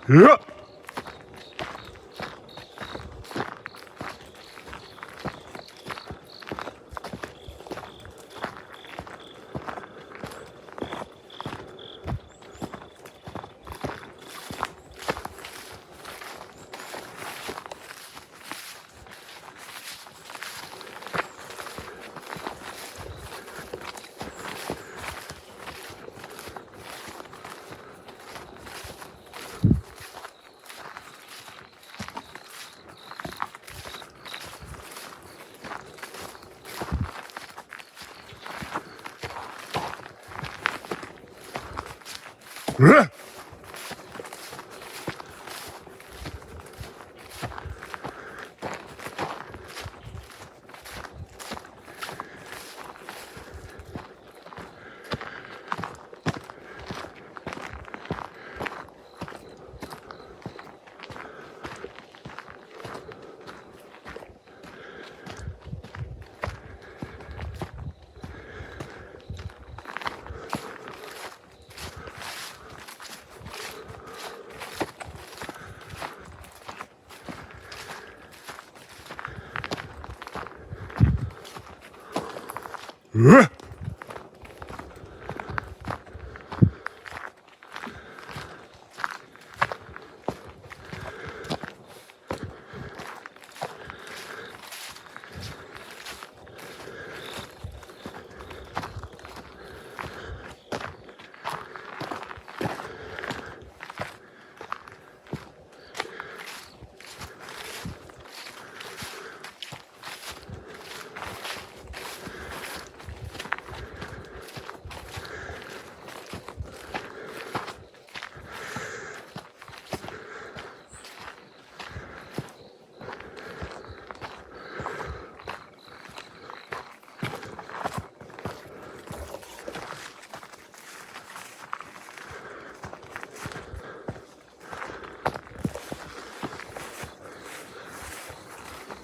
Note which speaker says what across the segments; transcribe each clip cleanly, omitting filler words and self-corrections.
Speaker 1: Yeah.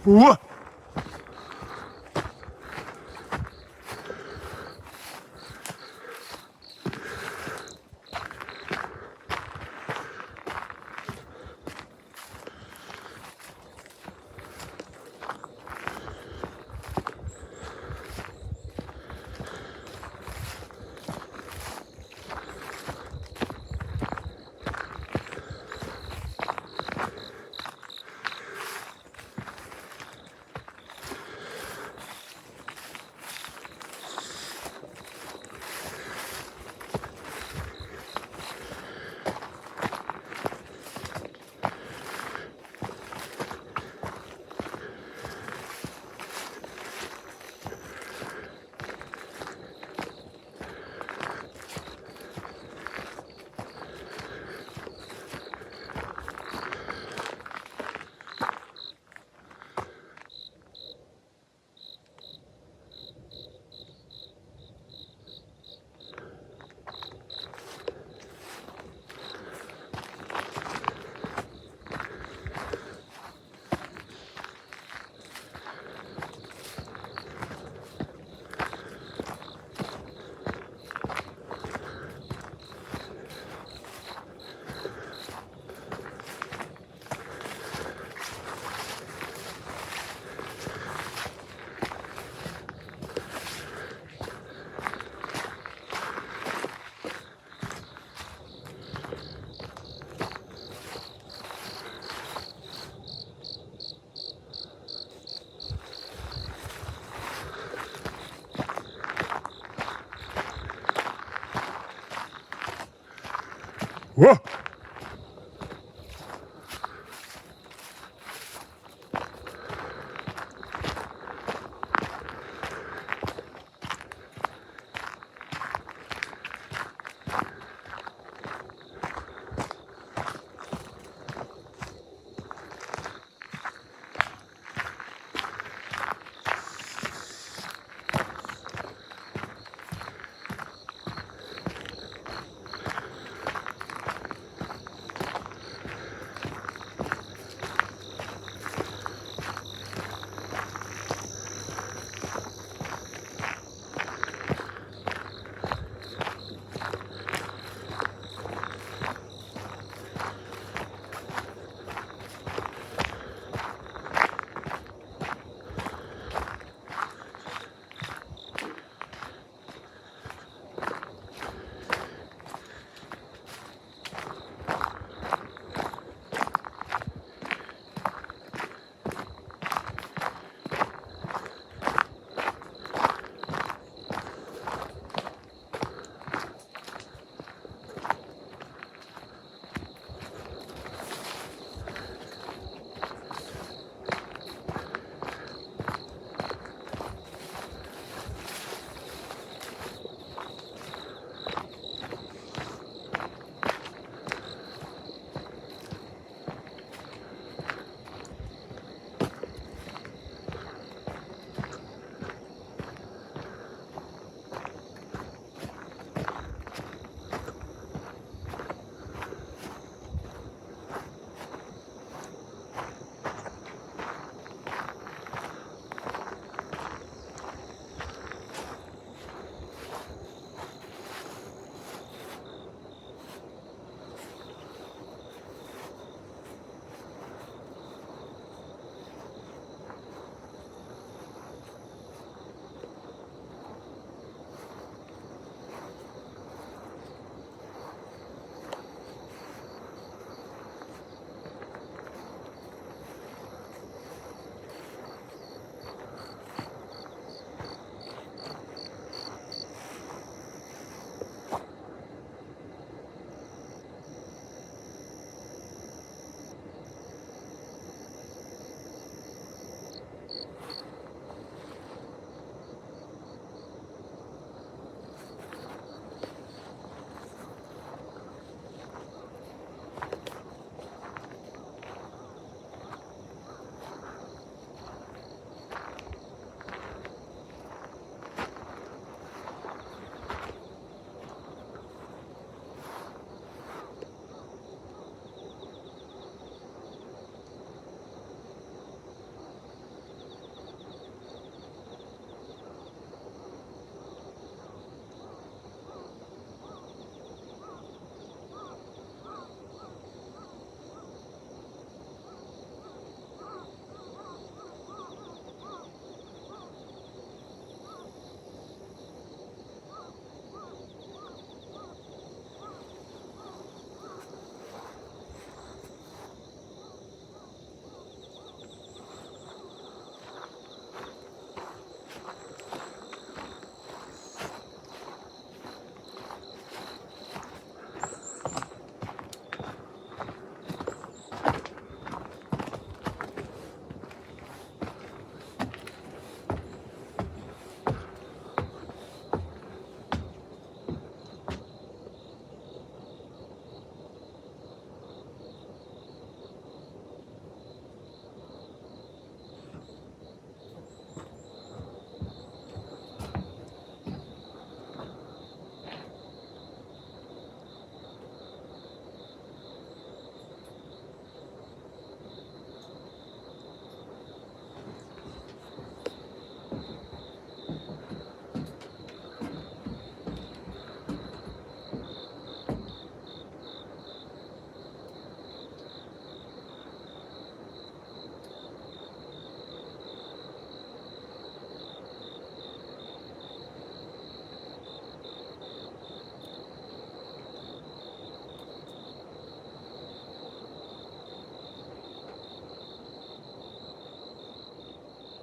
Speaker 1: Whoa. Whoa.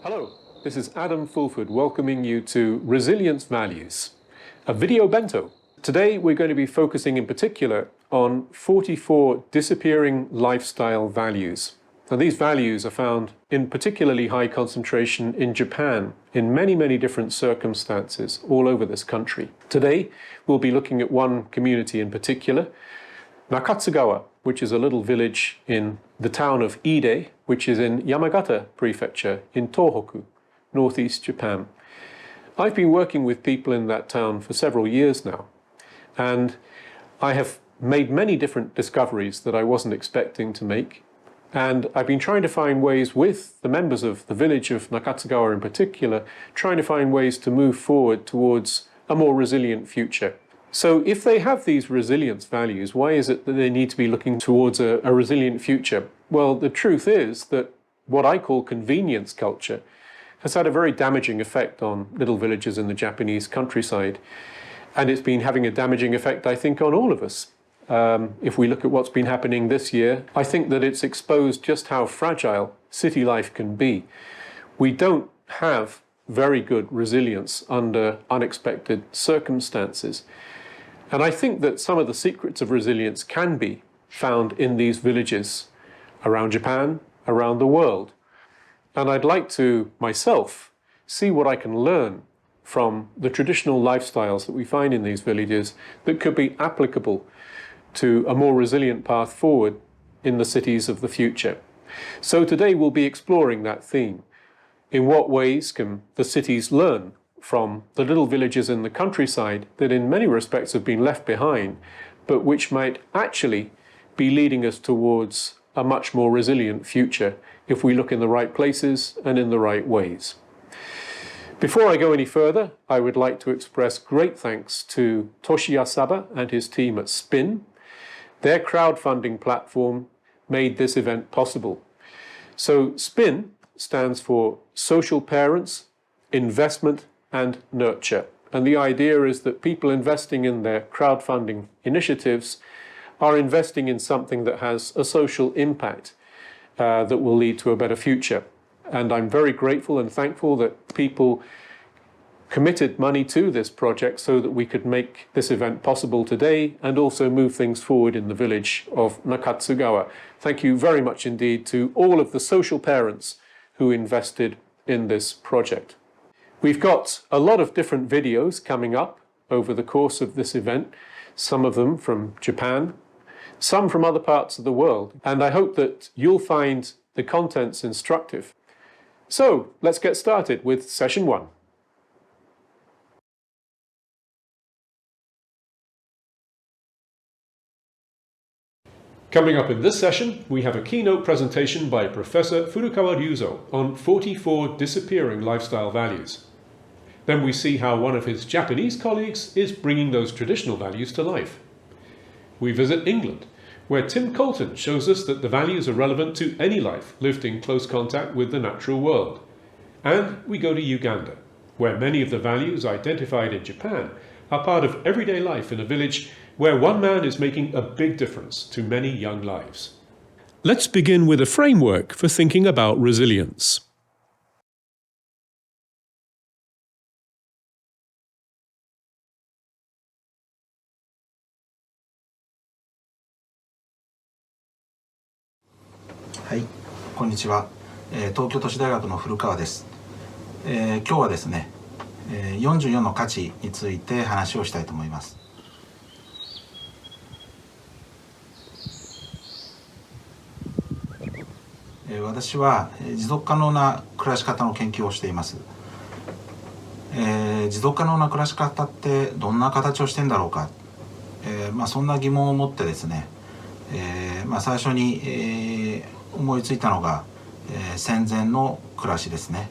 Speaker 2: Hello, this is Adam Fulford welcoming you to Resilience Values, a video bento. Today we're going to be focusing in particular on 44 disappearing lifestyle values. Now these values are found in particularly high concentration in Japan in many different circumstances all over this country. Today we'll be looking at one community in particular, Nakatsugawa, which is a little village in the town of Ide, which is in Yamagata Prefecture in Tohoku, northeast Japan. I've been working with people in that town for several years now, and I have made many different discoveries that I wasn't expecting to make, and I've been trying to find ways with the members of the village of Nakatsugawa in particular, trying to find ways to move forward towards a more resilient future. So if they have these resilience values, why is it that they need to be looking towards a resilient future? Well, the truth is that what I call convenience culture has had a very damaging effect on little villages in the Japanese countryside. And it's been having a damaging effect, I think, on all of us. If we look at what's been happening this year, I think that it's exposed just how fragile city life can be. We don't have very good resilience under unexpected circumstances. And I think that some of the secrets of resilience can be found in these villages around Japan, around the world. And I'd like to, myself, see what I can learn from the traditional lifestyles that we find in these villages that could be applicable to a more resilient path forward in the cities of the future. So today we'll be exploring that theme. In what ways can the cities learn from the little villages in the countryside that in many respects have been left behind, but which might actually be leading us towards a much more resilient future if we look in the right places and in the right ways. Before I go any further, I would like to express great thanks to Toshiya Saba and his team at Spin. Their crowdfunding platform made this event possible. So Spin stands for Social Parents, Investment and Nurture. And the idea is that people investing in their crowdfunding initiatives are investing in something that has a social impact that will lead to a better future. And I'm very grateful and thankful that people committed money to this project so that we could make this event possible today and also move things forward in the village of Nakatsugawa. Thank you very much indeed to all of the social parents who invested in this project. We've got a lot of different videos coming up over the course of this event, some of them from Japan, some from other parts of the world, and I hope that you'll find the contents instructive. So let's get started with session 1. Coming up in this session, we have a keynote presentation by Professor Furukawa Ryuzo on 44 disappearing lifestyle values. Then we see how one of his Japanese colleagues is bringing those traditional values to life. We visit England, where Tim Coulton shows us that the values are relevant to any life lived in close contact with the natural world. And we go to Uganda, where many of the values identified in Japan are part of everyday life in a village where one man is making a big difference to many young lives. Let's begin with a framework for thinking about resilience.
Speaker 3: はい、こんにちは。東京都市大学の古川です。今日はですね、44の価値について話をしたいと思います。私は持続可能な暮らし方の研究をしています。持続可能な暮らし方ってどんな形をしてんだろうか、そんな疑問を持ってですね、最初に、思いついたのが、戦前の暮らしですね。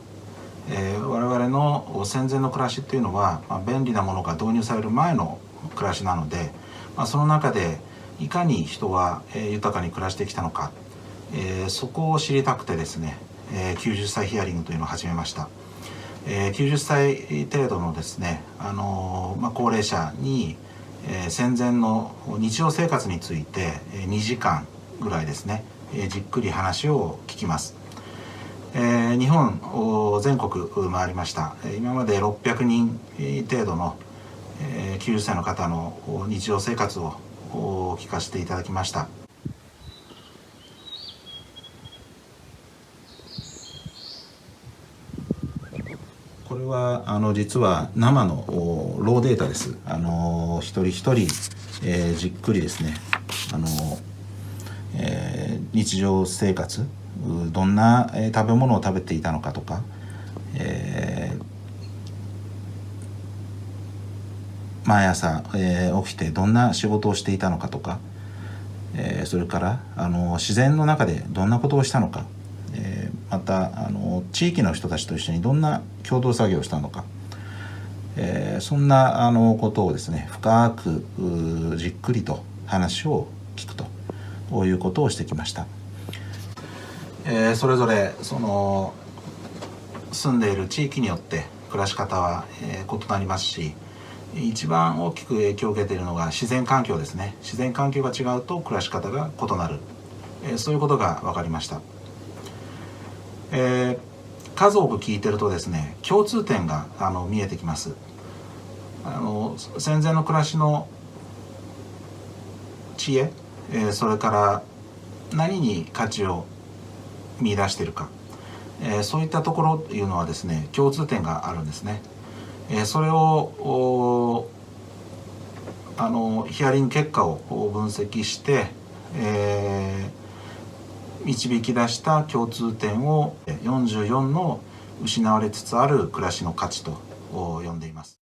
Speaker 3: 我々の戦前の暮らしっていうのは、便利なものが導入される前の暮らしなので、その中でいかに人は豊かに暮らしてきたのか、そこを知りたくてですね、90歳ヒアリングというのを始めました。90歳程度のですね、高齢者に、戦前の日常生活について2時間ぐらいですね、じっくり話を聞きます。日本全国回りました。今まで600人程度の90歳の方の日常生活を聞かせていただきました。これは実は生のローデータです。一人一人、じっくりですね、日常生活どんな食べ物を食べていたのかとか、毎朝起きてどんな仕事をしていたのかとか、それから自然の中でどんなことをしたのか、また地域の人たちと一緒にどんな共同作業をしたのか、そんなことをですね深くじっくりと話を聞くということをしてきました。それぞれ住んでいる地域によって暮らし方は異なりますし、一番大きく影響を受けているのが自然環境ですね。自然環境が違うと暮らし方が異なる、そういうことが分かりました。数多く聞いてるとですね、共通点が見えてきます。戦前の暮らしの知恵、それから何に価値を見出しているか、そういったところというのはですね共通点があるんですね。それをヒアリング結果を分析して、導き出した共通点を44の失われつつある暮らしの価値と呼んでいます。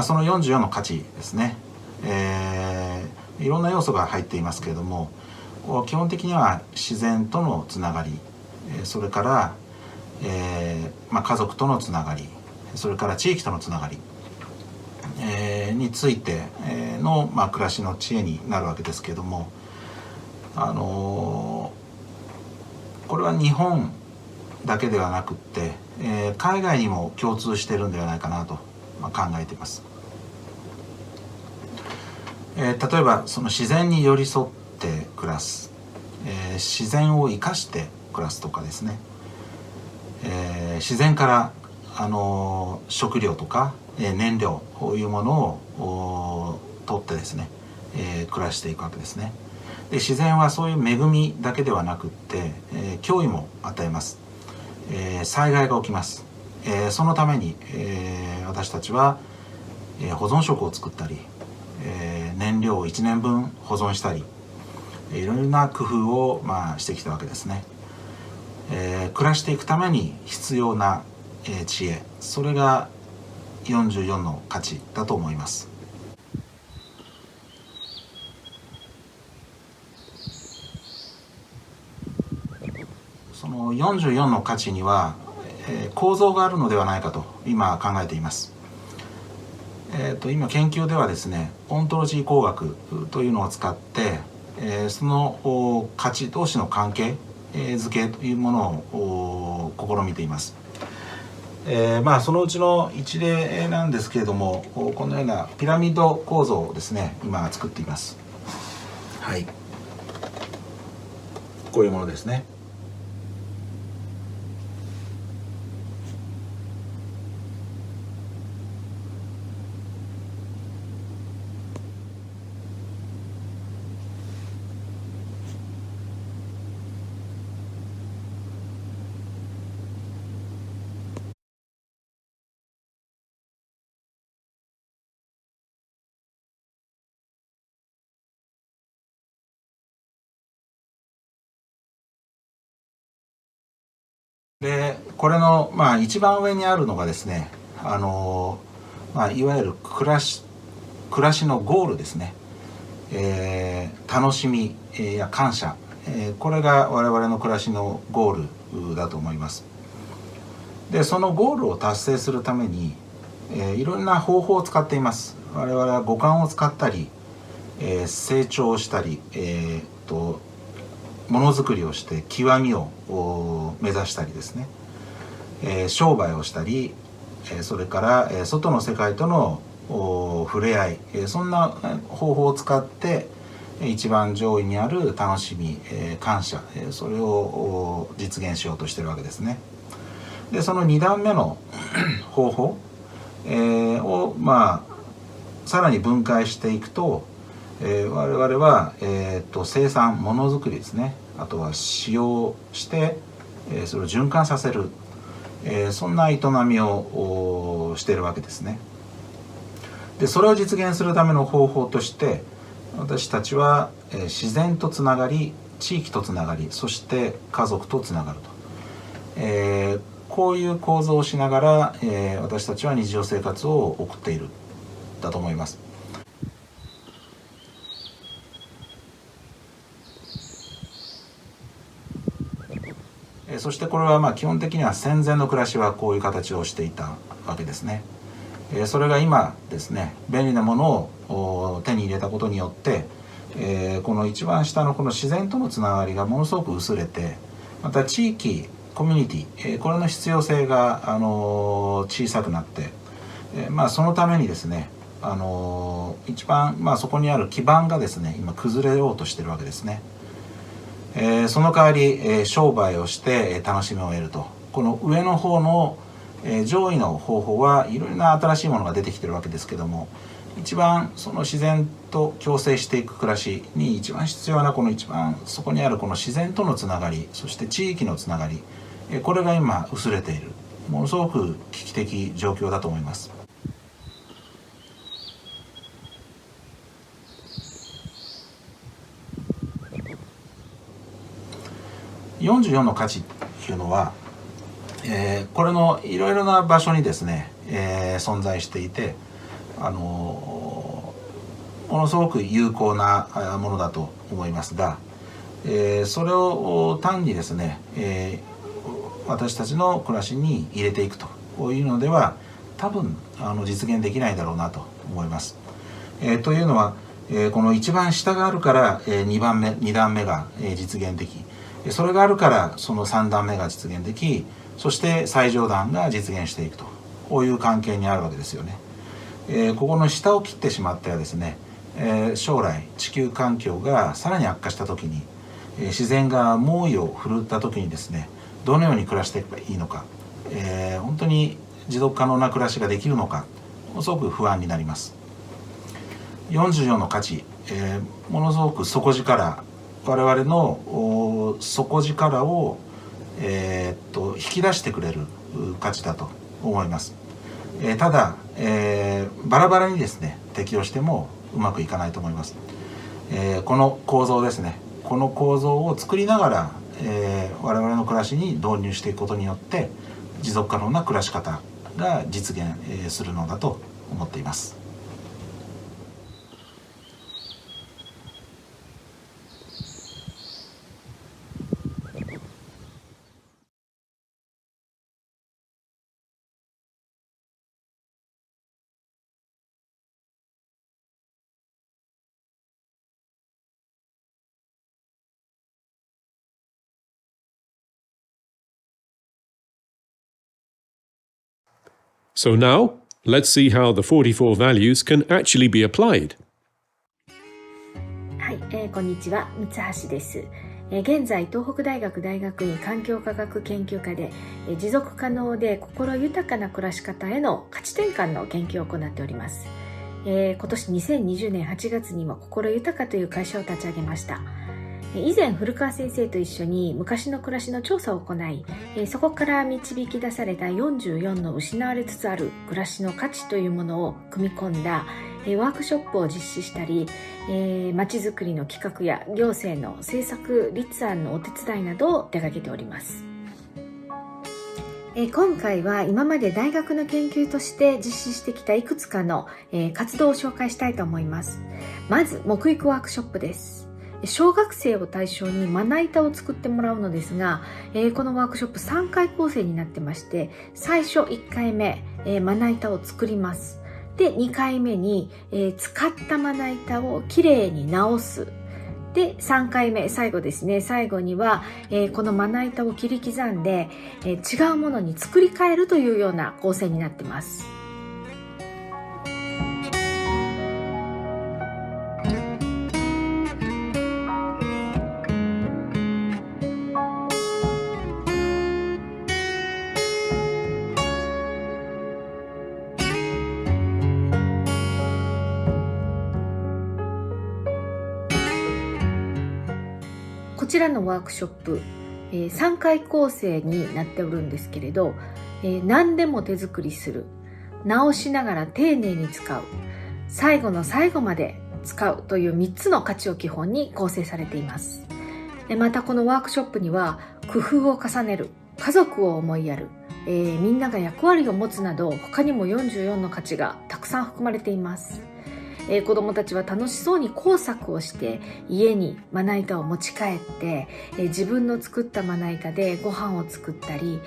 Speaker 3: その44の価値ですね、いろんな要素が入っていますけれども、基本的には自然とのつながり、それから、家族とのつながり、それから地域とのつながり、についての、暮らしの知恵になるわけですけれども、これは日本だけではなくって、海外にも共通しているんではないかなと考えています。例えばその自然に寄り添って暮らす、自然を生かして暮らすとかですね、自然から食料とか燃料こういうものを取ってですね、暮らしていくわけですね。で自然はそういう恵みだけではなくって、脅威も与えます。災害が起きます。そのために、私たちは、保存食を作ったり、燃料を1年分保存したり、いろいろな工夫を、してきたわけですね。暮らしていくために必要な、知恵、それが44の価値だと思います。その44の価値には、構造があるのではないかと今考えています。今研究ではですねオントロジー工学というのを使って、その価値同士の関係づけというものを試みています。そのうちの一例なんですけれども、このようなピラミッド構造をですね今作っています。はい、こういうものですね。でこれの、一番上にあるのがですねいわゆる暮らしのゴールですね、楽しみ、や感謝、これが我々の暮らしのゴールだと思います。でそのゴールを達成するために、いろんな方法を使っています。我々は五感を使ったり、成長したり、ものづくりをして極みを目指したりですね、商売をしたり、それから外の世界との触れ合い、そんな方法を使って一番上位にある楽しみ、感謝、それを実現しようとしてるわけですね。でその2段目の方法、をさらに分解していくと、我々は、生産ものづくりですね、あとは使用して、それを循環させる、そんな営みをしているわけですね。でそれを実現するための方法として私たちは、自然とつながり、地域とつながり、そして家族とつながると、こういう構造をしながら、私たちは日常生活を送っているだと思います。そしてこれは基本的には戦前の暮らしはこういう形をしていたわけですね。それが今ですね、便利なものを手に入れたことによって、この一番下のこの自然とのつながりがものすごく薄れて、また地域コミュニティ、これの必要性が小さくなって、そのためにですね、一番そこにある基盤がですね今崩れようとしているわけですね。その代わり、商売をして、楽しみを得ると。この上の方の、上位の方法はいろいろな新しいものが出てきてるわけですけども、一番その自然と共生していく暮らしに一番必要なこの一番そこにあるこの自然とのつながり、そして地域のつながり、これが今薄れている、ものすごく危機的状況だと思います。44の価値っていうのは、これのいろいろな場所にですね、存在していて、ものすごく有効なものだと思いますが、それを単にですね、私たちの暮らしに入れていくというのでは多分実現できないだろうなと思います。というのは、この一番下があるから2段目が実現でき、それがあるからその3段目が実現でき、そして最上段が実現していくと、こういう関係にあるわけですよね。ここの下を切ってしまってはですね、将来地球環境がさらに悪化した時に、自然が猛威を振るった時にですね、どのように暮らしていけばいいのか、本当に持続可能な暮らしができるのか、すごく不安になります。44の価値、ものすごく底力、我々の底力を、引き出してくれる価値だと思います。ただ、バラバラにですね適用してもうまくいかないと思います。この構造ですね、この構造を作りながら、我々の暮らしに導入していくことによって持続可能な暮らし方が実現、するのだと思っています。
Speaker 2: So now, let's see how the 44 values can actually be applied.
Speaker 4: はい、こんにちは、三橋です。現在、東北大学大学院環境科学研究科で、持続可能で心豊かな暮らし方への価値転換の研究を行っております。今年2020年8月にも心豊かという会社を立ち上げました。以前古川先生と一緒に昔の暮らしの調査を行い、そこから導き出された44の失われつつある暮らしの価値というものを組み込んだワークショップを実施したり、まちづくりの企画や行政の政策立案のお手伝いなどを手掛けております。今回は今まで大学の研究として実施してきたいくつかの活動を紹介したいと思います。まず木育ワークショップです。小学生を対象にまな板を作ってもらうのですが、このワークショップ3回構成になってまして、最初1回目、まな板を作ります。で、2回目に、使ったまな板をきれいに直す。で、3回目、最後ですね。最後には、このまな板を切り刻んで、違うものに作り変えるというような構成になっています。ちらのワークショップ、3回構成になっておるんですけれど、何でも手作りする、直しながら丁寧に使う、最後の最後まで使うという3つの価値を基本に構成されています。またこのワークショップには工夫を重ねる、家族を思いやる、みんなが役割を持つなど他にも44の価値がたくさん含まれています。子どもたちは楽しそうに工作をして家にまな板を持ち帰って、自分の作ったまな板でご飯を作ったり、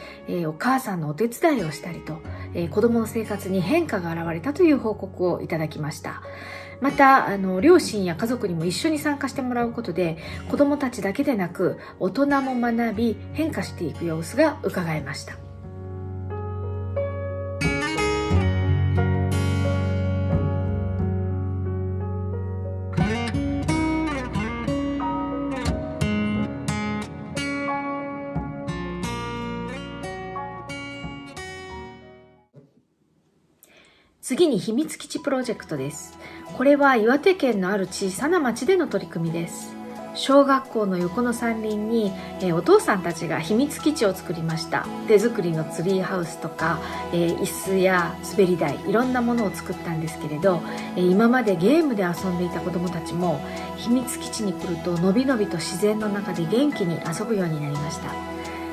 Speaker 4: お母さんのお手伝いをしたりと、子どもの生活に変化が現れたという報告をいただきました。また両親や家族にも一緒に参加してもらうことで子どもたちだけでなく大人も学び変化していく様子が伺えました。次に秘密基地プロジェクトです。これは岩手県のある小さな町での取り組みです。小学校の横の山林に、お父さんたちが秘密基地を作りました。手作りのツリーハウスとか、椅子や滑り台、いろんなものを作ったんですけれど、今までゲームで遊んでいた子どもたちも秘密基地に来るとのびのびと自然の中で元気に遊ぶようになりました。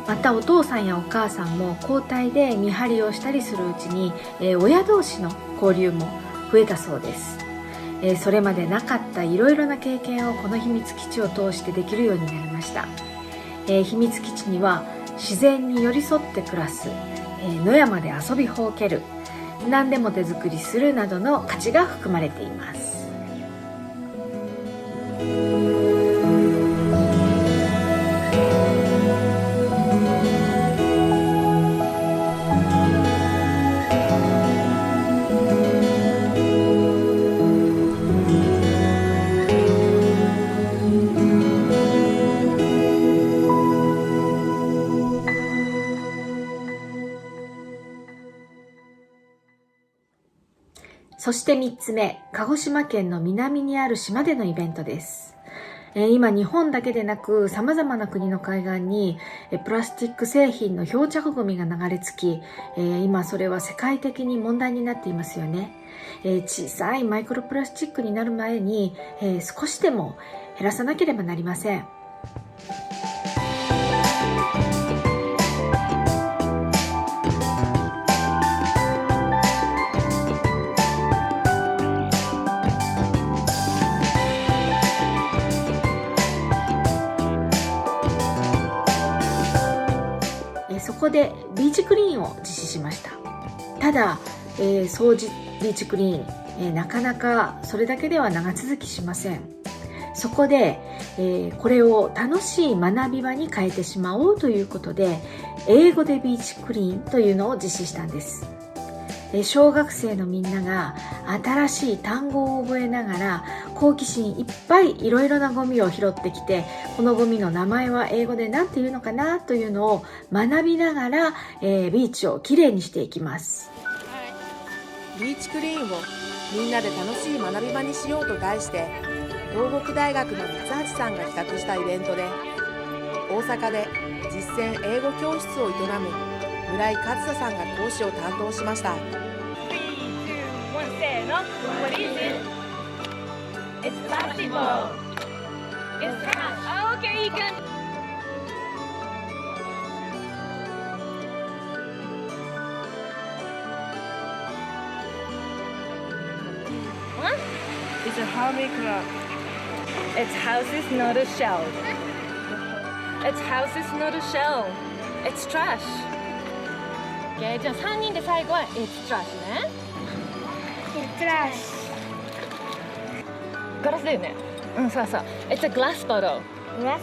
Speaker 4: またお父さんやお母さんも交代で見張りをしたりするうちに、親同士の交流も増えたそうです。それまでなかったいろいろな経験をこの秘密基地を通してできるようになりました。秘密基地には自然に寄り添って暮らす、野山で遊びほうける、何でも手作りするなどの価値が含まれています。そして3つ目、鹿児島県の南にある島でのイベントです。今日本だけでなく様々な国の海岸にプラスチック製品の漂着ゴミが流れ着き、今それは世界的に問題になっていますよね。小さいマイクロプラスチックになる前に、少しでも減らさなければなりません。そこでビーチクリーンを実施しました。ただ、掃除ビーチクリーン、なかなかそれだけでは長続きしません。そこで、これを楽しい学び場に変えてしまおうということで、英語でビーチクリーンというのを実施したんです。小学生のみんなが新しい単語を覚えながら好奇心いっぱいいろいろなゴミを拾ってきて、このゴミの名前は英語で何て言うのかなというのを学びながら、ビーチをきれいにしていきます。
Speaker 5: ビーチクリーンをみんなで楽しい学び場にしようと題して、東北大学の三橋さんが企画したイベントで、大阪で実践英語教室を営む村井和沙さんが講師を担当しました。
Speaker 6: 3、2、1、せーの。What is it? It's basketball. It's trash. Okay, you can. What? It's a harmony club. Its house is not a shell. Its house is not a shell. It's trash.Okay, じゃあ3人で最後は It's trash ね。It's trash。ガラスだよね。うん、そうそう。It's a glass bottle。glass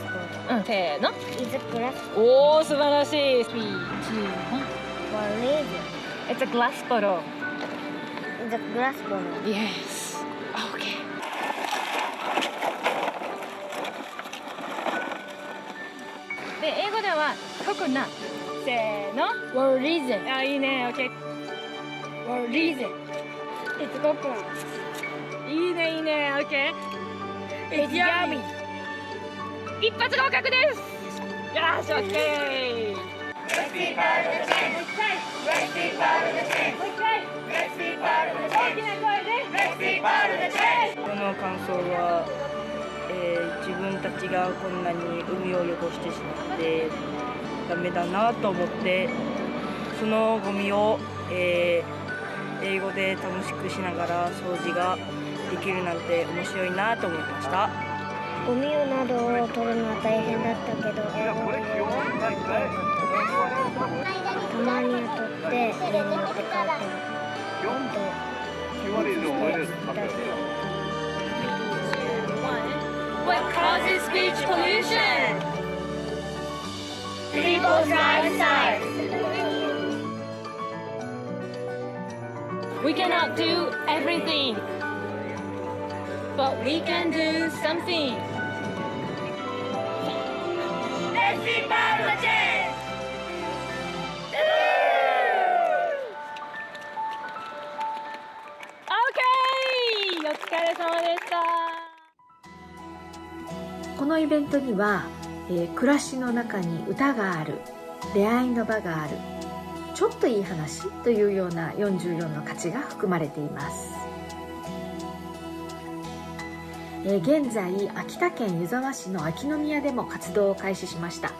Speaker 6: bottle。うん、せーの。It's a glass bottle。おー、素晴らしい。3、2、1。What is it? It's a glass bottle。It's a glass bottle。Yes。Okay。で、英語ではcoconut。せーの。What is it? あ、いいね。OK。What is it? It's coconut. いいね、いいね。OK。It's yummy. 一発合格です。よし、オッケー。Let's be part of the team. Let's be part of the team. Let's be part of the team. 大きな声で Let's be part of the team.
Speaker 7: この感想は、自分たちがこんなに海を汚してしまってダメだなと思って、そのゴミを、英語で楽しくしながら掃除ができるなんて面白いなと思いました。
Speaker 8: ゴミなどを取るのは大変だったけど、英語が言えなくてたまには取って家に持って帰って
Speaker 6: What causes speech pollution? People's lifestyles. We cannot do everything, but we can do something. Let's be part of the change. Okay! お疲れ様でした。
Speaker 4: このイベントには、暮らしの中に歌がある、出会いの場がある、ちょっといい話というような44の価値が含まれています。現在秋田県湯沢市の秋宮でも活動を開始しました。こ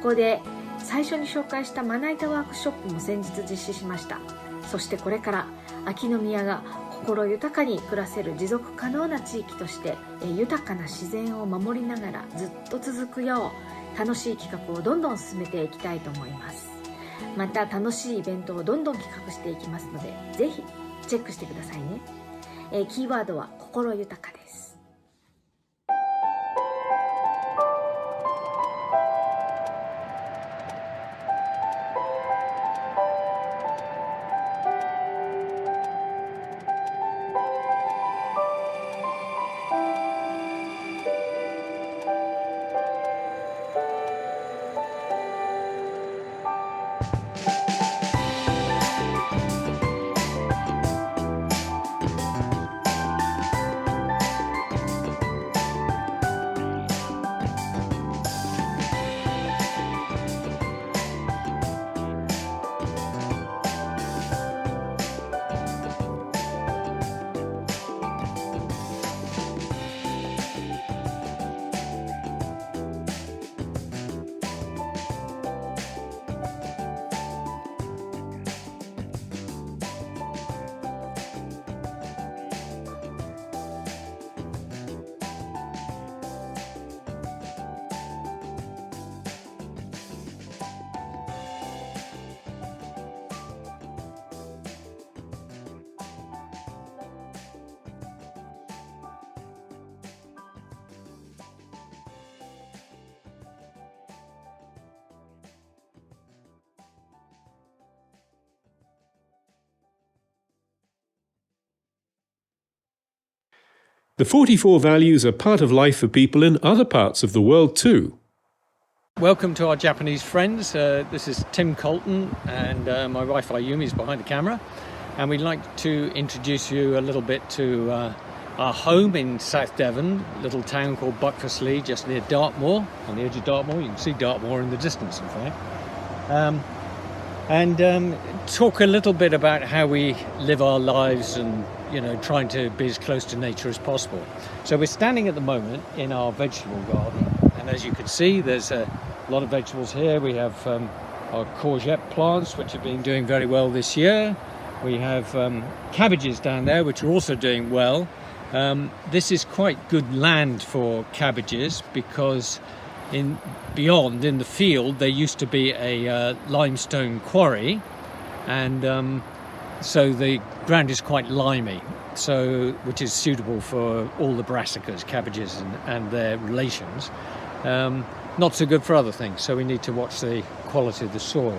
Speaker 4: こで最初に紹介したまな板ワークショップも先日実施しました。そしてこれから秋宮が心豊かに暮らせる持続可能な地域として豊かな自然を守りながらずっと続くよう楽しい企画をどんどん進めていきたいと思います。また楽しいイベントをどんどん企画していきますので、ぜひチェックしてくださいね。キーワードは心豊かです。
Speaker 2: The 44 values are part of life for people in other parts of the world too.
Speaker 9: Welcome to our Japanese friends. This is Tim Coulton and my wife Ayumi is behind the camera, and we'd like to introduce you a little bit to our home in South Devon, a little town called Buckfastleigh, just near Dartmoor, on the edge of Dartmoor. You can see Dartmoor in the distance, in fact. And talk a little bit about how we live our lives and, you know, trying to be as close to nature as possible. So we're standing at the moment in our vegetable garden, and as you can see there's a lot of vegetables here. We have our courgette plants, which have been doing very well this year. We have cabbages down there, which are also doing well. This is quite good land for cabbages because beyond in the field there used to be a limestone quarry, and so the ground is quite limey, so which is suitable for all the brassicas, cabbages and their relations. Not so good for other things, so we need to watch the quality of the soil.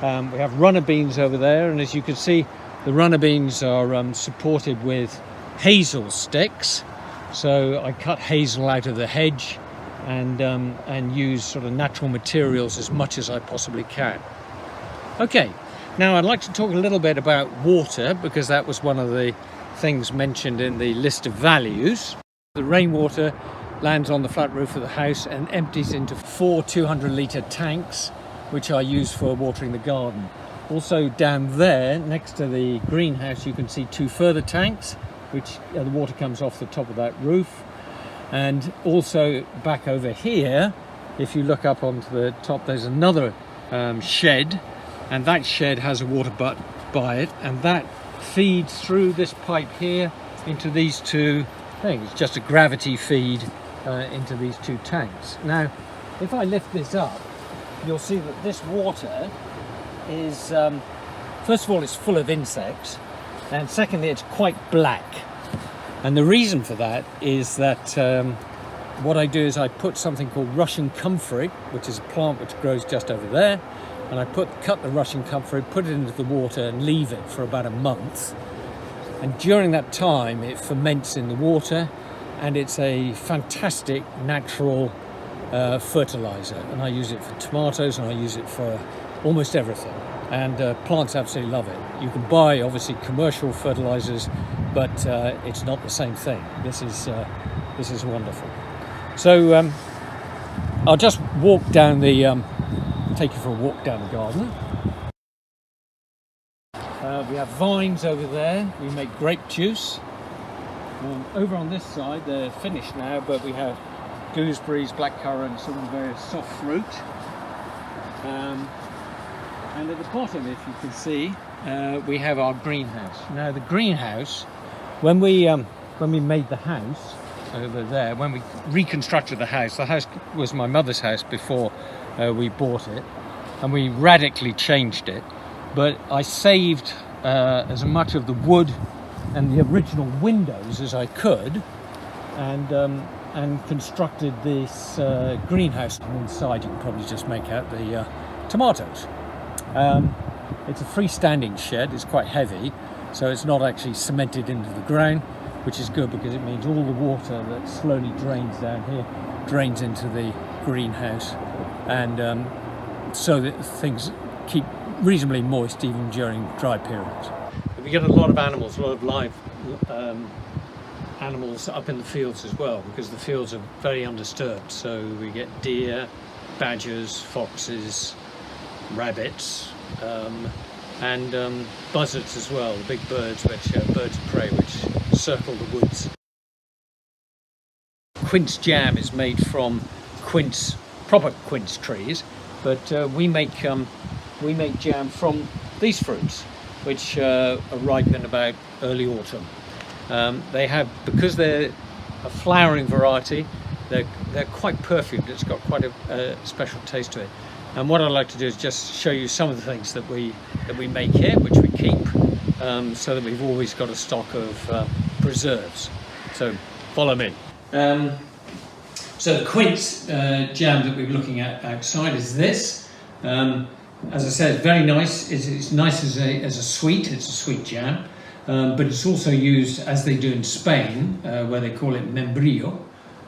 Speaker 9: We have runner beans over there, and as you can see the runner beans are supported with hazel sticks, so I cut hazel out of the hedge and use sort of natural materials as much as I possibly can. Okay, now I'd like to talk a little bit about water, because that was one of the things mentioned in the list of values. The rainwater lands on the flat roof of the house and empties into 4 200-litre tanks, which I use for watering the garden. Also down there, next to the greenhouse, you can see 2 further tanks, which the water comes off the top of that roof. And also back over here, if you look up onto the top, there's another shed, and that shed has a water butt by it, and that feeds through this pipe here into these 2 things. It's just a gravity feed into these 2 tanks. Now, if I lift this up, you'll see that this water is, first of all, it's full of insects, and secondly, it's quite black. And the reason for that is that what I do is I put something called Russian comfrey, which is a plant which grows just over there, and I cut the Russian comfrey, put it into the water and leave it for about a month. And during that time it ferments in the water, and it's a fantastic natural fertilizer, and I use it for tomatoes and I use it for almost everything, and plants absolutely love it. You can buy obviously commercial fertilizers, but it's not the same thing. This is wonderful. So I'll just walk down the take you for a walk down the garden. We have vines over there. We make grape juice. Over on this side, they're finished now, but we have gooseberries, blackcurrants, all the various soft fruit. And at the bottom, if you can see, we have our greenhouse. Now the greenhouse, when we made the house over there, when we reconstructed the house was my mother's house before we bought it, and we radically changed it. But I saved as much of the wood and the original windows as I could, and constructed this greenhouse. And inside you can probably just make out the tomatoes. It's a freestanding shed. It's quite heavy, so it's not actually cemented into the ground, which is good because it means all the water that slowly drains down here drains into the greenhouse, and so that things keep reasonably moist even during dry periods. We get a lot of animals, a lot of live animals up in the fields as well, because the fields are very undisturbed. So we get deer, badgers, foxes, rabbits, and buzzards as well, the big birds, which are birds of prey, which circle the woods. Quince jam is made from quince, proper quince trees, but we make jam from these fruits, which are ripe in about early autumn. They have, because they're a flowering variety, they're quite perfumed. It's got quite a special taste to it. And what I'd like to do is just show you some of the things that we make here, which we keep, so that we've always got a stock of preserves. So follow me. So the quince jam that we're looking at outside is this. As I said, it's very nice. It's nice as a sweet. It's a sweet jam, but it's also used, as they do in Spain, where they call it membrillo,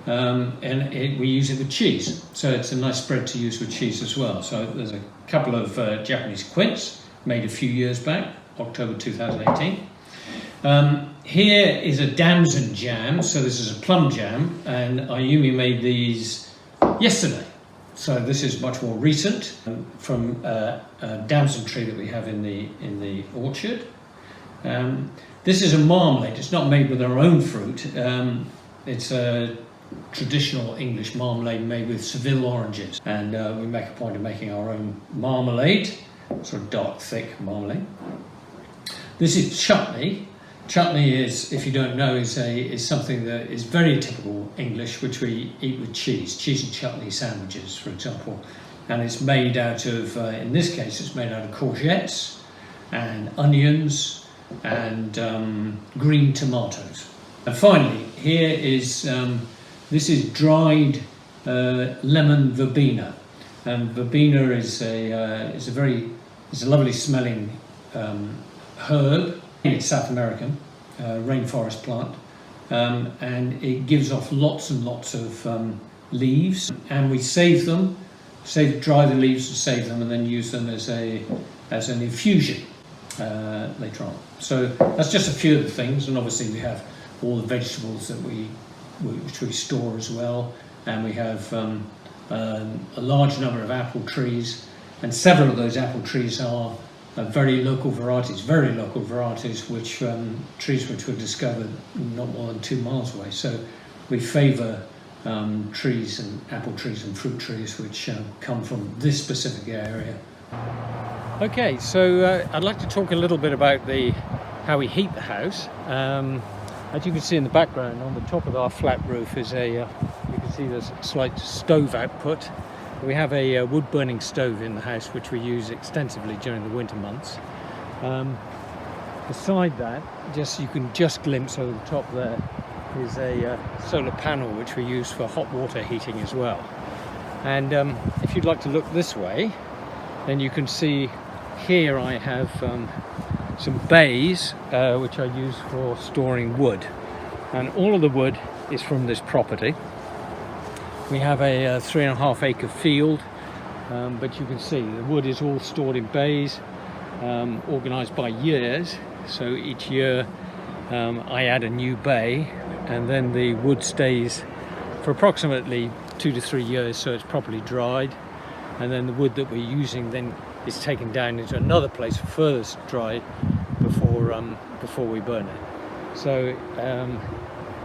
Speaker 9: and we use it with cheese. So it's a nice spread to use with cheese as well. So there's a couple of Japanese quince made a few years back, October 2018. Here is a damson jam. So this is a plum jam, and Ayumi made these yesterday. So this is much more recent, from a damson tree that we have in the orchard. This is a marmalade. It's not made with our own fruit. It's a traditional English marmalade made with Seville oranges, and we make a point of making our own marmalade, sort of dark, thick marmalade. This is chutney. Chutney is, if you don't know, is something that is very typical English, which we eat with cheese and chutney sandwiches, for example. And it's made out of, in this case, it's made out of courgettes and onions and green tomatoes. And finally, here is, this is dried lemon verbena. And verbena is a lovely smelling herb. It's South American, rainforest plant, and it gives off lots and lots of leaves, and we save them, dry the leaves and save them, and then use them as an infusion later on. So that's just a few of the things, and obviously we have all the vegetables that we which we store as well, and we have a large number of apple trees, and several of those apple trees are very local varieties, which trees which were discovered not more than 2 miles away. So we favour trees and apple trees and fruit trees which come from this specific area. Okay, so I'd like to talk a little bit about how we heat the house. As you can see in the background, on the top of our flat roof is you can see there's a slight stove output. We have a wood burning stove in the house which we use extensively during the winter months. Beside that, you can just glimpse over the top there is a solar panel which we use for hot water heating as well. And if you'd like to look this way, then you can see here I have some bays which I use for storing wood, and all of the wood is from this property. We have a 3.5 acre field, but you can see the wood is all stored in bays, organised by years. So each year I add a new bay, and then the wood stays for approximately 2 to 3 years, so it's properly dried, and then the wood that we're using then is taken down into another place for further dry before we burn it. So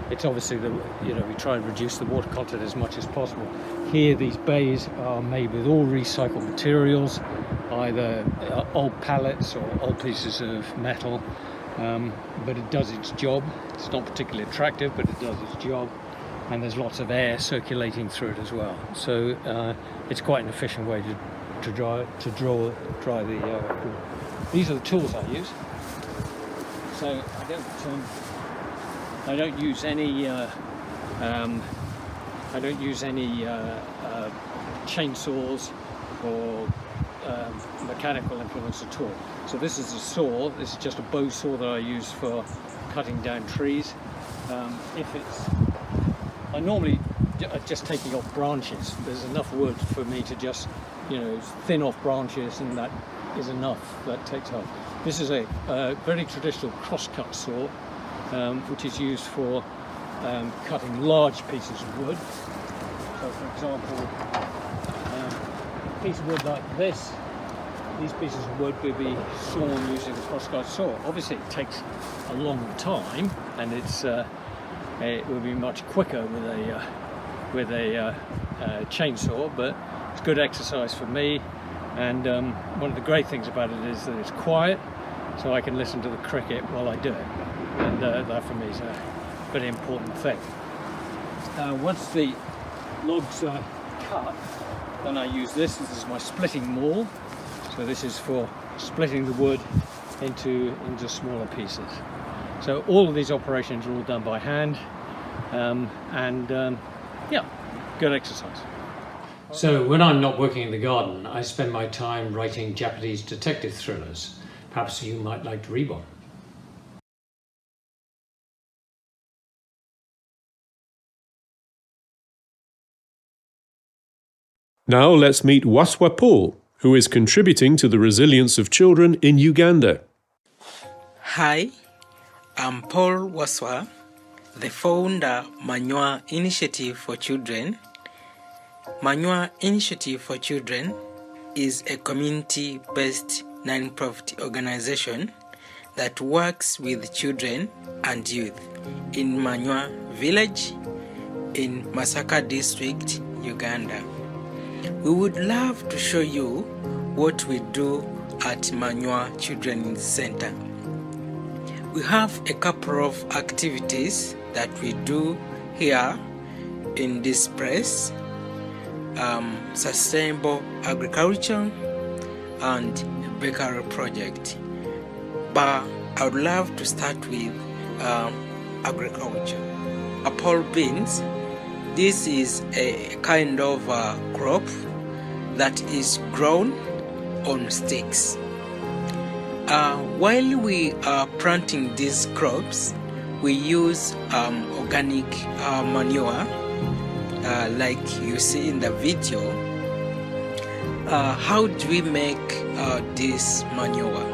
Speaker 9: it's obviously we try and reduce the water content as much as possible. Here these bays are made with all recycled materials, either old pallets or old pieces of metal, but it does its job. It's not particularly attractive, but it does its job, and there's lots of air circulating through it as well. So it's quite an efficient way to dry the wood. These are the tools I use. So I don't use any chainsaws or mechanical implements at all. So this is a saw. This is just a bow saw that I use for cutting down trees. I'm normally just taking off branches. There's enough wood for me to just thin off branches, and that is enough. That takes off. This is a very traditional cross-cut saw, which is used for cutting large pieces of wood. So for example, a piece of wood like this, these pieces of wood will be sawn using the cross-cut saw. Obviously it takes a long time, and it will be much quicker with a chainsaw, but it's good exercise for me. And one of the great things about it is that it's quiet, so I can listen to the cricket while I do it, and that for me is a very important thing. Once the logs are cut, then I use this. This is my splitting maul. So this is for splitting the wood into smaller pieces. So all of these operations are all done by hand, yeah, good exercise. So when I'm not working in the garden, I spend my time writing Japanese detective thrillers. Perhaps you might like to read one.
Speaker 2: Now let's meet Wasswa Paul, who is contributing to the resilience of children in Uganda.
Speaker 10: Hi, I'm Paul Wasswa, the founder Manua Initiative for Children. Manua Initiative for Children is a community-based non-profit organization that works with children and youth in Manua village in Masaka district, Uganda. We would love to show you what we do at Manua Children's Center. We have a couple of activities that we do here in this place. Sustainable agriculture and bakery project. But I would love to start with agriculture. Apple beans. This is a kind of crop that is grown on sticks. While we are planting these crops, we use organic manure, like you see in the video. How do we make this manure?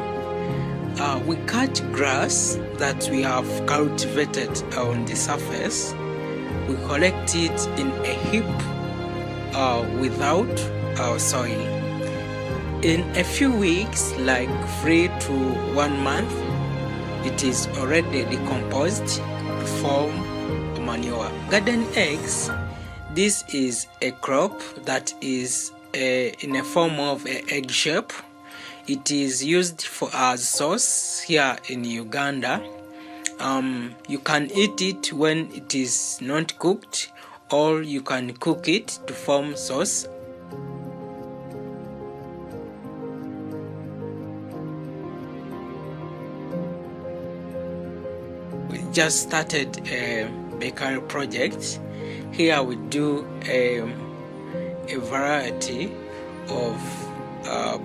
Speaker 10: We cut grass that we have cultivated on the surface, we collect it in a heap without our soil. In a few weeks, like 3 to 1 month, it is already decomposed to form manure. Garden eggs, this is a crop that is in a form of an egg shape. It is used as sauce here in Uganda. You can eat it when it is not cooked, or you can cook it to form sauce. We just started a bakery project. Here we do a variety of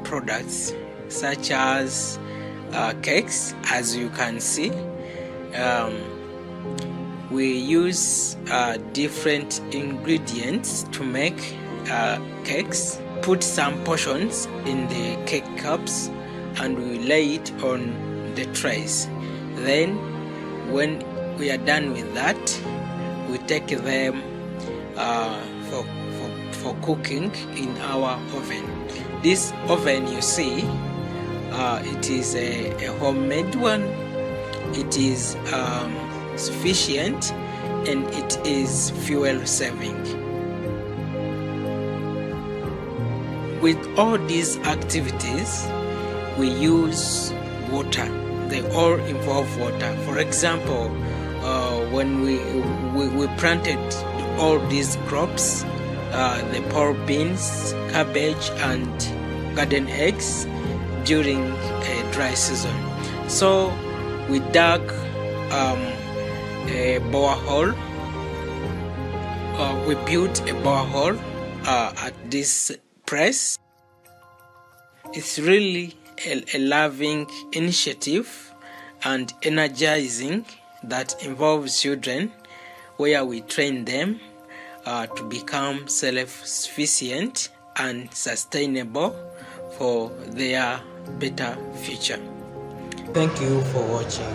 Speaker 10: products such as cakes, as you can see. We use different ingredients to make cakes. Put some portions in the cake cups and we lay it on the trays. Then when we are done with that, we take them for cooking in our oven. This oven you see, it is a homemade one. It is sufficient and it is fuel saving. With all these activities, we use water. They all involve water. For example, when we planted all these crops, the pork beans, cabbage and garden eggs during a dry season. So we dug a borehole. We built a borehole at this place. It's really a loving initiative and energizing that involves children, where we train them to become self-sufficient and sustainable for their better future. Thank you for watching.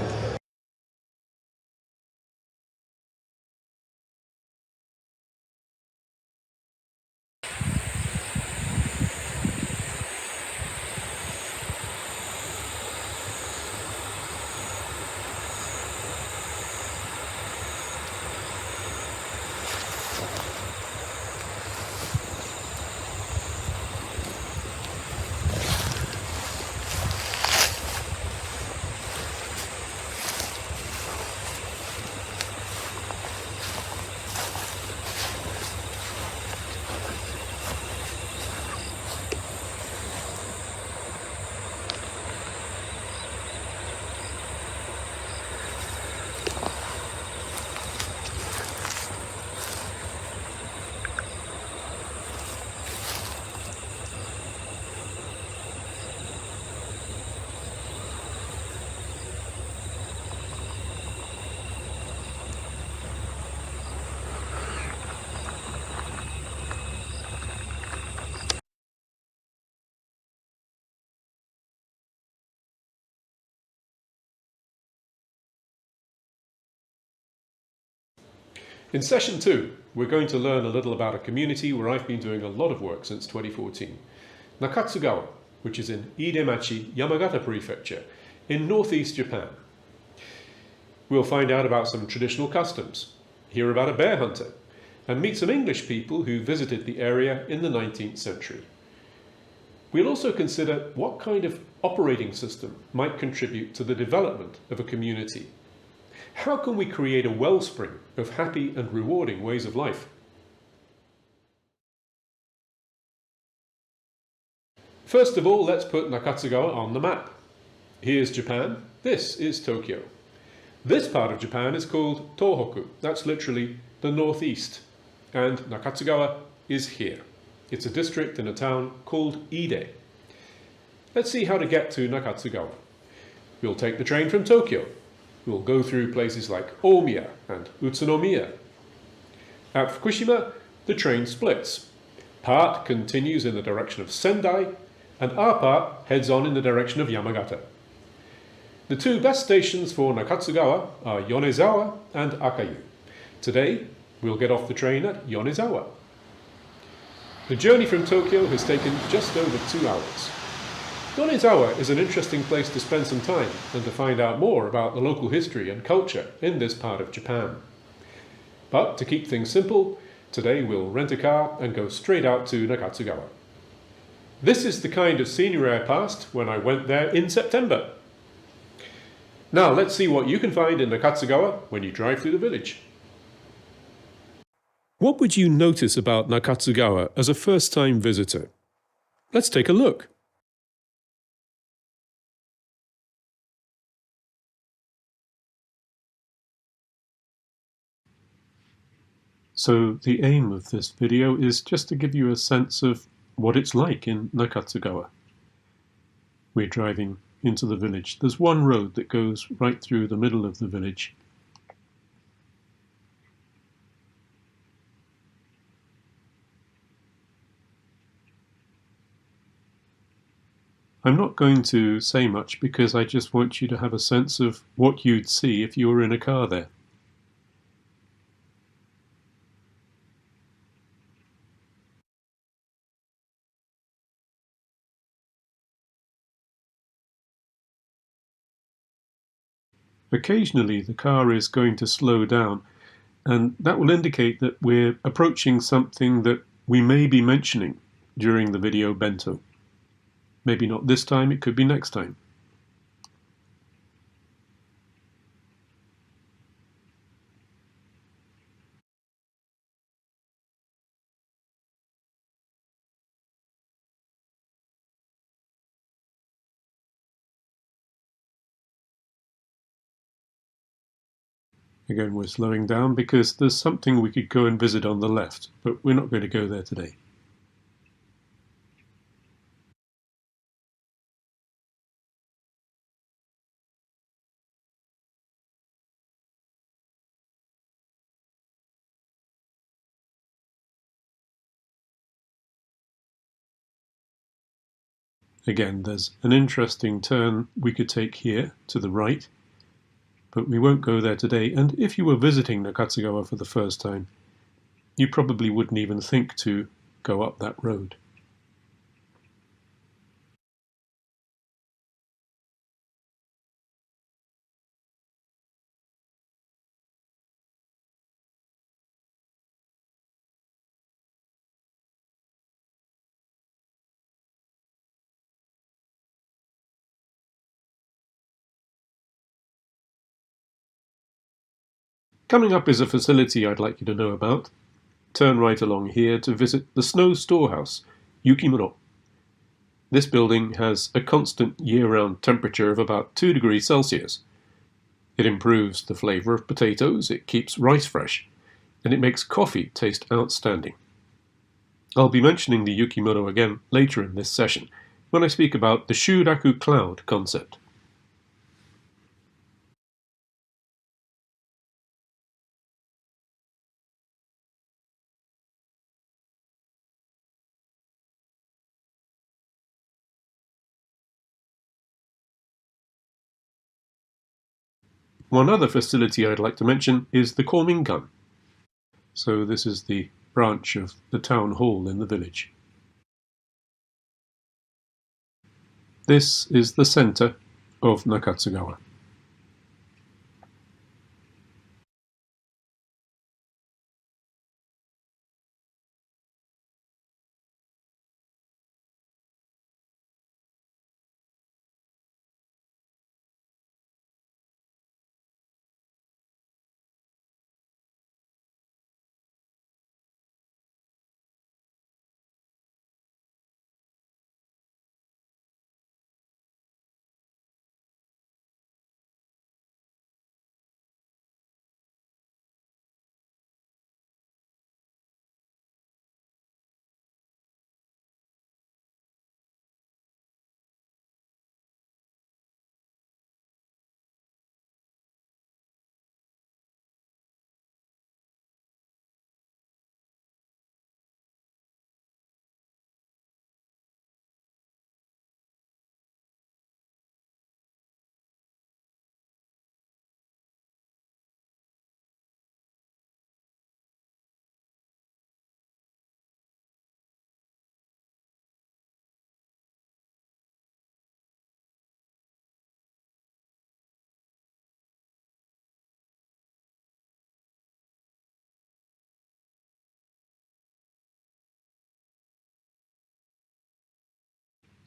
Speaker 2: In session 2, we're going to learn a little about a community where I've been doing a lot of work since 2014. Nakatsugawa, which is in Idemachi, Yamagata Prefecture, in northeast Japan. We'll find out about some traditional customs, hear about a bear hunter, and meet some English people who visited the area in the 19th century. We'll also consider what kind of operating system might contribute to the development of a community. How can we create a wellspring of happy and rewarding ways of life? First of all, let's put Nakatsugawa on the map. Here's Japan, this is Tokyo. This part of Japan is called Tohoku, that's literally the northeast, and Nakatsugawa is here. It's a district in a town called Ide. Let's see how to get to Nakatsugawa. We'll take the train from Tokyo. We'll go through places like Omiya and Utsunomiya. At Fukushima, the train splits. Part continues in the direction of Sendai, and our part heads on in the direction of Yamagata. The two best stations for Nakatsugawa are Yonezawa and Akayu. Today, We'll get off the train at Yonezawa. The journey from Tokyo has taken just over 2 hours. Yonezawa is an interesting place to spend some time and to find out more about the local history and culture in this part of Japan. But to keep things simple, today we'll rent a car and go straight out to Nakatsugawa. This is the kind of scenery I passed when I went there in September. Now let's see what you can find in Nakatsugawa when you drive through the village. What would you notice about Nakatsugawa as a first-time visitor? Let's take a look. So the aim of this video is just to give you a sense of what it's like in Nakatsugawa. We're driving into the village. There's one road that goes right through the middle of the village. I'm not going to say much because I just want you to have a sense of what you'd see if you were in a car there. Occasionally the car is going to slow down, and that will indicate that we're approaching something that we may be mentioning during the video Bento. Maybe not this time, it could be next time. Again, we're slowing down because there's something we could go and visit on the left, but we're not going to go there today. Again, there's an interesting turn we could take here to the right, but we won't go there today, and if you were visiting Nakatsugawa for the first time, you probably wouldn't even think to go up that road. Coming up is a facility I'd like you to know about. Turn right along here to visit the snow storehouse, Yukimuro. This building has a constant year-round temperature of about 2 degrees Celsius. It improves the flavour of potatoes, it keeps rice fresh, and it makes coffee taste outstanding. I'll be mentioning the Yukimuro again later in this session, when I speak about the Shuraku cloud concept. One other facility I'd like to mention is the Kominkan. So this is the branch of the town hall in the village. This is the centre of Nakatsugawa.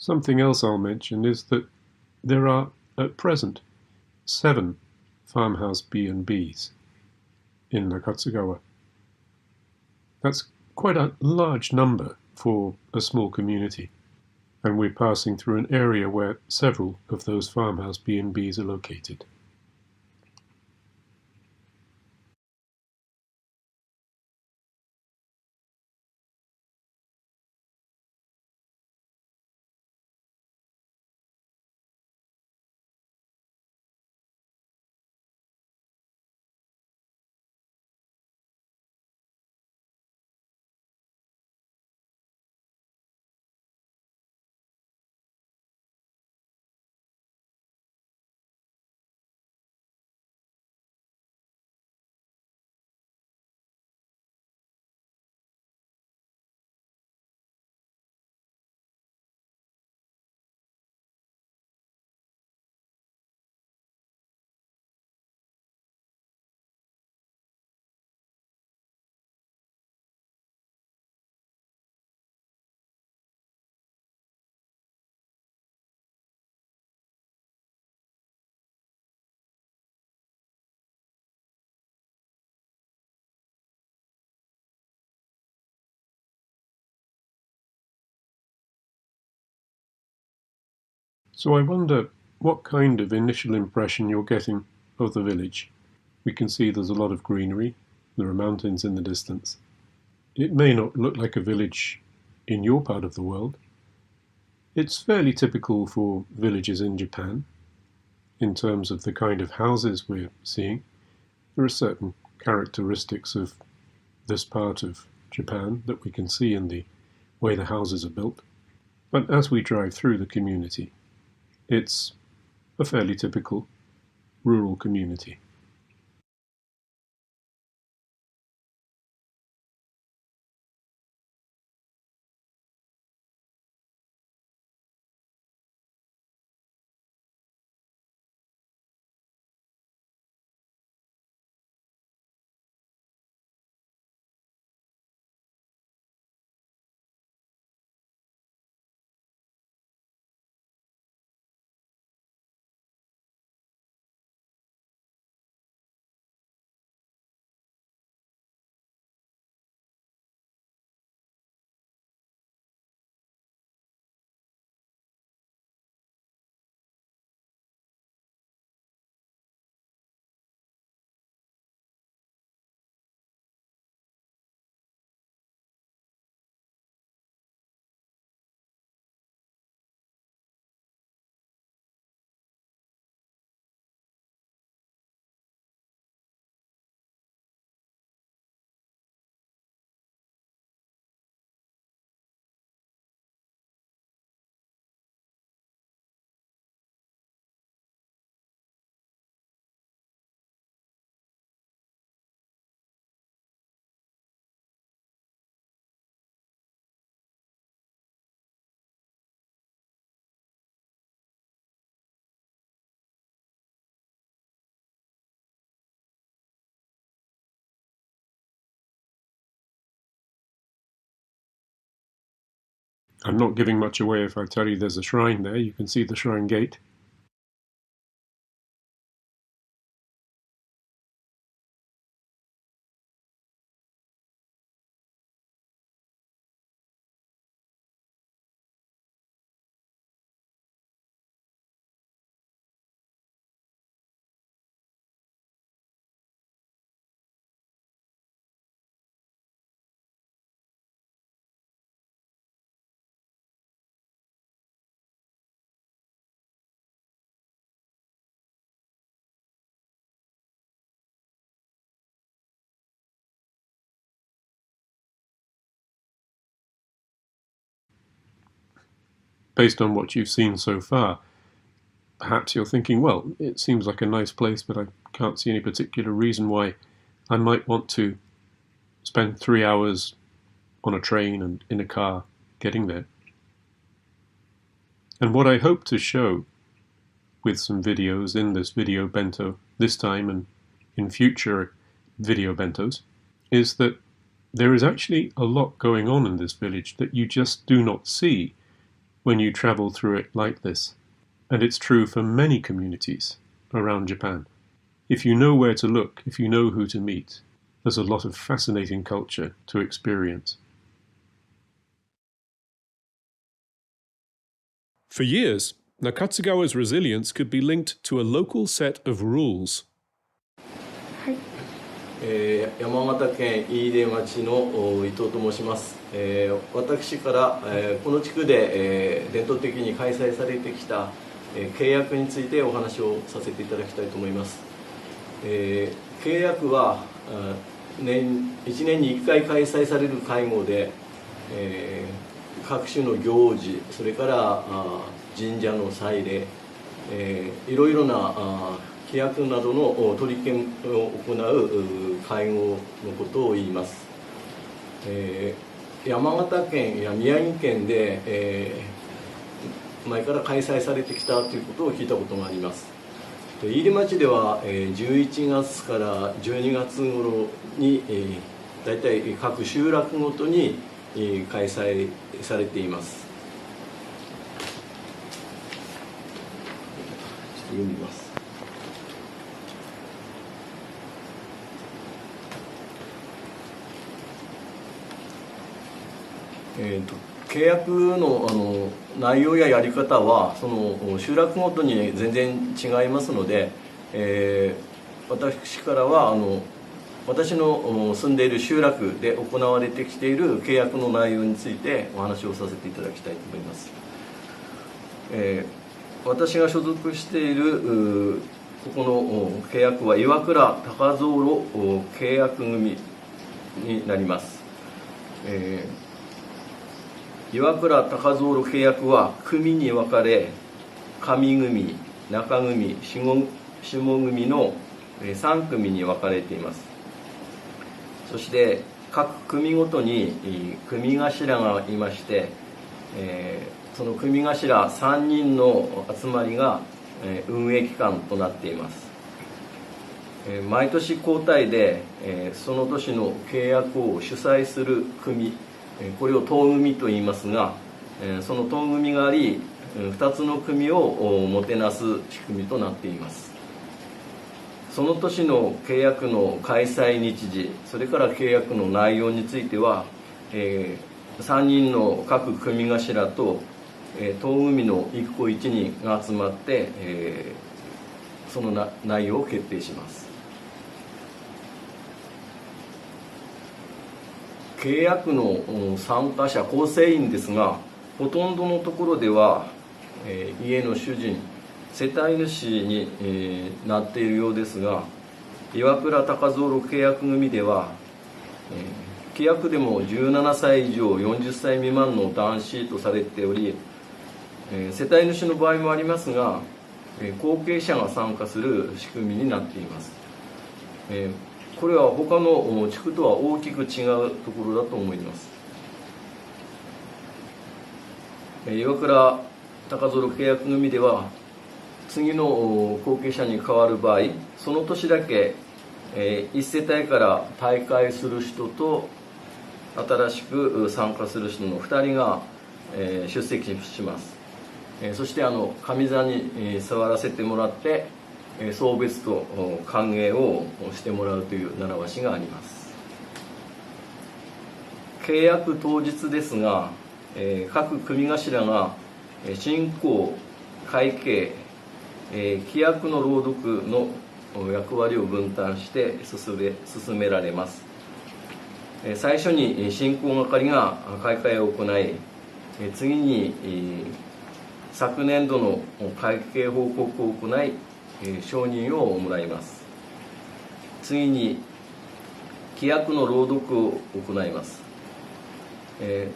Speaker 2: Something else I'll mention is that there are, at present, 7 farmhouse B&Bs in Nakatsugawa. That's quite a large number for a small community, and we're passing through an area where several of those farmhouse B&Bs are located. So I wonder what kind of initial impression you're getting of the village. We can see there's a lot of greenery, there are mountains in the distance. It may not look like a village in your part of the world. It's fairly typical for villages in Japan in terms of the kind of houses we're seeing. There are certain characteristics of this part of Japan that we can see in the way the houses are built. But as we drive through the community, it's a fairly typical rural community. I'm not giving much away if I tell you there's a shrine there. You can see the shrine gate. Based on what you've seen so far, perhaps you're thinking, well, it seems like a nice place, but I can't see any particular reason why I might want to spend 3 hours on a train and in a car getting there. And what I hope to show with some videos in this video bento this time and in future video bentos is that there is actually a lot going on in this village that you just do not see when you travel through it like this. And it's true for many communities around Japan. If you know where to look, if you know who to meet, there's a lot of fascinating culture to experience. For years, Nakatsugawa's resilience could be linked to a local set of rules.
Speaker 11: 山形県飯豊町の伊藤と申します。私から、この地区で、伝統的に開催されてきた、契約についてお話をさせていただきたいと思います。契約は1年に1回開催される会合で、各種の行事、それから神社の祭礼、いろいろな規約などの取り決めを行う会合のことを言います。山形県や宮城県で、前から開催されてきたということを聞いたことがあります。飯豊町では11月から12月頃にだいたい各集落ごとに開催されています。ちょっと読みます。契約の内容ややり方はその集落ごとに全然違いますので、私からは私の住んでいる集落で行われてきている契約の内容についてお話をさせていただきたいと思います。私が所属しているここの契約は岩倉高蔵路契約組になります。岩倉高蔵路契約は組に分かれ、上組、中組、下組の3組に分かれています。そして各組ごとに組頭がいまして、その組頭3人の集まりが運営機関となっています。毎年交代でその年の契約を主催する組、これを当組と言いますが、その当組があり2つの組をもてなす仕組みとなっています。その年の契約の開催日時、それから契約の内容については、3人の各組頭と当組の1個1人が集まって、その内容を決定します。契約の参加者構成員ですが、ほとんどのところでは家の主人、世帯主になっているようですが、岩倉高蔵路契約組では規約でも17歳以上40歳未満の男子とされており、世帯主の場合もありますが後継者が参加する仕組みになっています。これは他の地区とは大きく違うところだと思います。岩倉高蔵路契約組では次の後継者に変わる場合、その年だけ1世帯から退会する人と新しく参加する人の2人が出席します。そして上座に座らせてもらって送別と歓迎をしてもらうという習わしがあります。契約当日ですが、各組頭が進行、会計、規約の朗読の役割を分担して進められます。最初に進行係が開会を行い、次に昨年度の会計報告を行い承認をもらいます。次に規約の朗読を行います。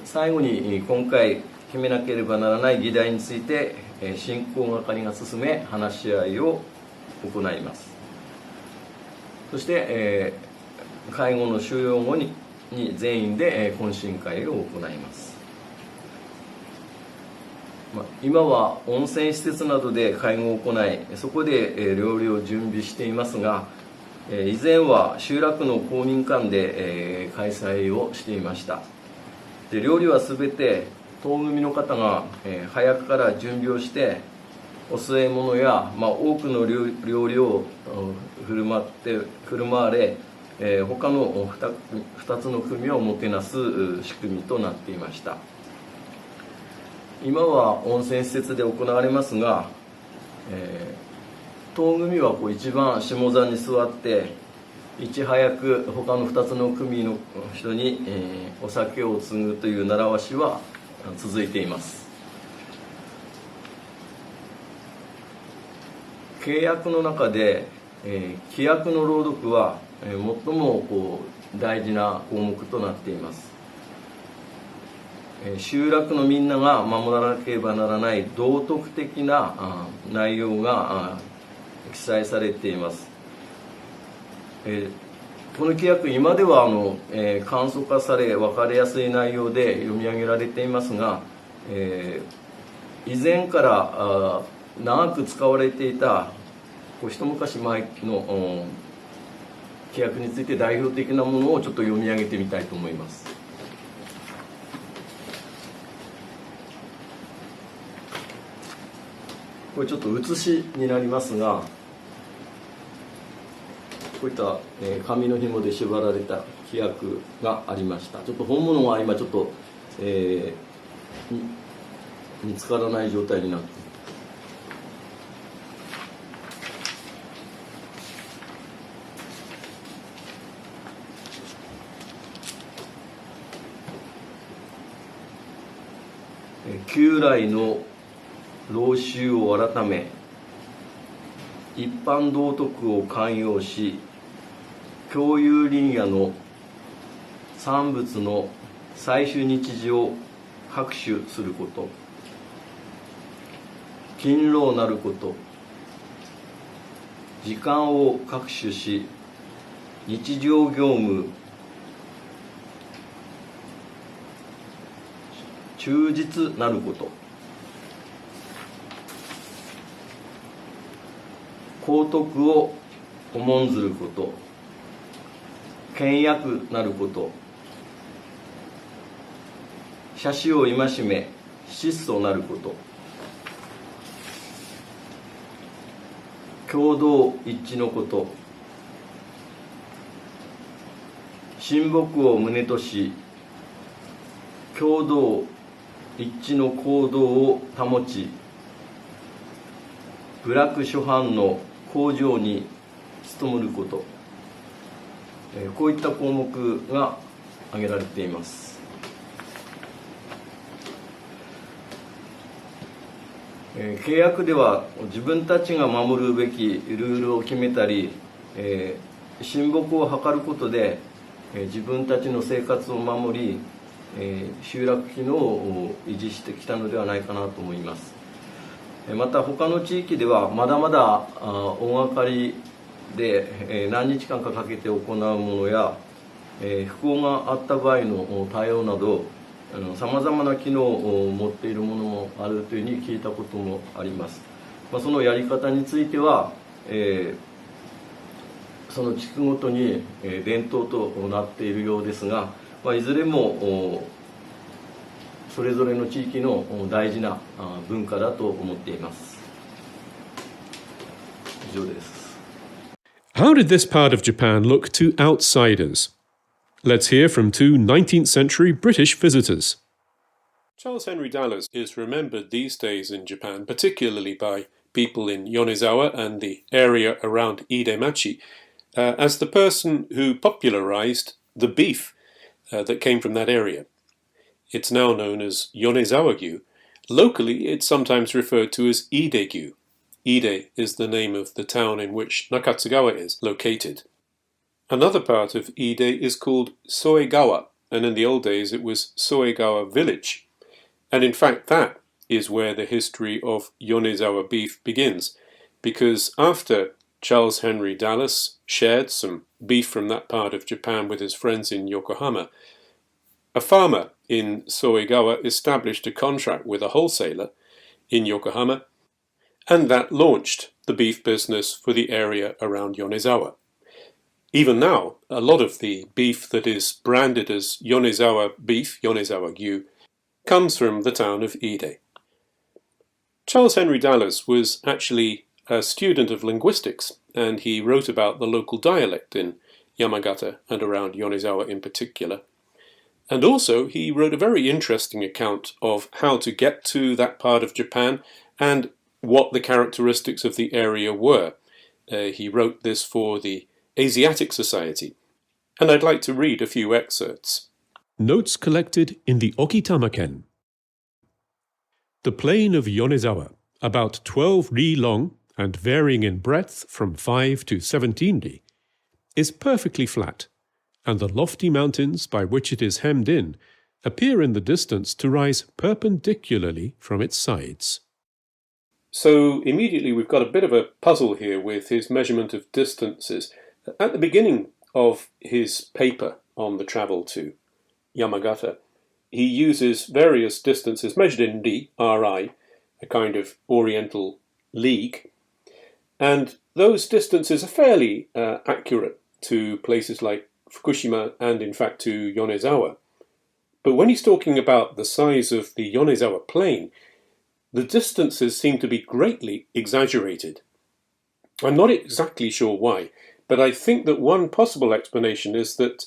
Speaker 11: 最後に今回決めなければならない議題について進行係が進め話し合いを行います。そして、会合の終了後に全員で懇親会を行います。今は温泉施設などで会合を行い、そこで料理を準備していますが、以前は集落の公民館で開催をしていました。で料理はすべて当組の方が、早くから準備をしてお据え物や、多くの料理を振る舞われ、他の 2つの組をもてなす仕組みとなっていました。今は温泉施設で行われますが、当組は一番下座に座っていち早く他の2つの組の人に、お酒を継ぐという習わしは続いています。契約の中で、規約の朗読は、最も大事な項目となっています。集落のみんなが守らなければならない道徳的な内容が記載されています。この規約、今では簡素化され分かりやすい内容で読み上げられていますが、以前から長く使われていた一昔前の規約について代表的なものをちょっと読み上げてみたいと思います。これちょっと写しになりますが、こういった、紙の紐で縛られた規約がありました。ちょっと本物は今ちょっと、見つからない状態になっています。旧来の老習を改め、一般道徳を寛容し、共有林野の産物の採取日時を各種すること、勤労なること、時間を各種し、日常業務、忠実なること、公徳を重んずること、倹約なること、社死を戒め質素なること、共同一致のこと、親睦を旨とし共同一致の行動を保ち、部落諸藩の向上に努めること、こういった項目が挙げられています。契約では自分たちが守るべきルールを決めたり、親睦を図ることで自分たちの生活を守り、集落機能を維持してきたのではないかなと思います。また他の地域ではまだまだ大掛かりで何日間かかけて行うものや、不幸があった場合の対応などさまざまな機能を持っているものもあるというふうに聞いたこともあります。そのやり方については、その地区ごとに伝統となっているようですが、いずれもそれぞれの地域の大事な文化だと思っています。以上です。
Speaker 2: How did this part of Japan look to outsiders? Let's hear from two 19th century British visitors. Charles Henry Dallas is remembered these days in Japan, particularly by people in Yonezawa and the area around Idemachi, as the person who popularized the beef that came from that area. It's now known as Yonezawa-gyu. Locally, it's sometimes referred to as Ide-gyu. Ide is the name of the town in which Nakatsugawa is located. Another part of Ide is called Soegawa, and in the old days it was Soegawa village. And in fact that is where the history of Yonezawa beef begins, because after Charles Henry Dallas shared some beef from that part of Japan with his friends in Yokohama, a farmer in Soegawa established a contract with a wholesaler in Yokohama, and that launched the beef business for the area around Yonezawa. Even now, a lot of the beef that is branded as Yonezawa beef, Yonezawa-gyu, comes from the town of Ide. Charles Henry Dallas was actually a student of linguistics, and he wrote about the local dialect in Yamagata and around Yonezawa in particular. And also he wrote a very interesting account of how to get to that part of Japan and what the characteristics of the area were. He wrote this for the Asiatic Society, and I'd like to read a few excerpts. Notes collected in the Okitama-ken. The plain of Yonezawa, about 12 ri long and varying in breadth from 5 to 17 ri, is perfectly flat, and the lofty mountains by which it is hemmed in appear in the distance to rise perpendicularly from its sides. So immediately we've got a bit of a puzzle here with his measurement of distances. At the beginning of his paper on the travel to Yamagata, he uses various distances measured in ri, a kind of oriental league, and those distances are fairly accurate to places like Fukushima and in fact to Yonezawa. But when he's talking about the size of the Yonezawa plain, the distances seem to be greatly exaggerated. I'm not exactly sure why, but I think that one possible explanation is that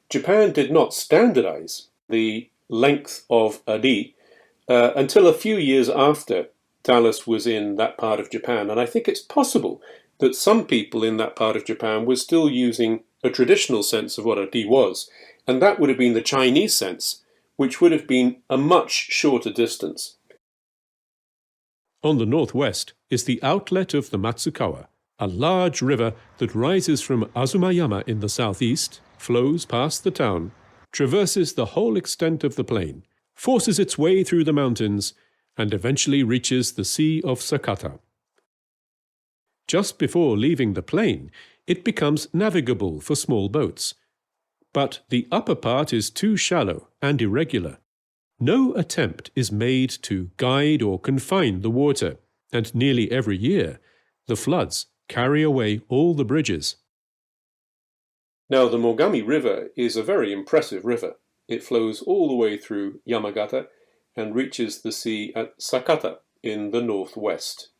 Speaker 2: Japan did not standardize the length of a ri until a few years after Dallas was in that part of Japan, and I think it's possible that some people in that part of Japan were still using a traditional sense of what a ri was, and that would have been the Chinese sense, which would have been a much shorter distance. On the northwest is the outlet of the Matsukawa, a large river that rises from Azumayama in the southeast, flows past the town, traverses the whole extent of the plain, forces its way through the mountains, and eventually reaches the Sea of Sakata. Just before leaving the plain, it becomes navigable for small boats. But the upper part is too shallow and irregular. No attempt is made to guide or confine the water, and nearly every year, the floods carry away all the bridges. Now, the Mogami River is a very impressive river. It flows all the way through Yamagata and reaches the sea at Sakata in the northwest.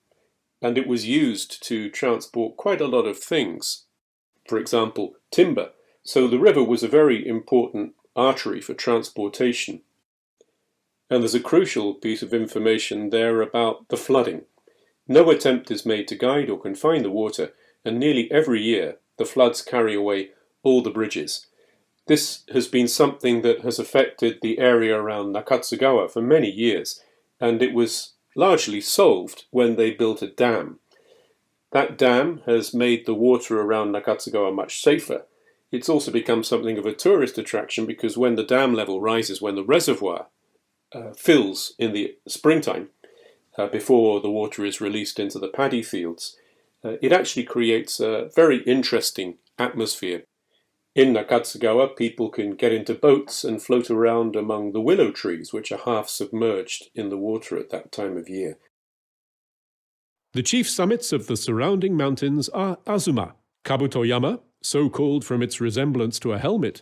Speaker 2: And it was used to transport quite a lot of things. For example, timber. So the river was a very important artery for transportation. And there's a crucial piece of information there about the flooding. No attempt is made to guide or confine the water, and nearly every year the floods carry away all the bridges. This has been something that has affected the area around Nakatsugawa for many years, and it was largely solved when they built a dam. That dam has made the water around Nakatsugawa much safer. It's also become something of a tourist attraction because when the dam level rises, when the reservoir fills in the springtime, before the water is released into the paddy fields, it actually creates a very interesting atmosphere. In Nakatsugawa, people can get into boats and float around among the willow trees, which are half submerged in the water at that time of year. The chief summits of the surrounding mountains are Azuma, Kabutoyama, so called from its resemblance to a helmet,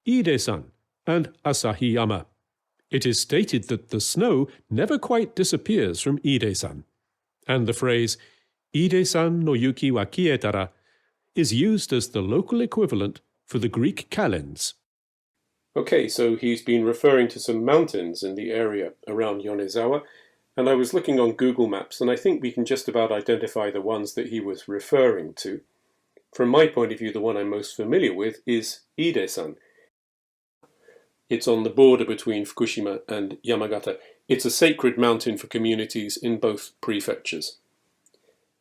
Speaker 2: Ide-san, and Asahiyama. It is stated that the snow never quite disappears from Ide-san, and the phrase Ide-san no yuki wa kietara is used as the local equivalent for the Greek kalends. Okay, so he's been referring to some mountains in the area around Yonezawa, and I was looking on Google Maps, and I think we can just about identify the ones that he was referring to. From my point of view, the one I'm most familiar with is Ide-san. It's on the border between Fukushima and Yamagata. It's a sacred mountain for communities in both prefectures.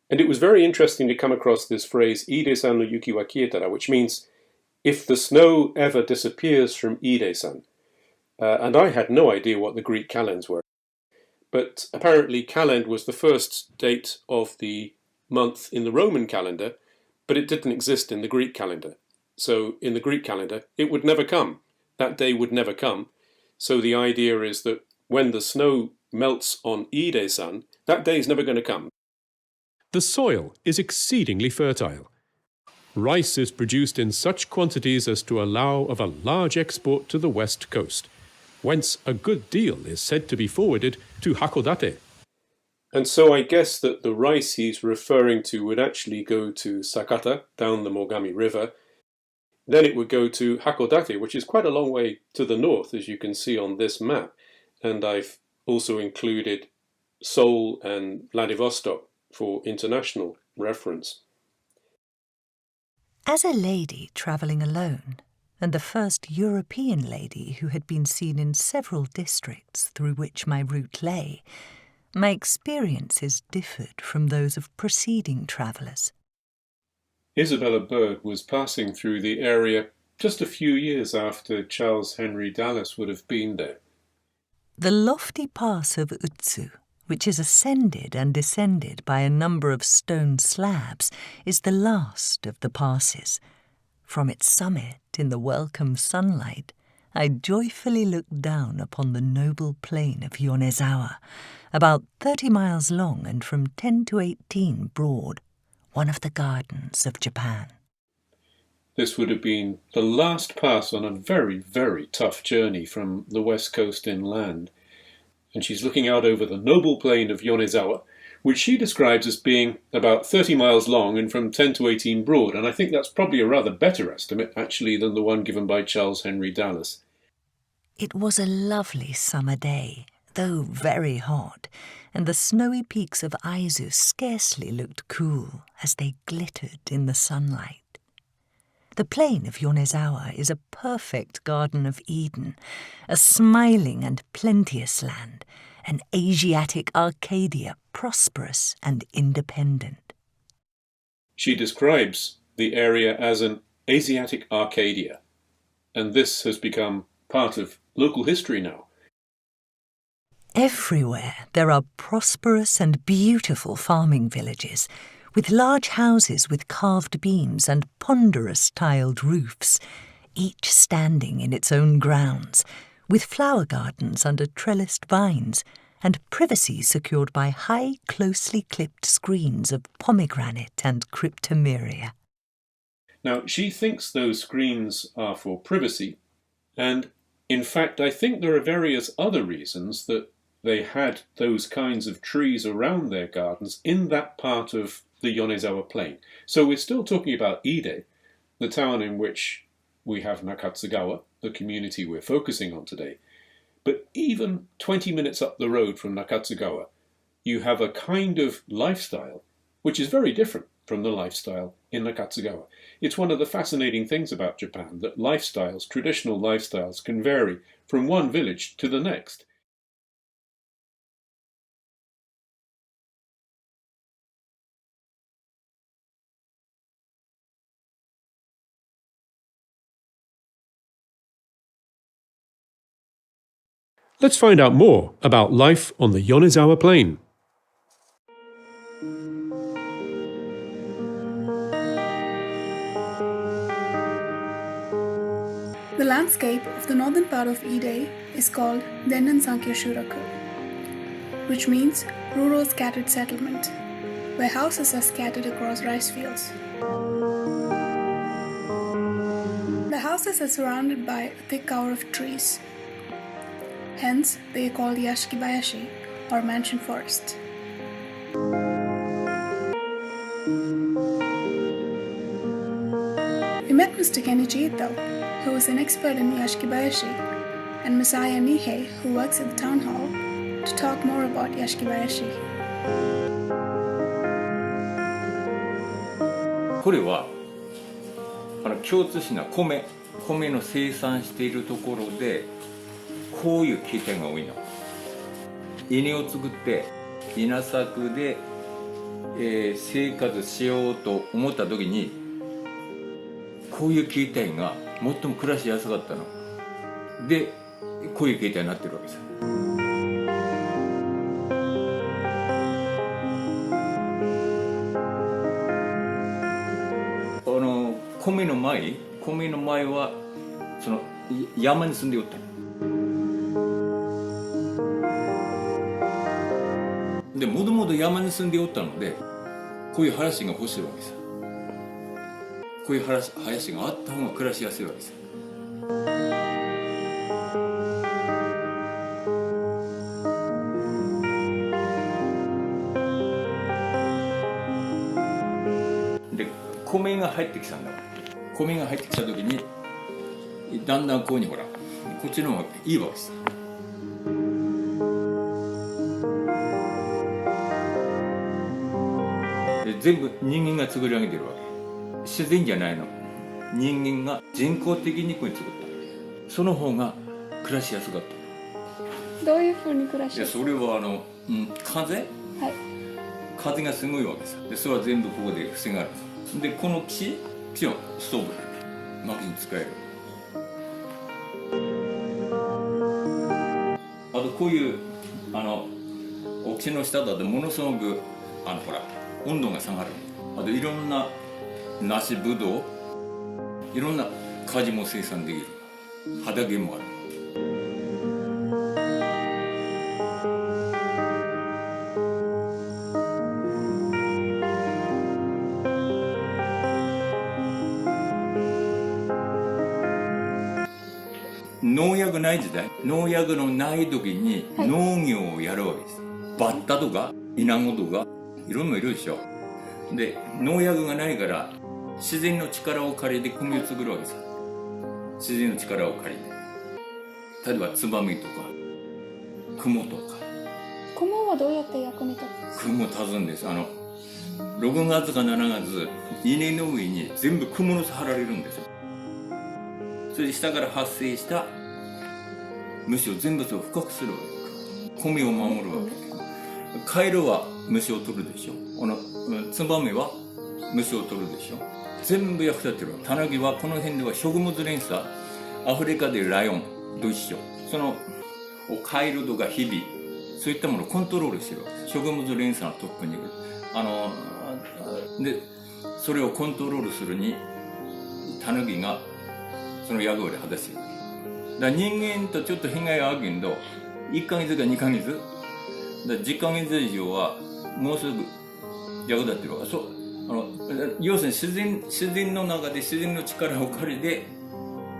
Speaker 2: And it was very interesting to come across this phrase, Ide-san no yuki wa kietara, which means if the snow ever disappears from Ide-san. And I had no idea what the Greek kalends were. But apparently kalend was the first date of the month in the Roman calendar, but it didn't exist in the Greek calendar. So in the Greek calendar, it would never come. That day would never come. So the idea is that when the snow melts on Ide-san, that day is never going to come. The soil is exceedingly fertile. Rice is produced in such quantities as to allow of a large export to the west coast. whence a good deal is said to be forwarded to Hakodate. And so I guess that the rice he's referring to would actually go to Sakata, down the Mogami River. Then it would go to Hakodate, which is quite a long way to the north, as you can see on this map. And I've also included Seoul and Vladivostok for international reference.
Speaker 12: As a lady travelling alone, and the first European lady who had been seen in several districts through which my route lay, my experiences differed from those of preceding travellers.
Speaker 2: Isabella Bird was passing through the area just a few years after Charles Henry Dallas would have been there.
Speaker 12: The lofty pass of Utsu, which is ascended and descended by a number of stone slabs, is the last of the passes. From its summit, in the welcome sunlight, I joyfully looked down upon the noble plain of Yonezawa, about 30 miles long and from 10 to 18 broad, one of the gardens of Japan.
Speaker 2: This would have been the last pass on a very, very tough journey from the west coast inland. And she's looking out over the noble plain of Yonezawa, which she describes as being about 30 miles long and from 10 to 18 broad. And I think that's probably a rather better estimate, actually, than the one given by Charles Henry Dallas.
Speaker 12: It was a lovely summer day, though very hot, and the snowy peaks of Aizu scarcely looked cool as they glittered in the sunlight. The plain of Yonezawa is a perfect Garden of Eden, a smiling and plenteous land, an Asiatic Arcadia, prosperous and independent.
Speaker 2: She describes the area as an Asiatic Arcadia, and this has become part of local history now.
Speaker 12: Everywhere there are prosperous and beautiful farming villages, with large houses with carved beams and ponderous tiled roofs, each standing in its own grounds, with flower gardens under trellised vines, and privacy secured by high, closely clipped screens of pomegranate and cryptomeria.
Speaker 2: Now, she thinks those screens are for privacy, and in fact, I think there are various other reasons that they had those kinds of trees around their gardens in that part of the Yonezawa plain. So we're still talking about Ide, the town in which we have Nakatsugawa, the community we're focusing on today. But even 20 minutes up the road from Nakatsugawa, you have a kind of lifestyle which is very different from the lifestyle in Nakatsugawa. It's one of the fascinating things about Japan, that lifestyles, traditional lifestyles, can vary from one village to the next. Let's find out more about life on the Yonezawa plain.
Speaker 13: The landscape of the northern part of Ide is called Dennen Sankya Shuraku, which means rural scattered settlement, where houses are scattered across rice fields. The houses are surrounded by a thick cover of trees. Hence, they are called Yashikibayashi, or mansion forest. We met Mr. Kenichi, who is an expert in Yashikibayashi, and Masae Nihei, who works at the town hall, to talk more about Yashikibayashi.
Speaker 14: これは共通しな米の生産しているところでこういう経験が多いの。稲を作って稲作で、生活しようと思った時にこういう経験が最も暮らしやすかったの。でこういう経験になってるわけです。米の前はその山に住んでおったの。でもともと山に住んでおったのでこういう林が欲しいわけです。こういう林があった方が暮らしやすいわけです。米が入ってきたんだ。米が入ってきた時にだんだんこうにほらこっちの方がいいわけです。で全部人間が作り上げてるわけ。自然じゃないの。人間が人工的にこう作った。その方が暮らしやすかった。
Speaker 13: どういうふうに暮らしやすい？
Speaker 14: いやそれは風、はい、風がすごいわけです。でそれは全部ここで防がれる。でこの木はストーブで薪に使える。あとこういうお木の下だとものすごくほら温度が下がる。あといろんな梨ぶどういろんな果樹も生産できる。畑もある。農薬ない時代、農薬のない時に農業をやるわけです。バッタとかイナゴとかいろんなのいるでしょ。で農薬がないから自然の力を借りて米を作るわけです。自然の力を借りて、例えばツバメとか雲とか。
Speaker 13: 雲はどうやって役に立つんですか？
Speaker 14: 雲立つんです。6月か7月稲の上に全部雲の巣張られるんですよ。それで下から発生した虫を全部深くするわけ。米を守るわけ。カエルは虫を取るでしょ。ツバメは虫を取るでしょ。全部役立ってる。タナギはこの辺では食物連鎖、アフリカでライオンと一緒。そのカエルとかヒビ、そういったものをコントロールしてるわけです。食物連鎖のトップにいる。でそれをコントロールするにタヌキがその役割を果たしている。だから人間とちょっと被害があるけど1ヶ月か2ヶ月だ10ヶ月以上はもうすぐ役立ってるわけ。要するに自然の中で自然の力を借りて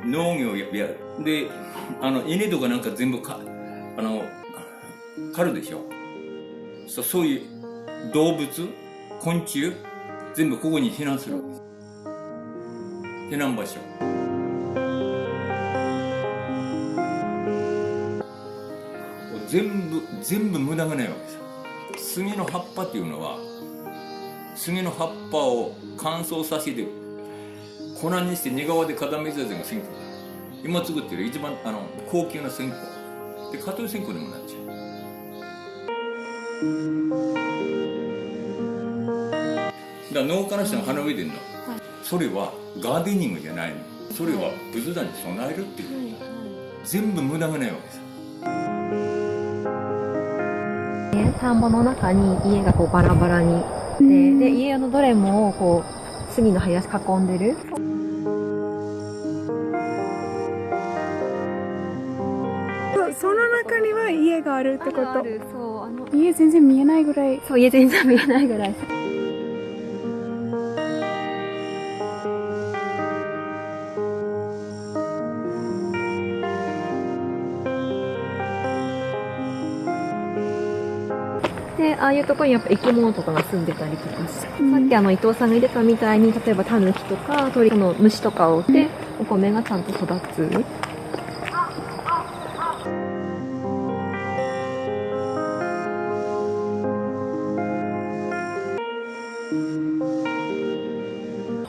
Speaker 14: 農業をやる。で稲とかなんか全部刈るでしょ。そういう動物昆虫全部ここに避難するわけです。避難場所。全部無駄がないわけです。杉の葉っぱっていうのは杉の葉っぱを乾燥させて粉にして煮皮で固めたやつが線香だ。今作ってる一番高級な線香で家庭線香にもなっちゃう。だから農家の人が花植えてんの、それはガーデニングじゃないの。それは仏壇に備えるっていう、全部無駄がないわけです。
Speaker 15: 田んぼの中に家がこうバラバラにで家のどれもこう杉の林囲んでる。
Speaker 13: その中には家があるってこと。そう家全然見えないぐらい。
Speaker 15: そう家全然見えないぐらい。でああいうところにやっぱ生き物とかが住んでたりとかして、さっき伊藤さんが言ってたみたいに例えばタヌキとか鳥の虫とかをでお米がちゃんと育つ。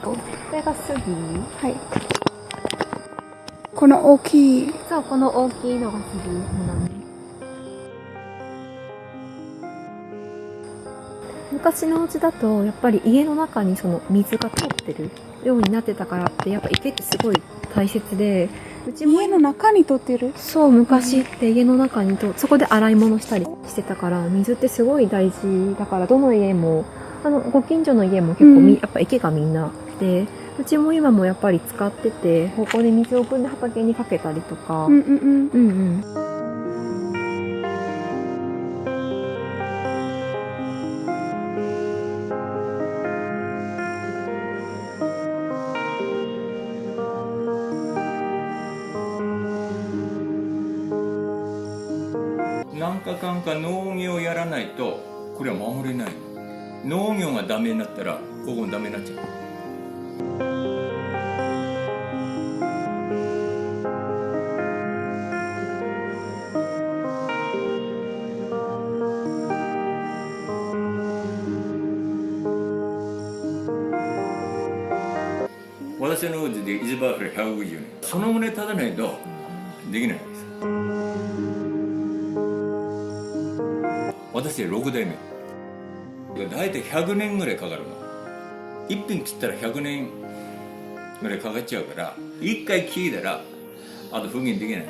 Speaker 15: これが杉。はい。
Speaker 13: この大きい。
Speaker 15: そうこの大きいのが杉なんです。昔のお家だとやっぱり家の中にその水が通ってるようになってたからってやっぱ池ってすごい大切で、
Speaker 13: うちも家の中に通ってる。
Speaker 15: そう昔って家の中にそこで洗い物したりしてたから水ってすごい大事だから、どの家もご近所の家も結構やっぱ池がみんなで、うちも今もやっぱり使っててここで水を汲んで畑にかけたりとか。
Speaker 14: なんかかんか農業をやらないとこれは守れない。農業がダメになったらここもダメになっちゃう。私のうちで一番150年。その旨立たないとできないんです。私は6代目。大体100年ぐらいかかるの。1品切ったら100年ぐらいかかっちゃうから、1回切ったらあと復元できない。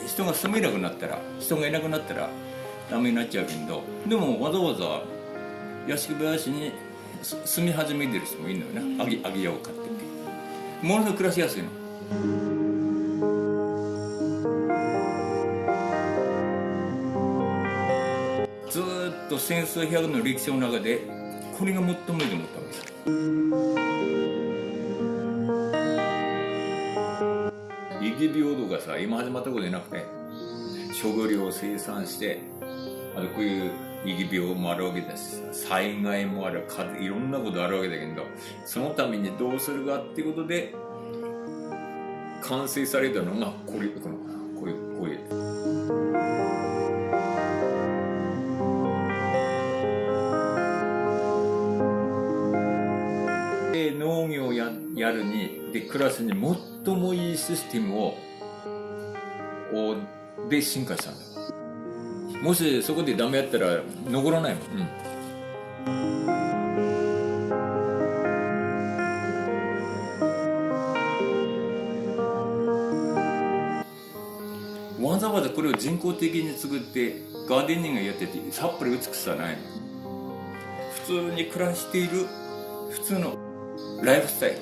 Speaker 14: 人が住めなくなったら、人がいなくなったらダメになっちゃうけど、でもわざわざ屋敷林に住み始めてる人もいるのよな。空き家を買ってて、ものすごく暮らしやすいの。ずーっと千数百の歴史の中でこれが最もいいと思ったんです。疫病とかさ、今始まったことじゃなくて、食料を生産して、あとこういう疫病もあるわけだし、災害もある、いろんなことあるわけだけど、そのためにどうするかっていうことで完成されたのがこういう。で農業をやるにで暮らすに最もいいシステムで進化したんだ。もしそこでダメやったら残らないもん。わざわざこれを人工的に作ってガーデニングやっててさっぱり美しさはないの。普通に暮らしている普通のライフスタイル、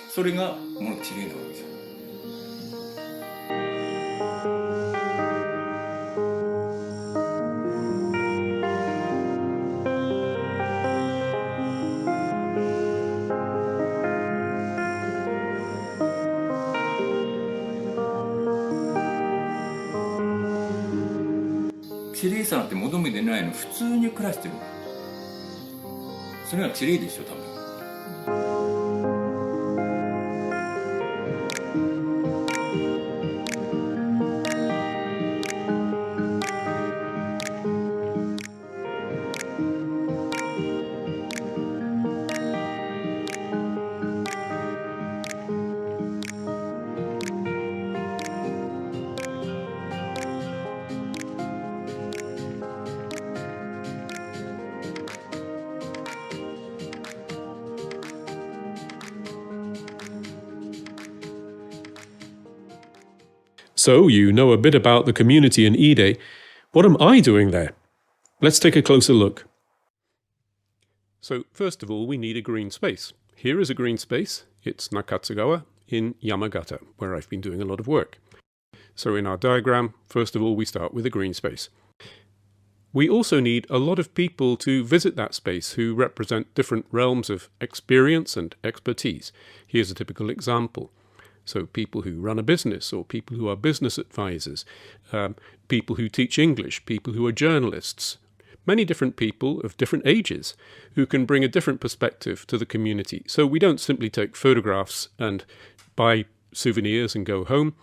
Speaker 14: それがもう綺麗なわけですよ。綺麗さなんて求めてないの。普通に暮らしてる。それが綺麗でしょ、多分。
Speaker 2: So, you know a bit about the community in Ide. What am I doing there? Let's take a closer look. So, first of all, we need a green space. Here is a green space. It's Nakatsugawa in Yamagata, where I've been doing a lot of work. So in our diagram, first of all, we start with a green space. We also need a lot of people to visit that space who represent different realms of experience and expertise. Here's a typical example. So people who run a business, or people who are business advisors, people who teach English, people who are journalists, many different people of different ages who can bring a different perspective to the community. So we don't simply take photographs and buy souvenirs and go home.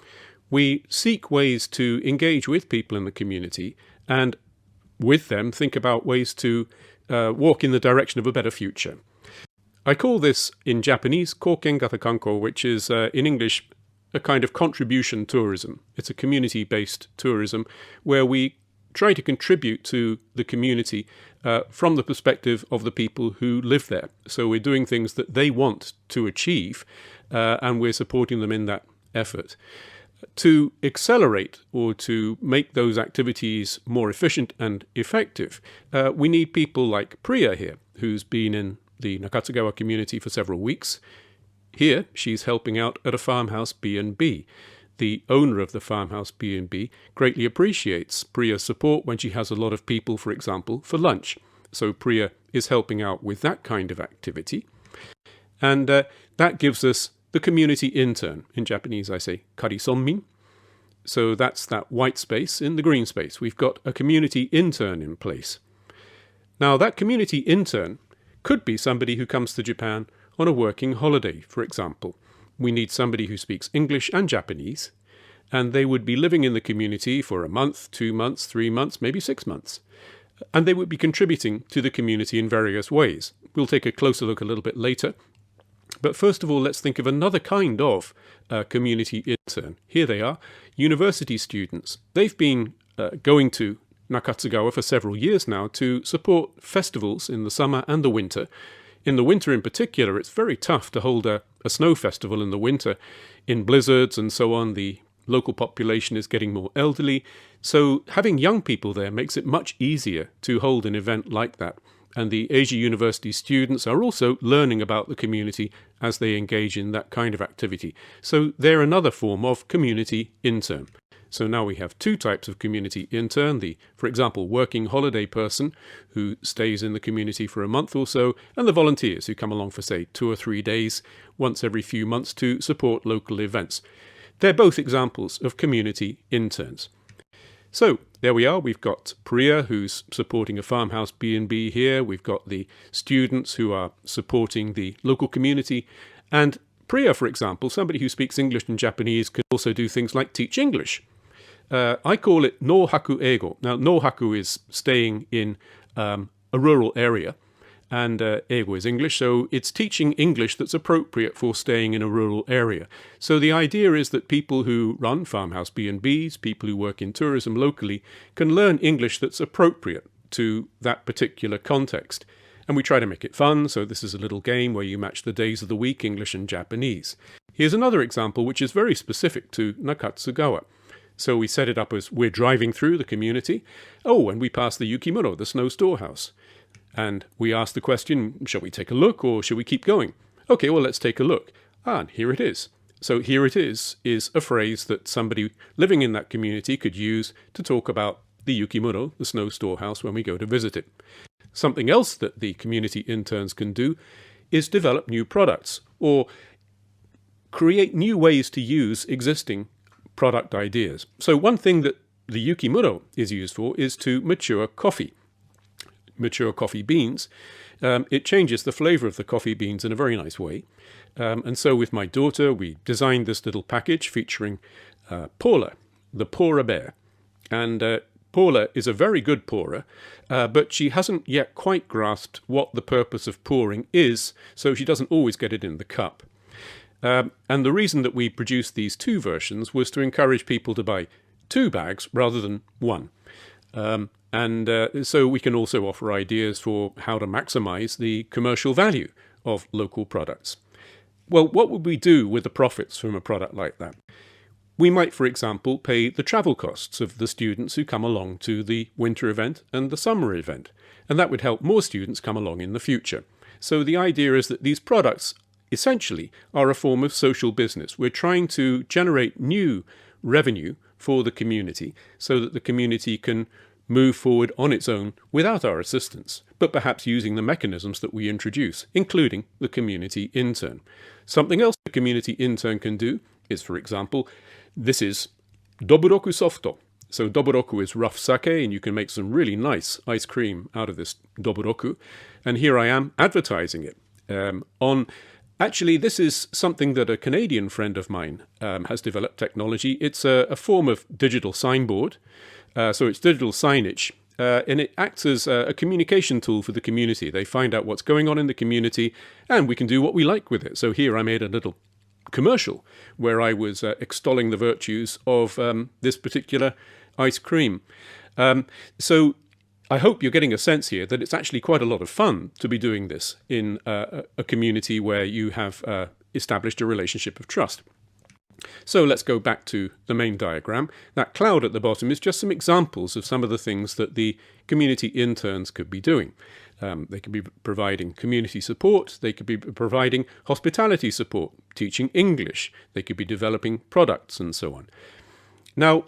Speaker 2: We seek ways to engage with people in the community and with them think about ways to walk in the direction of a better future. I call this in Japanese koken gata kanko, which is in English a kind of contribution tourism. It's a community-based tourism where we try to contribute to the community from the perspective of the people who live there. So we're doing things that they want to achieve and we're supporting them in that effort. To accelerate or to make those activities more efficient and effective, we need people like Priya here, who's been in the Nakatsugawa community for several weeks. Here, she's helping out at a farmhouse B&B. The owner of the farmhouse B&B greatly appreciates Priya's support when she has a lot of people, for example, for lunch. So Priya is helping out with that kind of activity. And that gives us the community intern. In Japanese, I say karisonmin. So that's that white space in the green space. We've got a community intern in place. Now, that community intern could be somebody who comes to Japan on a working holiday, for example. We need somebody who speaks English and Japanese, and they would be living in the community for a month, 2 months, 3 months, maybe 6 months. and they would be contributing to the community in various ways. We'll take a closer look a little bit later. But first of all, let's think of another kind of community intern. Here they are, university students. They've been going to Nakatsugawa for several years now to support festivals in the summer and the winter. In the winter in particular, it's very tough to hold a snow festival in the winter. In blizzards and so on, the local population is getting more elderly. So having young people there makes it much easier to hold an event like that. And the Asia University students are also learning about the community as they engage in that kind of activity. So they're another form of community intern. So now we have two types of community intern, the, for example, working holiday person who stays in the community for a month or so, and the volunteers who come along for, say, 2 or 3 days once every few months to support local events. They're both examples of community interns. So there we are. We've got Priya, who's supporting a farmhouse B&B here. We've got the students who are supporting the local community. And Priya, for example, somebody who speaks English and Japanese, can also do things like teach English. I call it no haku eigo. Now, no haku is staying in a rural area, and eigo is English, so it's teaching English that's appropriate for staying in a rural area. So the idea is that people who run farmhouse B&Bs, people who work in tourism locally, can learn English that's appropriate to that particular context. And we try to make it fun, so this is a little game where you match the days of the week, English and Japanese. Here's another example which is very specific to Nakatsugawa. So we set it up as we're driving through the community. Oh, and we pass the Yukimuro, the snow storehouse. And we ask the question, shall we take a look or shall we keep going? Okay, well, let's take a look. And here it is. So here it is a phrase that somebody living in that community could use to talk about the Yukimuro, the snow storehouse, when we go to visit it. Something else that the community interns can do is develop new products or create new ways to use existing product ideas. So one thing that the Yukimuro is used for is to mature coffee beans. It changes the flavor of the coffee beans in a very nice way. And so with my daughter, we designed this little package featuring Paula, the pourer bear. And Paula is a very good pourer, but she hasn't yet quite grasped what the purpose of pouring is, so she doesn't always get it in the cup. And the reason that we produced these two versions was to encourage people to buy 2 bags rather than 1. So we can also offer ideas for how to maximize the commercial value of local products. Well, what would we do with the profits from a product like that? We might, for example, pay the travel costs of the students who come along to the winter event and the summer event, and that would help more students come along in the future. So the idea is that these products essentially are a form of social business. We're trying to generate new revenue for the community so that the community can move forward on its own without our assistance, but perhaps using the mechanisms that we introduce, including the community intern. Something else the community intern can do is, for example, this is doburoku softo. So doburoku is rough sake, and you can make some really nice ice cream out of this doburoku. And here I am advertising it Actually, this is something that a Canadian friend of mine has developed technology. It's a form of digital signboard. So it's digital signage. And it acts as a communication tool for the community. They find out what's going on in the community, and we can do what we like with it. So here I made a little commercial where I was extolling the virtues of this particular ice cream. So I hope you're getting a sense here that it's actually quite a lot of fun to be doing this in a community where you have established a relationship of trust. So let's go back to the main diagram. That cloud at the bottom is just some examples of some of the things that the community interns could be doing. They could be providing community support, they could be providing hospitality support, teaching English, they could be developing products and so on. Now,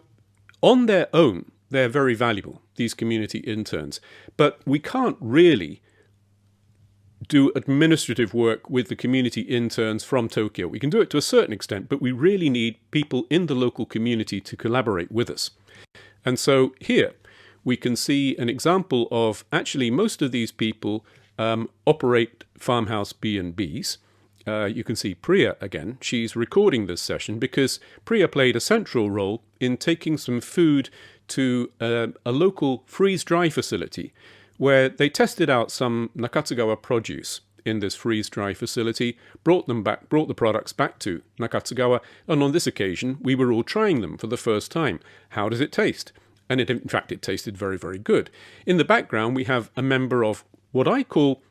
Speaker 2: on their own, they're very valuable, these community interns, but we can't really do administrative work with the community interns from Tokyo. We can do it to a certain extent, but we really need people in the local community to collaborate with us. And so here we can see an example of actually most of these people operate farmhouse B&Bs. You can see Priya again. She's recording this session because Priya played a central role in taking some food to a local freeze-dry facility where they tested out some Nakatsugawa produce in this freeze-dry facility, brought the products back to Nakatsugawa, and on this occasion we were all trying them for the first time. How does it taste? And in fact it tasted very, very good. In the background we have a member of what I call,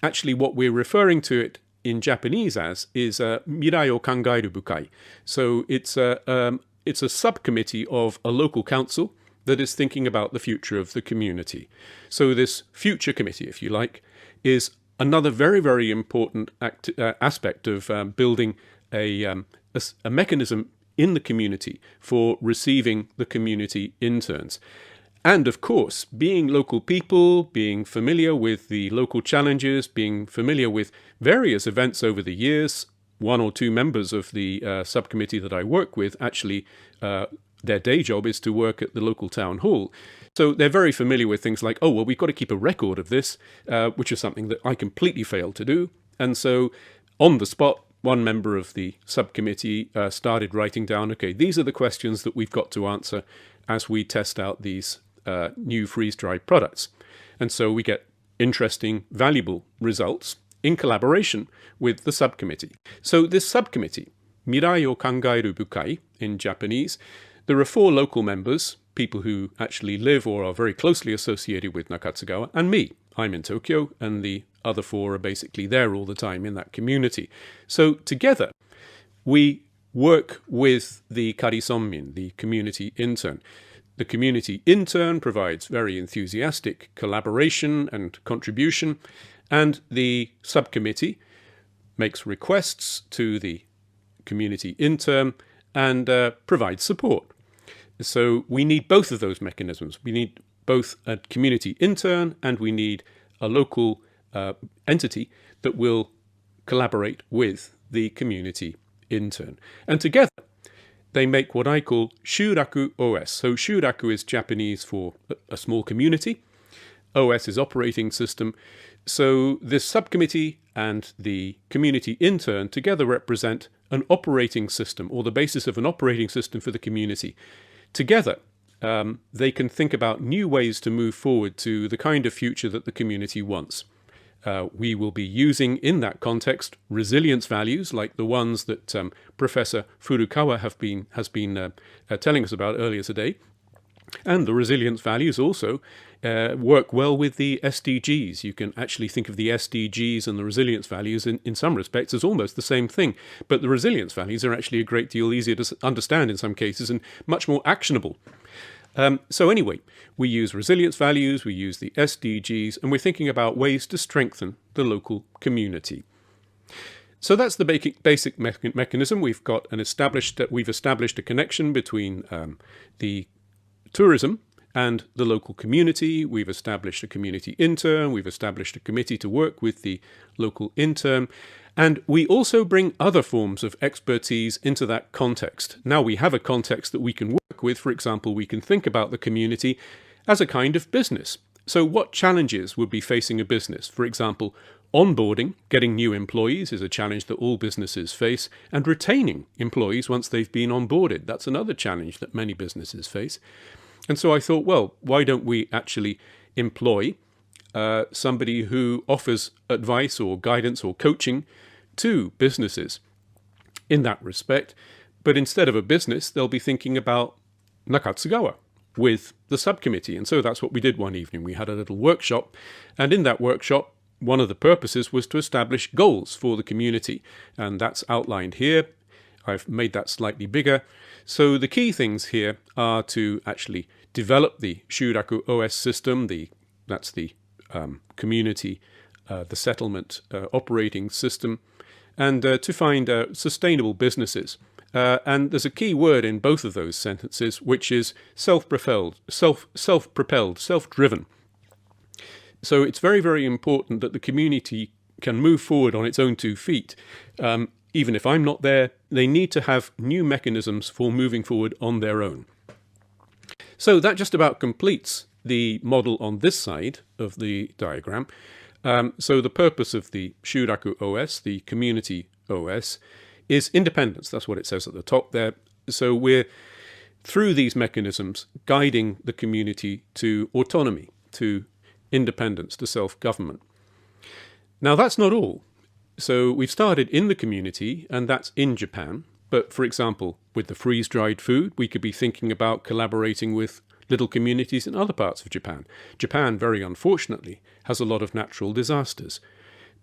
Speaker 2: actually what we're referring to it in Japanese as is Mirai o Kangairu Bukai. So it's a subcommittee of a local council that is thinking about the future of the community. So this future committee, if you like, is another very, very important aspect of building a mechanism in the community for receiving the community interns. And of course, being local people, being familiar with the local challenges, being familiar with various events over the years, one or two members of the subcommittee that I work with actually, their day job is to work at the local town hall. So they're very familiar with things like, oh, well, we've got to keep a record of this, which is something that I completely failed to do. And so on the spot, one member of the subcommittee started writing down, okay, these are the questions that we've got to answer as we test out these new freeze-dried products. And so we get interesting, valuable results in collaboration with the subcommittee. So this subcommittee, Mirai o Kangairu Bukai in Japanese, there are 4 local members, people who actually live or are very closely associated with Nakatsugawa, and me. I'm in Tokyo, and the other 4 are basically there all the time in that community. So together, we work with the Karisonmin, the community intern. The community intern provides very enthusiastic collaboration and contribution, and the subcommittee makes requests to the community intern and provides support. So we need both of those mechanisms. We need both a community intern and we need a local entity that will collaborate with the community intern. And together, they make what I call Shuraku OS. So Shuraku is Japanese for a small community. OS is operating system. So this subcommittee and the community intern together represent an operating system, or the basis of an operating system for the community. Together, they can think about new ways to move forward to the kind of future that the community wants. We will be using, in that context, resilience values like the ones that Professor Furukawa has been telling us about earlier today. And the resilience values also work well with the SDGs. You can actually think of the SDGs and the resilience values in some respects as almost the same thing. But the resilience values are actually a great deal easier to understand in some cases and much more actionable. So anyway, we use resilience values, we use the SDGs, and we're thinking about ways to strengthen the local community. So that's the basic mechanism. We've established a connection between the tourism and the local community. We've established a community intern. We've established a committee to work with the local intern. And we also bring other forms of expertise into that context. Now we have a context that we can work with. For example, we can think about the community as a kind of business. So what challenges would be facing a business? For example, onboarding, getting new employees is a challenge that all businesses face, and retaining employees once they've been onboarded. That's another challenge that many businesses face. And so I thought, well, why don't we actually employ somebody who offers advice or guidance or coaching to businesses in that respect? But instead of a business, they'll be thinking about Nakatsugawa with the subcommittee. And so that's what we did one evening. We had a little workshop, and in that workshop, one of the purposes was to establish goals for the community, and that's outlined here. I've made that slightly bigger. So the key things here are to actually develop the Shuraku OS system, that's the community, the settlement operating system, and to find sustainable businesses. And there's a key word in both of those sentences, which is self-propelled, self-driven. So it's very, very important that the community can move forward on its own 2 feet. Even if I'm not there, they need to have new mechanisms for moving forward on their own. So that just about completes the model on this side of the diagram. So the purpose of the Shuraku OS, the community OS, is independence. That's what it says at the top there. So we're through these mechanisms, guiding the community to autonomy, to independence, to self-government. Now, that's not all. So we've started in the community, and that's in Japan. But for example, with the freeze-dried food, we could be thinking about collaborating with little communities in other parts of Japan. Japan, very unfortunately, has a lot of natural disasters.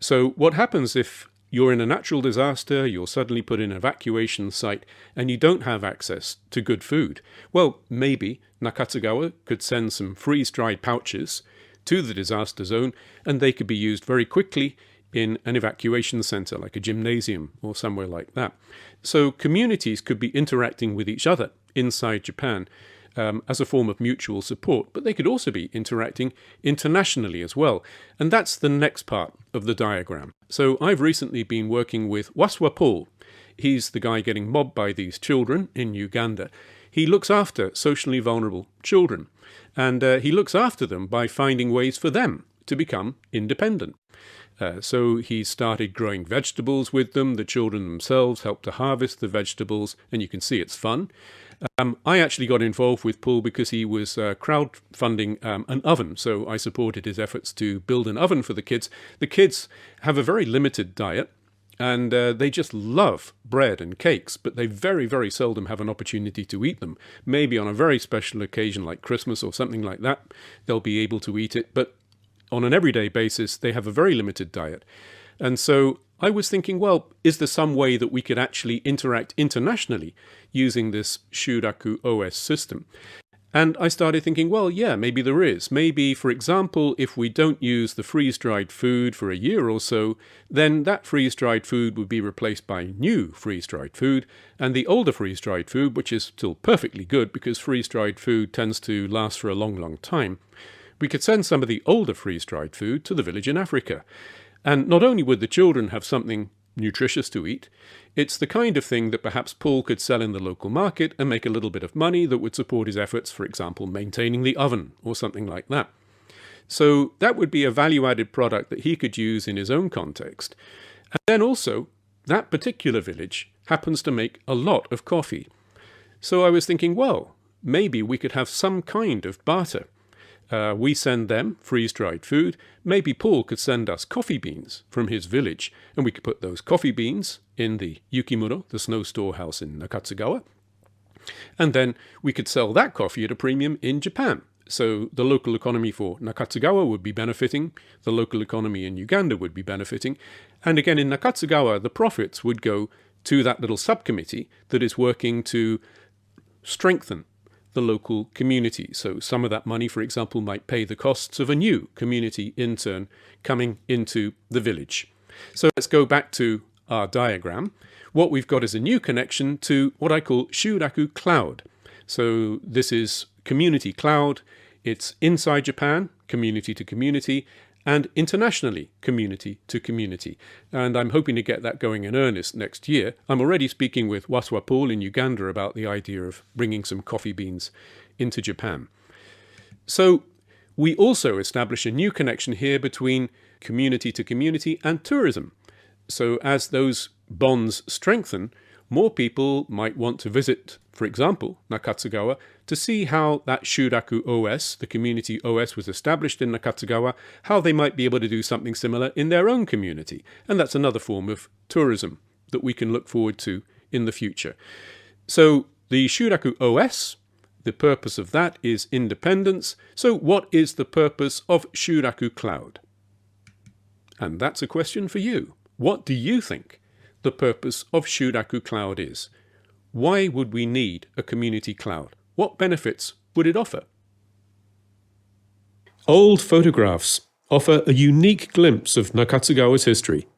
Speaker 2: So what happens if you're in a natural disaster, you're suddenly put in an evacuation site, and you don't have access to good food? Well, maybe Nakatsugawa could send some freeze-dried pouches to the disaster zone, and they could be used very quickly in an evacuation center, like a gymnasium or somewhere like that. So communities could be interacting with each other inside Japan as a form of mutual support, but they could also be interacting internationally as well. And that's the next part of the diagram. So I've recently been working with Wasswa Paul. He's the guy getting mobbed by these children in Uganda. He looks after socially vulnerable children, and he looks after them by finding ways for them to become independent. So he started growing vegetables with them. The children themselves help to harvest the vegetables, and you can see it's fun. I actually got involved with Paul because he was crowdfunding an oven, so I supported his efforts to build an oven for the kids. The kids have a very limited diet, and they just love bread and cakes, but they very, very seldom have an opportunity to eat them. Maybe on a very special occasion like Christmas or something like that, they'll be able to eat it, but on an everyday basis, they have a very limited diet. And so I was thinking, well, is there some way that we could actually interact internationally using this Shuraku OS system? And I started thinking, well, yeah, maybe there is. Maybe, for example, if we don't use the freeze-dried food for a year or so, then that freeze-dried food would be replaced by new freeze-dried food, and the older freeze-dried food, which is still perfectly good because freeze-dried food tends to last for a long, long time, we could send some of the older freeze-dried food to the village in Africa. And not only would the children have something nutritious to eat, it's the kind of thing that perhaps Paul could sell in the local market and make a little bit of money that would support his efforts, for example, maintaining the oven or something like that. So that would be a value-added product that he could use in his own context. And then also, that particular village happens to make a lot of coffee. So I was thinking, well, maybe we could have some kind of barter. We send them freeze-dried food. Maybe Paul could send us coffee beans from his village, and we could put those coffee beans in the Yukimuro, the snow storehouse in Nakatsugawa. And then we could sell that coffee at a premium in Japan. So the local economy for Nakatsugawa would be benefiting, the local economy in Uganda would be benefiting, and again in Nakatsugawa the profits would go to that little subcommittee that is working to strengthen the local community. So some of that money, for example, might pay the costs of a new community intern coming into the village. So let's go back to our diagram. What we've got is a new connection to what I call Shuraku Cloud. So this is Community Cloud. It's inside Japan, community to community, and internationally, community to community. And I'm hoping to get that going in earnest next year. I'm already speaking with Wasswa Paul in Uganda about the idea of bringing some coffee beans into Japan. So we also establish a new connection here between community to community and tourism. So as those bonds strengthen, more people might want to visit, for example, Nakatsugawa, to see how that Shuraku OS, the community OS, was established in Nakatsugawa, how they might be able to do something similar in their own community. And that's another form of tourism that we can look forward to in the future. So the Shuraku OS, the purpose of that is independence. So what is the purpose of Shuraku Cloud? And that's a question for you. What do you think the purpose of Shuraku Cloud is? Why would we need a community cloud? What benefits would it offer? Old photographs offer a unique glimpse of Nakatsugawa's history.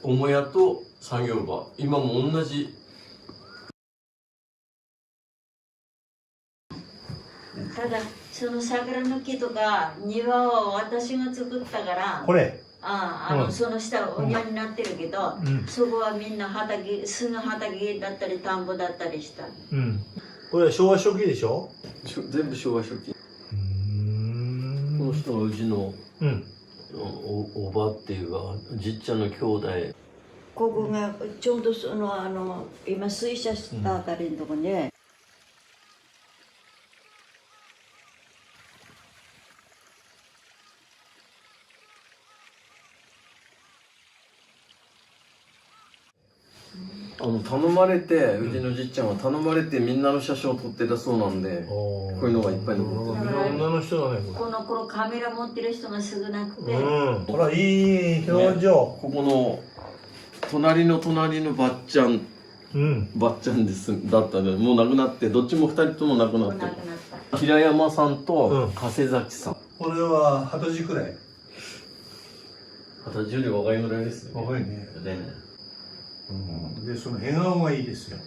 Speaker 11: 母屋と作業場、今も同じ。
Speaker 16: ただその桜の木とか庭は私が作ったから。
Speaker 3: これ。
Speaker 16: その下お庭になってるけど、そこはみんな畑、巣の畑だったり田んぼだったりした。
Speaker 1: これは昭和初期でしょ？
Speaker 11: 全部昭和初期。この人がうちのおばっていうかじっちゃんの兄弟。
Speaker 16: ここがちょうど今水車したあたりのとこね。
Speaker 11: 頼まれて、うちのじっちゃんは頼まれてみんなの写真を撮ってたそうなんで、こういうのがいっぱい残ってる。
Speaker 1: 女の人だね。
Speaker 16: この頃カメラ持ってる人が少なくて。
Speaker 1: ほら、いい表情。
Speaker 11: ここの隣のばっちゃん、ばっちゃんだったので、もう亡くなって、どっちも2人とも亡くなってる。平山さんと加瀬崎さん。
Speaker 1: これは20歳くらい。
Speaker 11: 20歳より若いぐらいですね。
Speaker 1: 若いね。で、その変顔がいいですよ。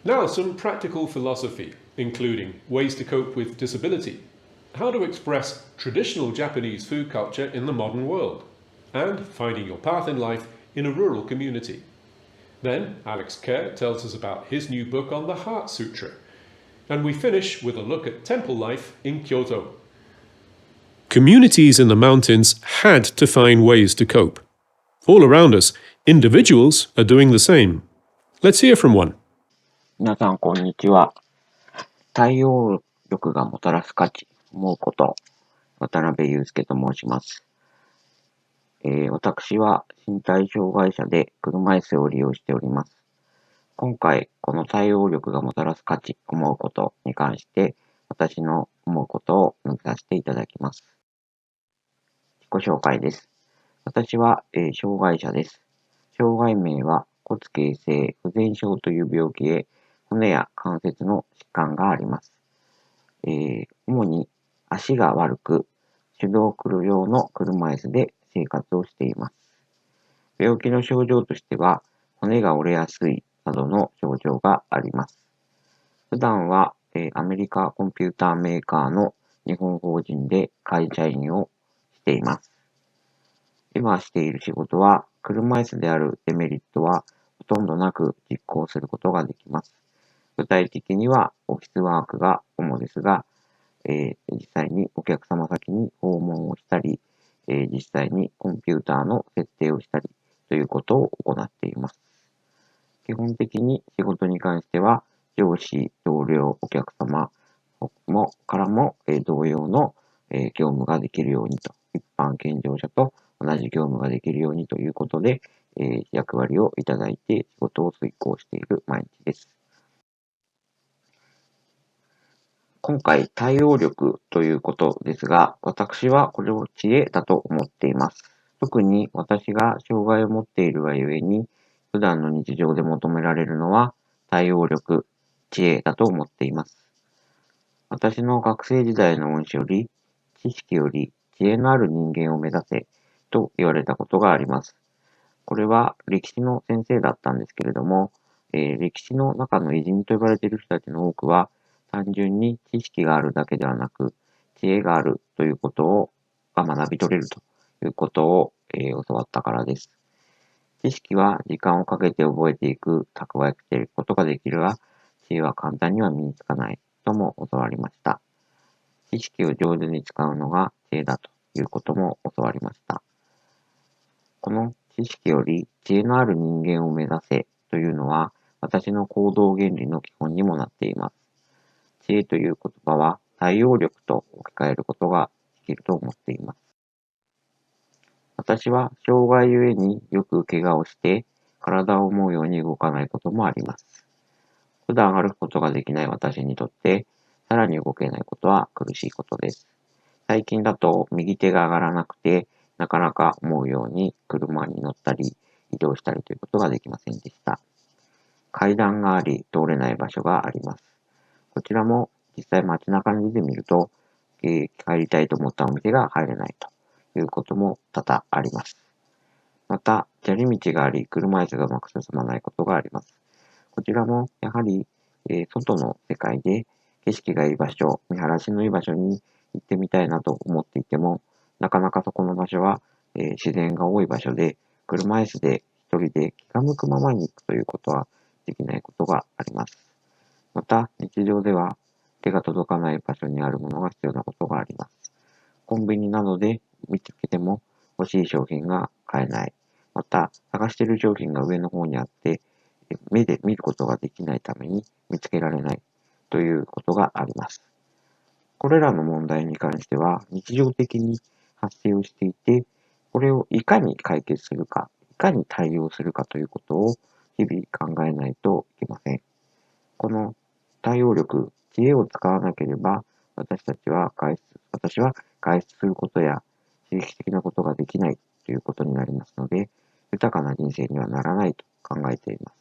Speaker 2: Now, some practical philosophy, including ways to cope with disability, how to express traditional Japanese food culture in the modern world, and finding your path in life in a rural community. Then, Alex Kerr tells us about his new book on the Heart Sutra, And we finish with a look at temple life in Kyoto. Communities in the mountains had to find ways to cope. All around us, individuals are doing the same. Let's hear from one.
Speaker 17: 皆さん、こんにちは。対応力がもたらす価値、思うこと、渡辺祐介と申します。私は身体障害者で車椅子を利用しております。今回、この対応力がもたらす価値、思うことに関して、私の思うことを述べさせていただきます。自己紹介です。私は、障害者です。障害名は骨形成不全症という病気で、骨や関節の疾患があります。主に足が悪く、手動用の車椅子で生活をしています。病気の症状としては、骨が折れやすいなどの症状があります。普段は、アメリカコンピューターメーカーの日本法人で会社員をしています。今している仕事は、車椅子であるデメリットはほとんどなく実行することができます。具体的にはオフィスワークが主ですが、実際にお客様先に訪問をしたり、実際にコンピューターの設定をしたりということを行っています。基本的に仕事に関しては、上司、同僚、お客様からも同様の業務ができるようにと、一般健常者と同じ業務ができるようにということで、役割をいただいて仕事を遂行している毎日です。今回、対応力ということですが、私はこれを知恵だと思っています。特に私が障害を持っているがゆえに、普段の日常で求められるのは対応力、知恵だと思っています。私の学生時代の恩師より、知識より知恵のある人間を目指せと言われたことがあります。これは歴史の先生だったんですけれども、歴史の中の偉人と呼ばれている人たちの多くは、単純に知識があるだけではなく、知恵があるということが学び取れるということを、教わったからです。知識は時間をかけて覚えていく、蓄えていくことができるが、知恵は簡単には身につかないとも教わりました。知識を上手に使うのが知恵だということも教わりました。この知識より知恵のある人間を目指せというのは、私の行動原理の基本にもなっています。知恵という言葉は対応力と置き換えることができると思っています。私は障害ゆえによく怪我をして体を思うように動かないこともあります。普段歩くことができない私にとってさらに動けないことは苦しいことです。最近だと右手が上がらなくてなかなか思うように車に乗ったり移動したりということができませんでした。階段があり通れない場所があります。こちらも実際街中に出てみると、帰りたいと思ったお店が入れないということも多々あります。また、砂利道があり、車椅子がうまく進まないことがあります。こちらもやはり、外の世界で景色がいい場所、見晴らしのいい場所に行ってみたいなと思っていても、なかなかそこの場所は、自然が多い場所で、車椅子で一人で気が向くままに行くということはできないことがあります。また、日常では手が届かない場所にあるものが必要なことがあります。コンビニなどで見つけても欲しい商品が買えない。また、探している商品が上の方にあって、目で見ることができないために見つけられないということがあります。これらの問題に関しては日常的に発生をしていて、これをいかに解決するか、いかに対応するかということを日々考えないといけません。この対応力、知恵を使わなければ、私は外出することや刺激的なことができないということになりますので、豊かな人生にはならないと考えています。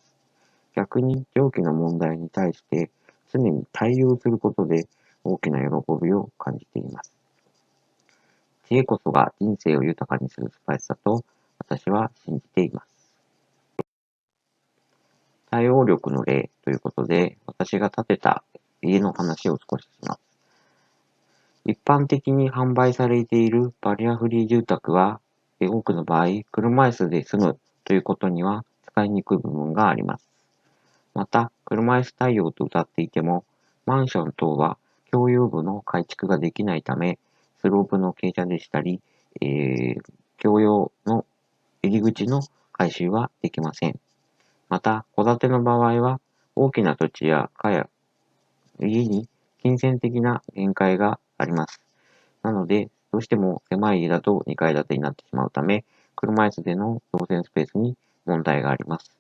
Speaker 17: 逆に上記の問題に対して常に対応することで大きな喜びを感じています。知恵こそが人生を豊かにするスパイスだと私は信じています。対応力の例ということで、私が建てた家の話を少しします。一般的に販売されているバリアフリー住宅は、多くの場合、車椅子で住むということには使いにくい部分があります。また、車椅子対応と謳っていても、マンション等は共用部の改築ができないため、スロープの傾斜でしたり、共用の入り口の改修はできません。また、戸建ての場合は、大きな土地や家や家に金銭的な限界があります。なので、どうしても狭い家だと2階建てになってしまうため、車椅子での動線スペースに問題があります。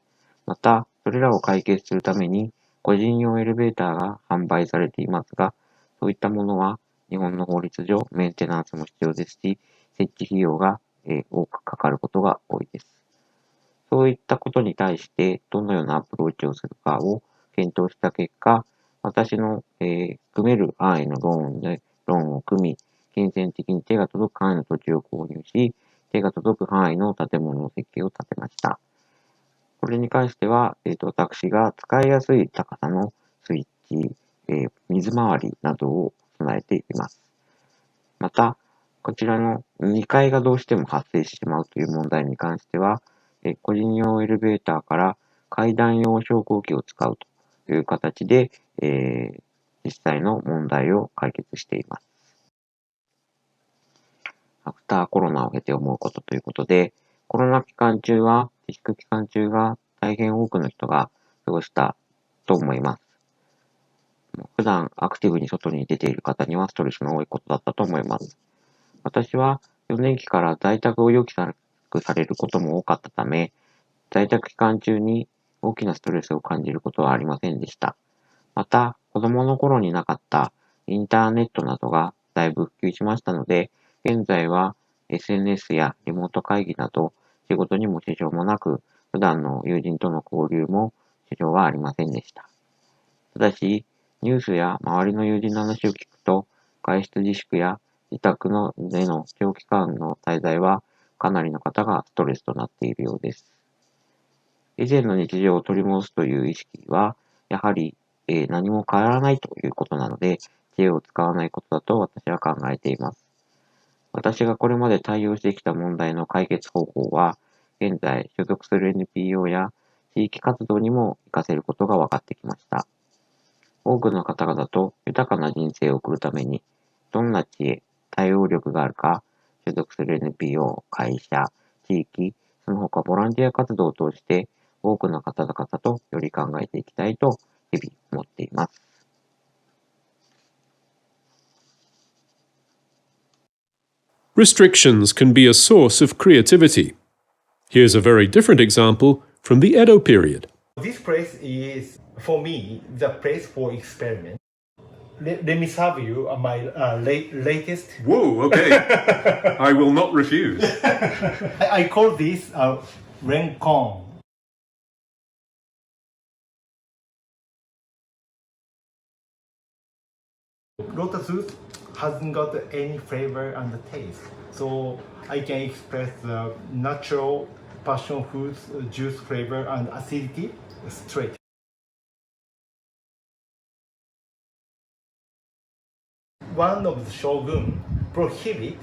Speaker 17: また、それらを解決するために、個人用エレベーターが販売されていますが、そういったものは日本の法律上メンテナンスも必要ですし、設置費用が多くかかることが多いです。そういったことに対してどのようなアプローチをするかを検討した結果、私の、組める範囲のローンを組み、金銭的に手が届く範囲の土地を購入し、手が届く範囲の建物の設計を立てました。これに関しては、私が使いやすい高さのスイッチ、水回りなどを備えています。また、こちらの2階がどうしても発生してしまうという問題に関しては、個人用エレベーターから階段用昇降機を使うという形で、実際の問題を解決しています。アフターコロナを経て思うことということで、コロナ期間中は、自粛期間中が大変多くの人が過ごしたと思います。普段アクティブに外に出ている方にはストレスの多いことだったと思います。私は4年期から在宅を余儀なくされることも多かったため、在宅期間中に大きなストレスを感じることはありませんでした。また、子供の頃になかったインターネットなどがだいぶ普及しましたので、現在は SNS やリモート会議など仕事にも支障もなく、普段の友人との交流も支障はありませんでした。ただし、ニュースや周りの友人の話を聞くと、外出自粛や自宅での長期間の滞在はかなりの方がストレスとなっているようです。以前の日常を取り戻すという意識は、やはり、何も変わらないということなので、知恵を使わないことだと私は考えています。私がこれまで対応してきた問題の解決方法は、現在所属する NPO や地域活動にも活かせることが分かってきました。多くの方々と豊かな人生を送るために、どんな知恵、対応力があるか、所属する NPO、会社、地域、その他ボランティア活動を通して、多くの方々とより考えていきたいと日々思っています。
Speaker 2: Restrictions can be a source of creativity. Here's a very different example from the Edo period.
Speaker 1: This place is, for me, the place for experiment. Let me serve you my latest.
Speaker 2: Whoa, okay. I will not refuse.
Speaker 1: I call this rencon. Lotus root hasn't got any flavor and taste, so I can express the natural passion fruit juice flavor and acidity straight. One of the shogun prohibit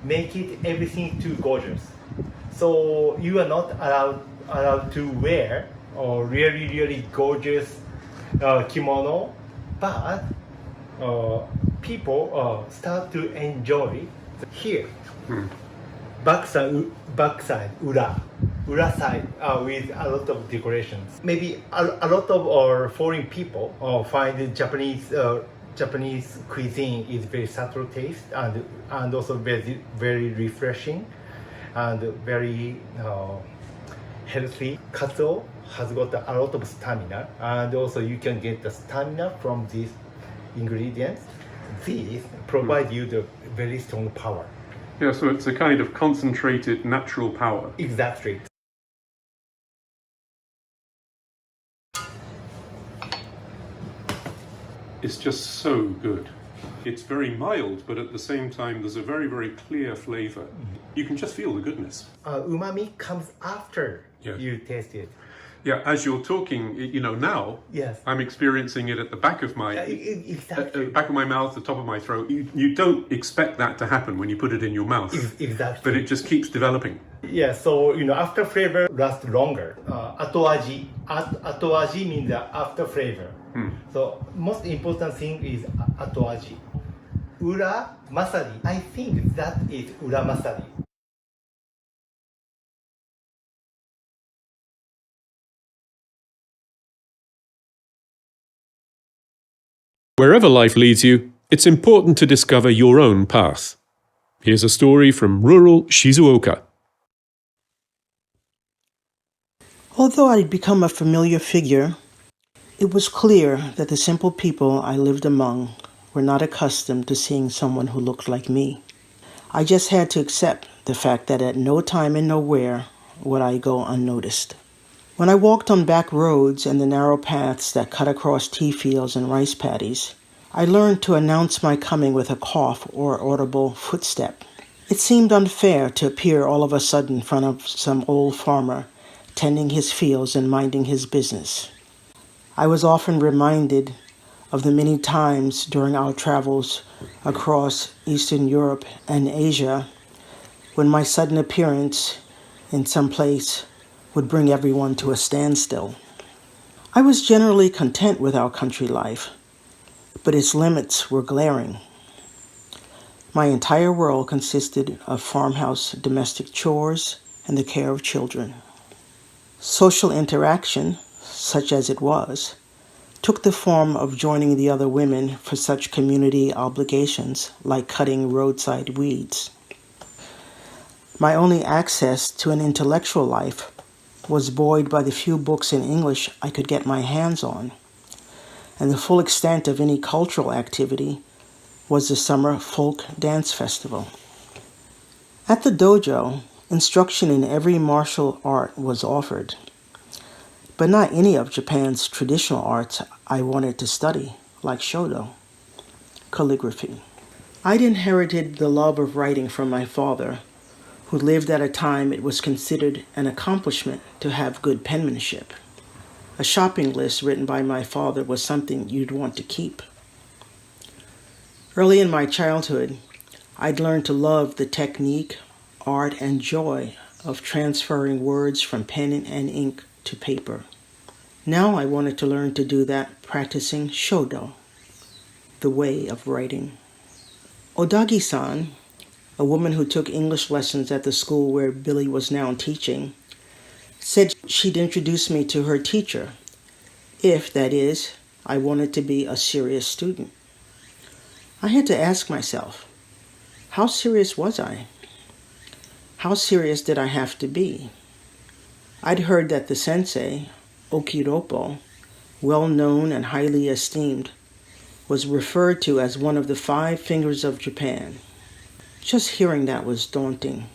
Speaker 1: make it everything too gorgeous, so you are not allowed to wear really gorgeous kimono, but people start to enjoy here. Backside, Ura side with a lot of decorations. Maybe a lot of foreign people find Japanese cuisine is very subtle taste and also very refreshing and very healthy. Katsuo has got a lot of stamina, and also you can get the stamina from these ingredients. These provide you the very strong power.
Speaker 2: Yeah, so it's a kind of concentrated natural power.
Speaker 1: Exactly.
Speaker 2: It's just so good. It's very mild, but at the same time, there's a very, very clear flavor. You can just feel the goodness.
Speaker 1: Umami comes after you taste it.
Speaker 2: Yeah, as you're talking, now,
Speaker 1: yes,
Speaker 2: I'm experiencing it at the back of my back of my mouth, the top of my throat. You don't expect that to happen when you put it in your mouth.
Speaker 1: Exactly.
Speaker 2: But it just keeps developing.
Speaker 1: Yeah, so after flavor lasts longer. Atoaji means the after flavor. So most important thing is atoaji. Ura-masari. I think that is Ura-masari.
Speaker 2: Wherever life leads you, it's important to discover your own path. Here's a story from rural Shizuoka.
Speaker 18: Although I'd become a familiar figure, it was clear that the simple people I lived among were not accustomed to seeing someone who looked like me. I just had to accept the fact that at no time and nowhere would I go unnoticed. When I walked on back roads and the narrow paths that cut across tea fields and rice paddies, I learned to announce my coming with a cough or audible footstep. It seemed unfair to appear all of a sudden in front of some old farmer tending his fields and minding his business. I was often reminded of the many times during our travels across Eastern Europe and Asia when my sudden appearance in some place would bring everyone to a standstill. I was generally content with our country life, but its limits were glaring. My entire world consisted of farmhouse domestic chores and the care of children. Social interaction, such as it was, took the form of joining the other women for such community obligations like cutting roadside weeds. My only access to an intellectual life was buoyed by the few books in English I could get my hands on, and the full extent of any cultural activity was the summer folk dance festival. At the dojo, instruction in every martial art was offered, but not any of Japan's traditional arts I wanted to study, like shodo, calligraphy. I'd inherited the love of writing from my father, who lived at a time it was considered an accomplishment to have good penmanship. A shopping list written by my father was something you'd want to keep. Early in my childhood, I'd learned to love the technique, art, and joy of transferring words from pen and ink to paper. Now I wanted to learn to do that practicing shodo, the way of writing. Odagi-san, a woman who took English lessons at the school where Billy was now teaching, said she'd introduce me to her teacher, if, that is, I wanted to be a serious student. I had to ask myself, how serious was I? How serious did I have to be? I'd heard that the sensei, Okiroppo, well known and highly esteemed, was referred to as one of the 5 fingers of Japan. Just hearing that was daunting.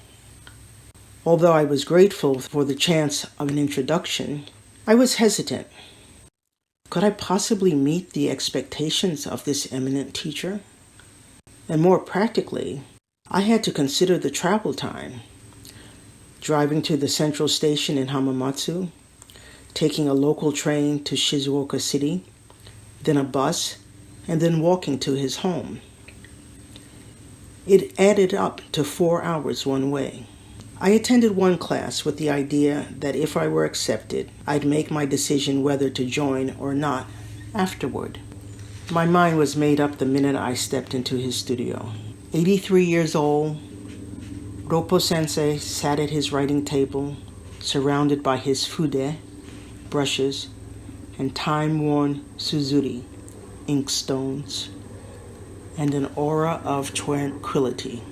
Speaker 18: Although I was grateful for the chance of an introduction, I was hesitant. Could I possibly meet the expectations of this eminent teacher? And more practically, I had to consider the travel time. Driving to the central station in Hamamatsu, taking a local train to Shizuoka City, then a bus, and then walking to his home. It added up to 4 hours one way. I attended one class with the idea that if I were accepted, I'd make my decision whether to join or not afterward. My mind was made up the minute I stepped into his studio. 83 years old, Roppo-sensei sat at his writing table, surrounded by his fude, brushes, and time-worn suzuri, inkstones, and an aura of tranquility.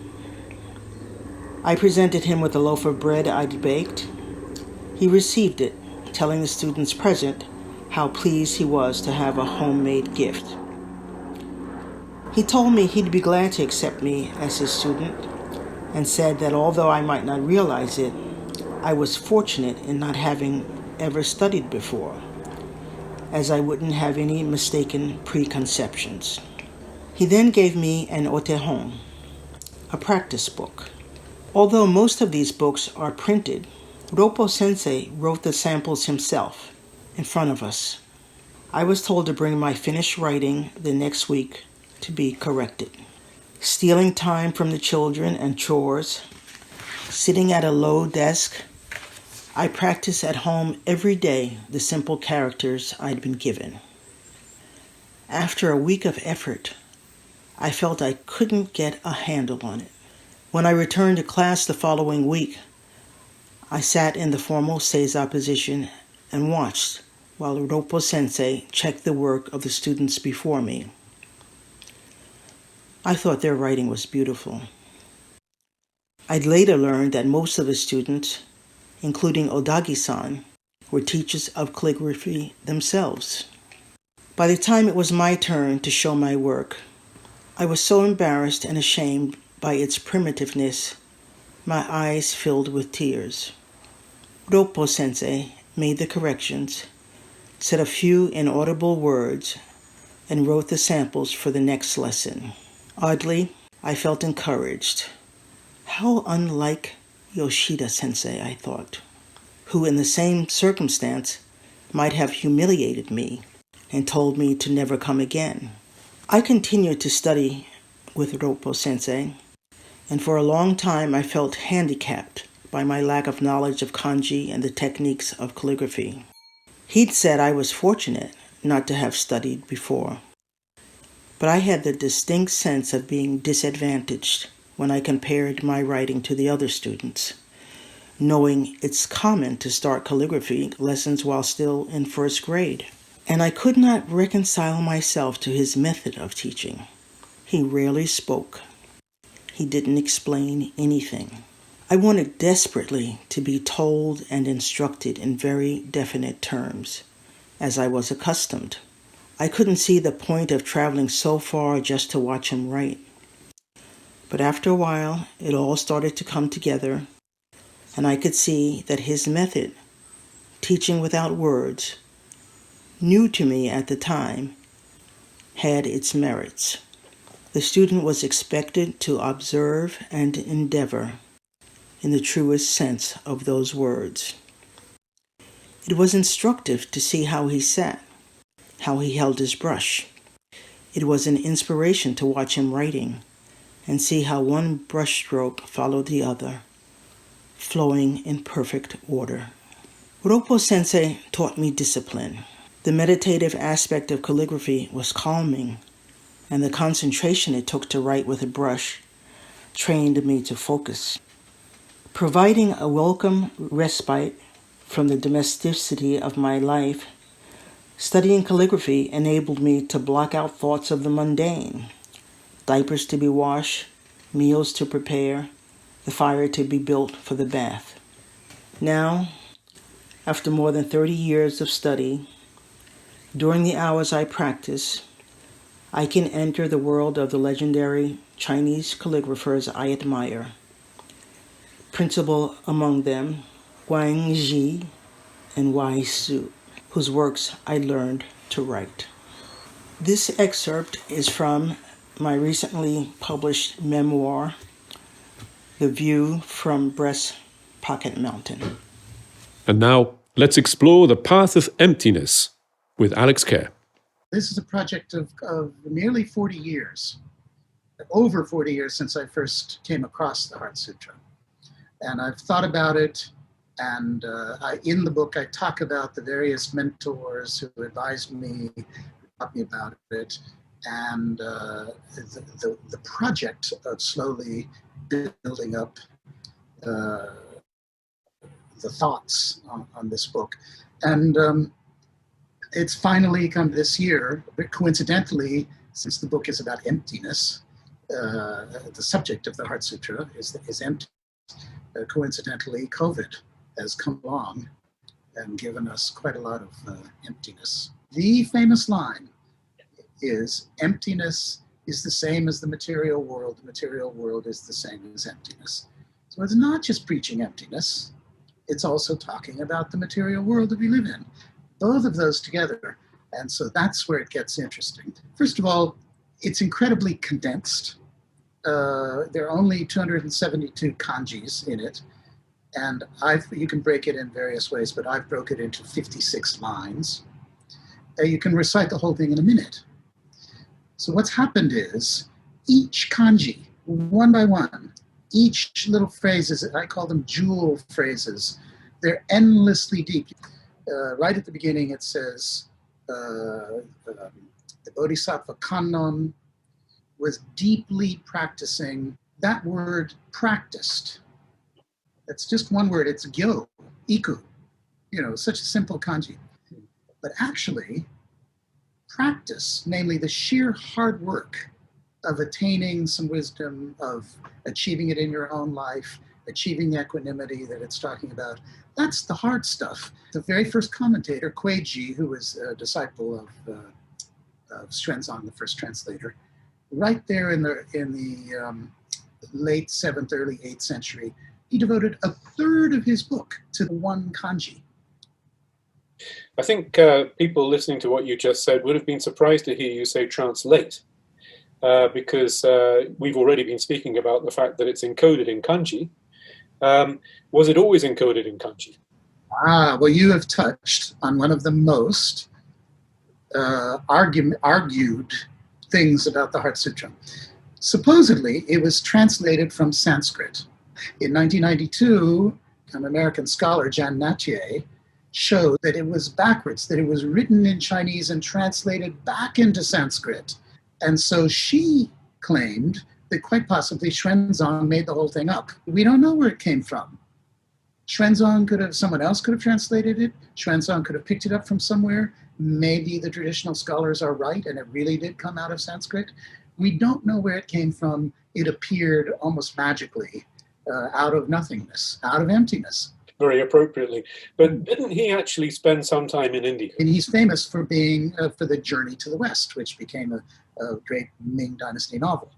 Speaker 18: I presented him with a loaf of bread I'd baked. He received it, telling the students present how pleased he was to have a homemade gift. He told me he'd be glad to accept me as his student, and said that although I might not realize it, I was fortunate in not having ever studied before, as I wouldn't have any mistaken preconceptions. He then gave me an otehon, a practice book. Although most of these books are printed, Roppo-sensei wrote the samples himself in front of us. I was told to bring my finished writing the next week to be corrected. Stealing time from the children and chores, sitting at a low desk, I practiced at home every day the simple characters I'd been given. After a week of effort, I felt I couldn't get a handle on it. When I returned to class the following week, I sat in the formal seiza position and watched while Roppo Sensei checked the work of the students before me. I thought their writing was beautiful. I'd later learned that most of the students, including Odagi-san, were teachers of calligraphy themselves. By the time it was my turn to show my work, I was so embarrassed and ashamed by its primitiveness, my eyes filled with tears. Roppo Sensei made the corrections, said a few inaudible words, and wrote the samples for the next lesson. Oddly, I felt encouraged. How unlike Yoshida Sensei, I thought, who in the same circumstance might have humiliated me and told me to never come again. I continued to study with Roppo Sensei, and for a long time I felt handicapped by my lack of knowledge of kanji and the techniques of calligraphy. He'd said I was fortunate not to have studied before, but I had the distinct sense of being disadvantaged when I compared my writing to the other students, knowing it's common to start calligraphy lessons while still in first grade. And I could not reconcile myself to his method of teaching. He rarely spoke. He didn't explain anything. I wanted desperately to be told and instructed in very definite terms, as I was accustomed. I couldn't see the point of traveling so far just to watch him write. But after a while, it all started to come together, and I could see that his method, teaching without words, new to me at the time, had its merits. The student was expected to observe and endeavor in the truest sense of those words. It was instructive to see how he sat, how he held his brush. It was an inspiration to watch him writing and see how one brushstroke followed the other, flowing in perfect order. Roppo Sensei taught me discipline. The meditative aspect of calligraphy was calming, and the concentration it took to write with a brush trained me to focus. Providing a welcome respite from the domesticity of my life, studying calligraphy enabled me to block out thoughts of the mundane, diapers to be washed, meals to prepare, the fire to be built for the bath. Now, after more than 30 years of study, during the hours I practice, I can enter the world of the legendary Chinese calligraphers I admire. Principal among them, Wang Zhi and Wai Su, whose works I learned to write. This excerpt is from my recently published memoir, The View from Breast Pocket Mountain.
Speaker 2: And now, let's explore the path of emptiness with Alex Kerr.
Speaker 19: This is a project of nearly 40 years, over 40 years since I first came across the Heart Sutra. And I've thought about it, and in the book I talk about the various mentors who advised me, taught me about it, and the project of slowly building up the thoughts on this book. And it's finally come this year, but coincidentally, since the book is about emptiness, the subject of the Heart Sutra is empty. Coincidentally, COVID has come along and given us quite a lot of emptiness. The famous line is, emptiness is the same as the material world is the same as emptiness. So it's not just preaching emptiness, it's also talking about the material world that we live in. Both of those together, and so that's where it gets interesting. First of all, it's incredibly condensed. There are only 272 kanjis in it, and you can break it in various ways, but I've broke it into 56 lines. You can recite the whole thing in a minute. So what's happened is, each kanji, one by one, each little phrases, I call them jewel phrases, they're endlessly deep. Right at the beginning it says, the Bodhisattva Kannon was deeply practicing that word practiced. That's just one word, it's gyo, iku, such a simple kanji. But actually, practice, namely the sheer hard work of attaining some wisdom, of achieving it in your own life, achieving the equanimity that it's talking about, that's the hard stuff. The very first commentator, Koji, who was a disciple of Xuanzang, the first translator, right there in the late 7th, early 8th century, he devoted a third of his book to the one kanji.
Speaker 2: I think people listening to what you just said would have been surprised to hear you say translate, because we've already been speaking about the fact that it's encoded in kanji. Was it always encoded in kanji?
Speaker 19: Well, you have touched on one of the most argued things about the Heart Sutra. Supposedly, it was translated from Sanskrit. In 1992, an American scholar, Jan Nattier, showed that it was backwards, that it was written in Chinese and translated back into Sanskrit. And so she claimed that quite possibly Xuanzang made the whole thing up. We don't know where it came from. Someone else could have translated it. Xuanzang could have picked it up from somewhere. Maybe the traditional scholars are right and it really did come out of Sanskrit. We don't know where it came from. It appeared almost magically out of nothingness, out of emptiness.
Speaker 2: Very appropriately. But didn't he actually spend some time in India?
Speaker 19: And he's famous for being for the Journey to the West, which became a great Ming Dynasty novel.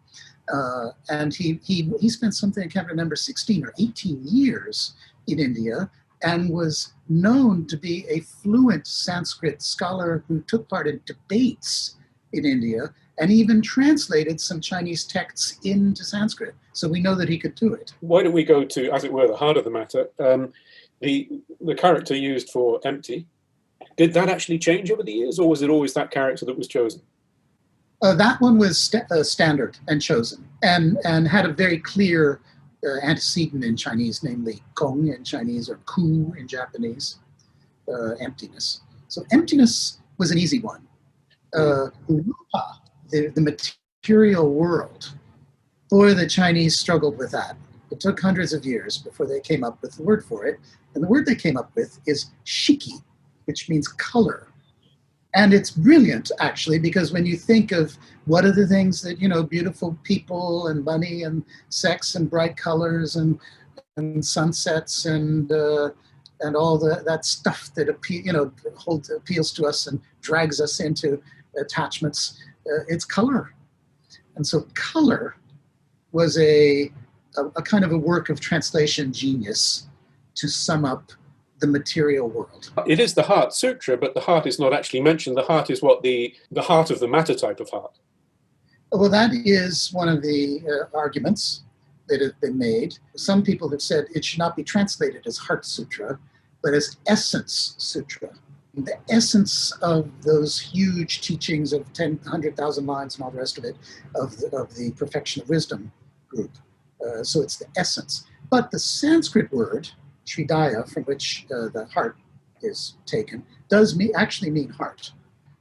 Speaker 19: And he spent something, I can't remember, 16 or 18 years in India and was known to be a fluent Sanskrit scholar who took part in debates in India and even translated some Chinese texts into Sanskrit. So we know that he could do it.
Speaker 2: Why don't we go to, as it were, the heart of the matter? The character used for empty, did that actually change over the years, or was it always that character that was chosen?
Speaker 19: That one was standard and chosen, and had a very clear antecedent in Chinese, namely Gong in Chinese or Ku in Japanese, emptiness. So emptiness was an easy one. Rupa, the material world, boy, the Chinese struggled with that. It took hundreds of years before they came up with the word for it. And the word they came up with is shiki, which means color. And it's brilliant, actually, because when you think of what are the things that, beautiful people and money and sex and bright colors and sunsets and all that stuff that appeals to us and drags us into attachments, it's color. And so color was a kind of a work of translation genius to sum up the material world.
Speaker 2: It is the Heart Sutra, but the heart is not actually mentioned. The heart is what the heart of the matter type of heart.
Speaker 19: Well, that is one of the arguments that have been made. Some people have said it should not be translated as Heart Sutra, but as Essence Sutra. The essence of those huge teachings of 100,000 lines and all the rest of it, of the Perfection of Wisdom group. So it's the essence. But the Sanskrit word, Sridaya, from which the heart is taken, does actually mean heart.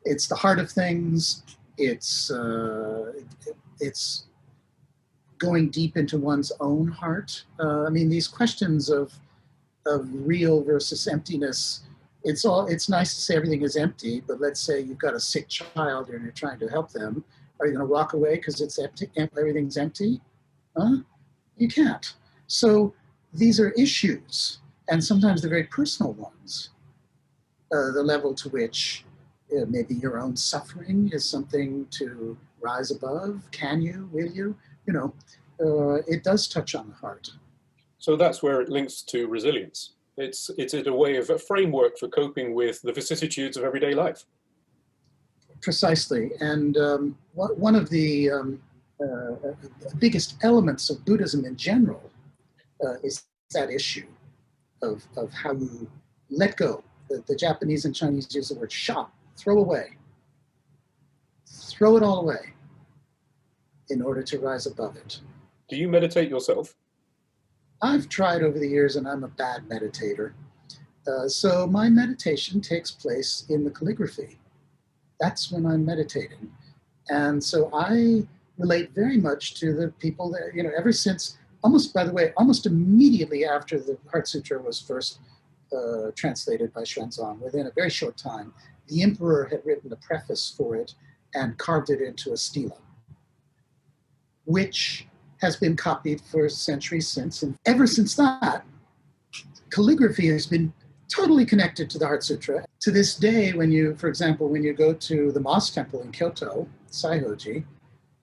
Speaker 19: It's the heart of things. It's going deep into one's own heart. These questions of real versus emptiness, it's nice to say everything is empty, but let's say you've got a sick child and you're trying to help them. Are you going to walk away because it's empty? Everything's empty? Huh? You can't. So these are issues, and sometimes they're very personal ones. The level to which maybe your own suffering is something to rise above. Can you? Will you? It does touch on the heart.
Speaker 2: So that's where it links to resilience. It's a way of a framework for coping with the vicissitudes of everyday life.
Speaker 19: Precisely. And one of the biggest elements of Buddhism in general is that issue of how you let go. The Japanese and Chinese use the word sha, throw away. Throw it all away in order to rise above it.
Speaker 2: Do you meditate yourself?
Speaker 19: I've tried over the years, and I'm a bad meditator. So my meditation takes place in the calligraphy. That's when I'm meditating. And so I relate very much to the people that, ever since, by the way, almost immediately after the Heart Sutra was first translated by Xuanzang, within a very short time, the emperor had written a preface for it and carved it into a stela, which has been copied for centuries since. And ever since that, calligraphy has been totally connected to the Heart Sutra. To this day, for example, when you go to the Moss Temple in Kyoto, Saihoji,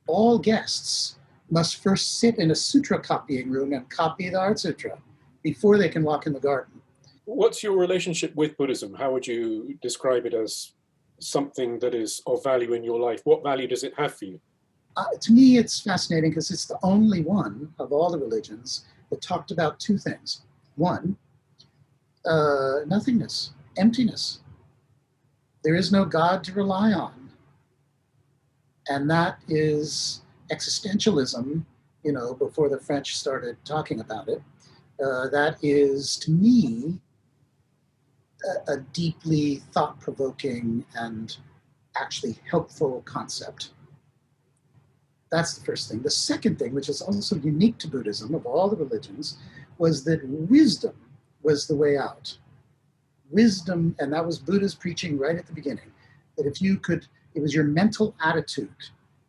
Speaker 19: all guests must first sit in a sutra copying room and copy the Heart Sutra before they can walk in the garden.
Speaker 2: What's your relationship with Buddhism? How would you describe it as something that is of value in your life? What value does it have for you?
Speaker 19: To me, it's fascinating because it's the only one of all the religions that talked about two things. One, nothingness, emptiness. There is no God to rely on. And that is existentialism, before the French started talking about it. That is, to me, a deeply thought-provoking and actually helpful concept. That's the first thing. The second thing, which is also unique to Buddhism, of all the religions, was that wisdom was the way out. Wisdom, and that was Buddha's preaching right at the beginning, that it was your mental attitude,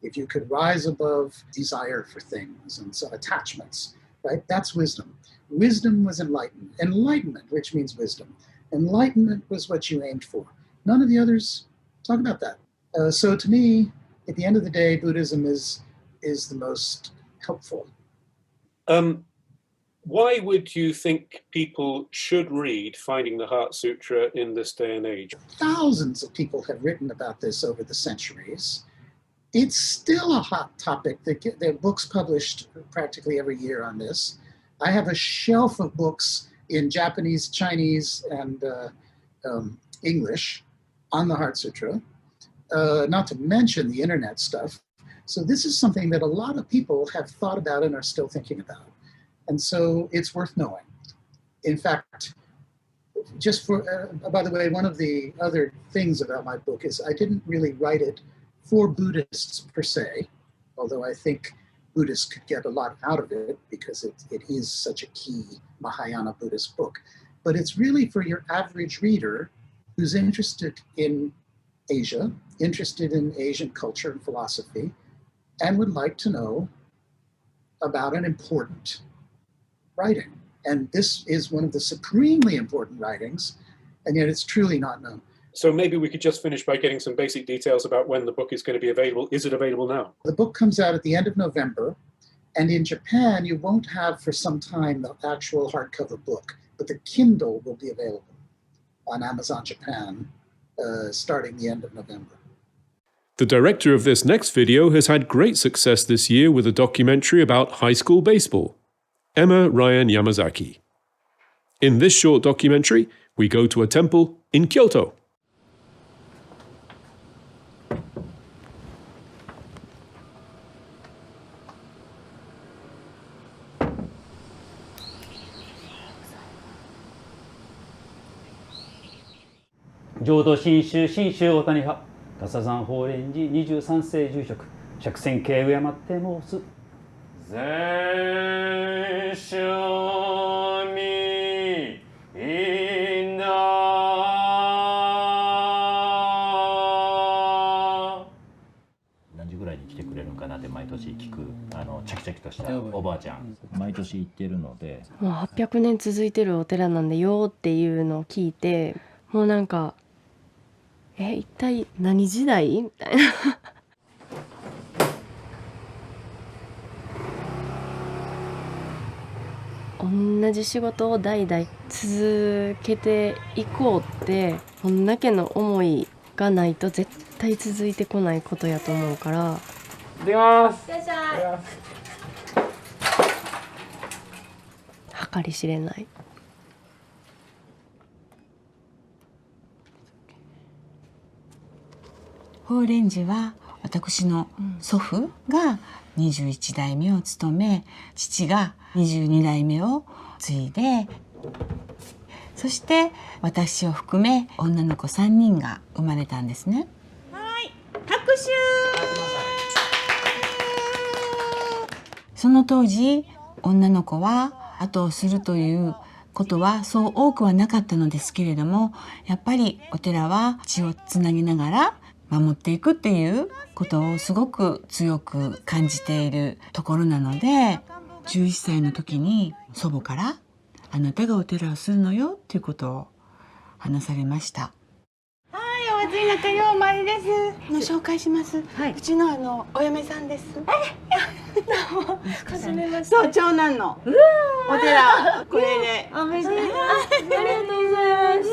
Speaker 19: if you could rise above desire for things and so attachments, right? That's wisdom. Wisdom was enlightenment. Enlightenment, which means wisdom. Enlightenment was what you aimed for. None of the others talk about that. So to me, at the end of the day, Buddhism is the most helpful.
Speaker 2: Why would you think people should read Finding the Heart Sutra in this day and age?
Speaker 19: Thousands of people have written about this over the centuries. It's still a hot topic. There are books published practically every year on this. I have a shelf of books in Japanese, Chinese, and English on the Heart Sutra, not to mention the internet stuff. So this is something that a lot of people have thought about and are still thinking about. And so it's worth knowing. In fact, just by the way, one of the other things about my book is I didn't really write it for Buddhists per se, although I think Buddhists could get a lot out of it because it is such a key Mahayana Buddhist book. But it's really for your average reader who's interested in Asia, interested in Asian culture and philosophy, and would like to know about an important writing. And this is one of the supremely important writings, and yet it's truly not known.
Speaker 2: So maybe we could just finish by getting some basic details about when the book is going to be available. Is it available now?
Speaker 19: The book comes out at the end of November, and in Japan, you won't have for some time the actual hardcover book, but the Kindle will be available on Amazon Japan starting the end of November.
Speaker 2: The director of this next video has had great success this year with a documentary about high school baseball, Emma Ryan Yamazaki. In this short documentary, we go to a temple in Kyoto.
Speaker 20: もう800年続いてるお寺なんだよっていうのを聞いて、もうなんか一体何時代みたいな。同じ仕事を代々続けていこうってこんだけの思いがないと絶対続いてこないことやと思うから。
Speaker 2: 出ます。
Speaker 20: 計り知れない。
Speaker 21: 法蓮寺は私の祖父が21代目を務め、父が22代目を継いで、そして私を含め女の子3人が生まれたんですね。はその当時女の子は後をするということはそう多くはなかったのですけれども、やっぱりお寺は血をつなぎながら守っていくっていうことをすごく強く感じているところなので、11歳の時に祖母からあなたがお寺をするのよっていうことを話されました。
Speaker 5: はい、お暑い中ようまいです。紹介します。うちのお嫁さんです。
Speaker 20: はじめまして。
Speaker 5: そう、長男のお寺これで。
Speaker 20: ありがとうございます。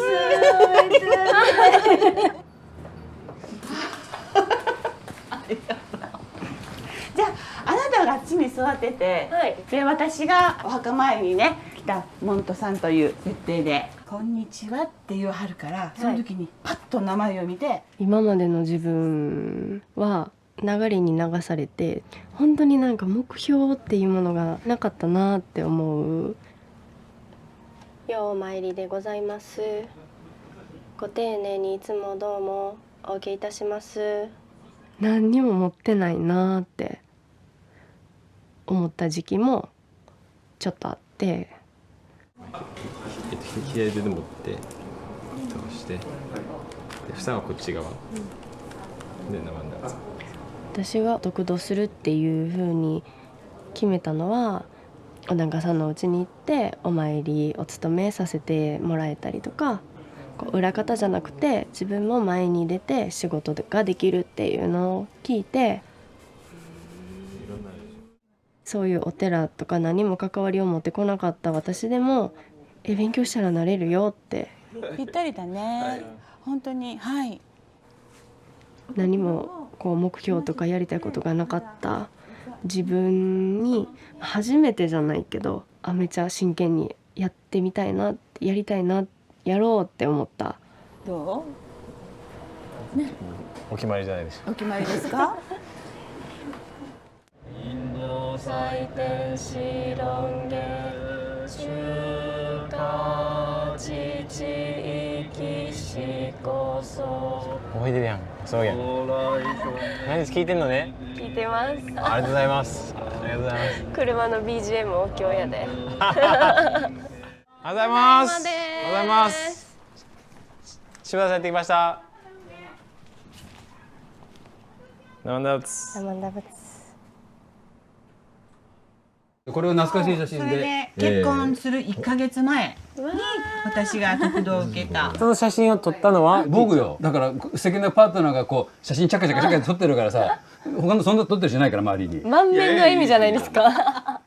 Speaker 5: じゃあ、あなたがあっちに座ってて、で私がお墓参りにね来たモントさんという設定で「こんにちは」って言わはるから、その時にパッと名前を見て、
Speaker 20: 今までの自分は流れに流されて、本当になんか目標っていうものがなかったなって思う。ようお参りでございます。ご丁寧にいつもどうもお受けいたします。何にも持ってないなって思った時期もちょっとあって、
Speaker 22: 左手で持って倒して、で房はこっち側で並んだんです。
Speaker 20: 私が得度するっていう風に決めたのは、お檀家さんのお家に行ってお参りお勤めさせてもらえたりとか、裏方じゃなくて自分も前に出て仕事ができるっていうのを聞いて、そういうお寺とか何も関わりを持ってこなかった私でも勉強したらなれるよって。
Speaker 5: ぴったりだね、本当に。はい、
Speaker 20: 何も目標とかやりたいことがなかった自分に初めてじゃないけど、めちゃ真剣にやってみたいな、やりたいな、やろうって思った。
Speaker 5: どう？ね。
Speaker 22: お決まりじゃないですか。
Speaker 5: お決まりですか？
Speaker 20: 祭天子論言中華父生きしこそ。
Speaker 22: 覚えてるやん、そうやん。何です、聞いてんのね。
Speaker 20: 聞いてます。
Speaker 22: ありがとうございます。ありがとうございます。
Speaker 20: 車の BGM お経やで。
Speaker 22: ありがとうございます。ありがとうございます。柴田さんやってきました。生ダブツ。
Speaker 20: 生ダブツ。
Speaker 23: これは懐かしい写真で。
Speaker 5: それで結婚する1ヶ月前に私が得度を受けた。
Speaker 22: その写真を撮ったのは
Speaker 23: 僕よ。だから素敵なパートナーがこう写真チャカチャカチャカ撮ってるからさ、他のそんな撮ってる人いないから周りに。
Speaker 20: 満面の笑みじゃないですか。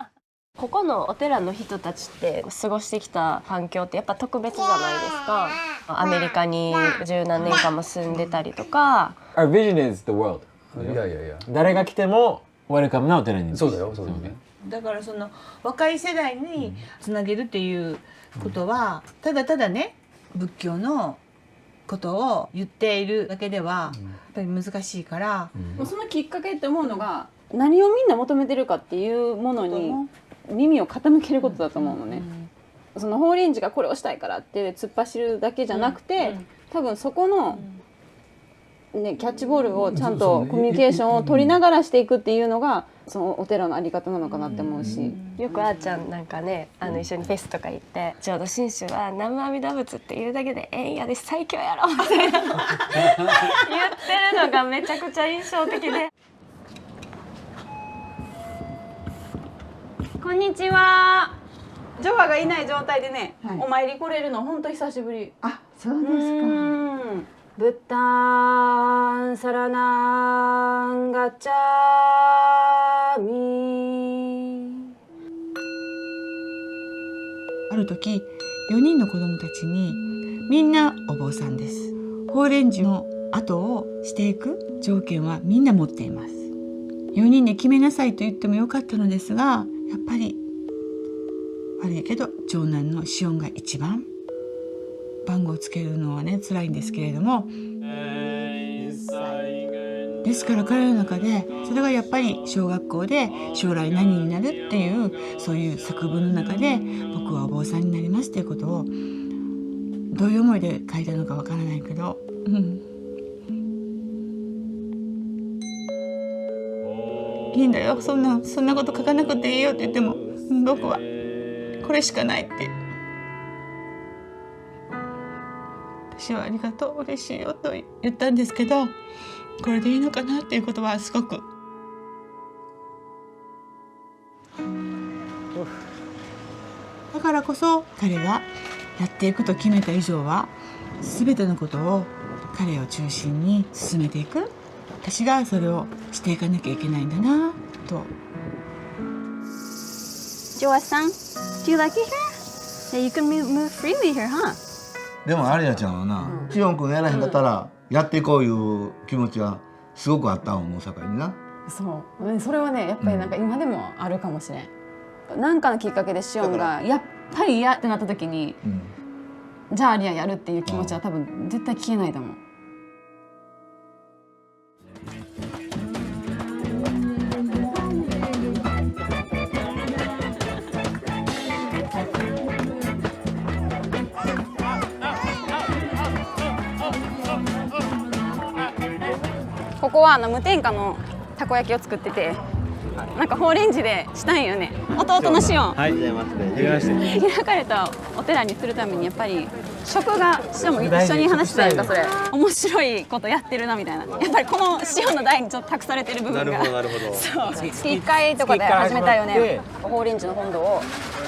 Speaker 20: ここのお寺の人たちって過ごしてきた環境ってやっぱ特別じゃないですか。アメリカに十何年間も住んでたりとか。
Speaker 22: Our vision is the world。
Speaker 23: いやいやいや。
Speaker 22: 誰が来てもウェルカムなお寺に。
Speaker 23: そうだよ、そうだよね。
Speaker 5: だからその若い世代につなげるっていうことは、ただただね仏教のことを言っているだけではやっぱり難しいから、
Speaker 24: そのきっかけって思うのが、何をみんな求めてるかっていうものに耳を傾けることだと思うのね。その法輪寺がこれをしたいからって突っ走るだけじゃなくて、多分そこのね、キャッチボールをちゃんとコミュニケーションを取りながらしていくっていうのがそのお寺のあり方なのかなって思うし、
Speaker 20: よくあーちゃんなんかね、一緒にフェスとか行ってちょうど信州は南無阿弥陀仏っていうだけでえんやで最強やろみたいな言ってるのがめちゃくちゃ印象的で。
Speaker 24: こんにちは。ジョアがいない状態でね、お参り来れるの本当久しぶり。
Speaker 5: あ、そうですか。
Speaker 24: ブッダンサラナンガチャミ。
Speaker 21: ある時4人の子供たちにみんなお坊さんです。法蓮寺の後をしていく条件はみんな持っています。4人で決めなさいと言ってもよかったのですが、やっぱり悪いけど長男のシオンが一番番号をつけるのはね辛いんですけれども、ですから彼の中でそれがやっぱり小学校で将来何になるっていうそういう作文の中で僕はお坊さんになりますっていうことをどういう思いで書いたのかわからないけど、いいんだよ、そんなこと書かなくていいよって言っても、僕はこれしかないって。私はありがとう、嬉しいよと言ったんですけど、これでいいのかなっていうことはすごく。だからこそ彼がやっていくと決めた以上は全てのことを彼を中心に進めていく。私がそれをしていかなきゃいけないんだなと。
Speaker 24: Joaさん、do you like it here? Yeah, you can move freely here, huh?
Speaker 4: でもアリアちゃんはな、シオン君がやらへんかったらやっていこういう気持ちがすごくあった思うさかいにな。
Speaker 24: そう、それはねやっぱりなんか今でもあるかもしれん。なんかのきっかけでシオンがやっぱり嫌ってなった時に、じゃあアリアやるっていう気持ちは多分絶対消えないと思う。ここは無添加のたこ焼きを作ってて、なんか法輪寺でしたんよね。弟のシオン、
Speaker 22: はい、
Speaker 24: 開かれたお寺にするためにやっぱり食がシオンも一緒に話してたやんか。それ面白いことやってるなみたいな。やっぱりこのシオンの代にちょっと託されてる部分が。なるほど。そう、月1回とかで始めたよね。法輪寺の本堂を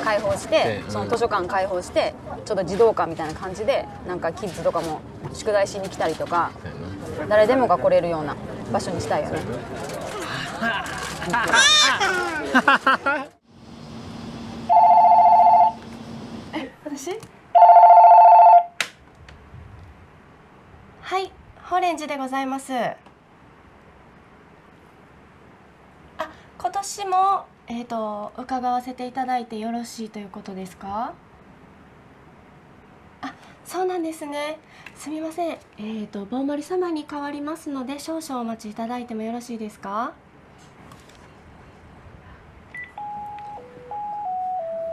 Speaker 24: 開放して、その図書館開放して、ちょっと児童館みたいな感じでなんかキッズとかも宿題しに来たりとか、誰でもが来れるような場所にしたいよね。
Speaker 20: 私？はい、ホレンジでございます。今年も伺わせていただいてよろしいということですか？そうなんですね。すみません。ぼんぼり様に代わりますので少々お待ちいただいてもよろしいですか？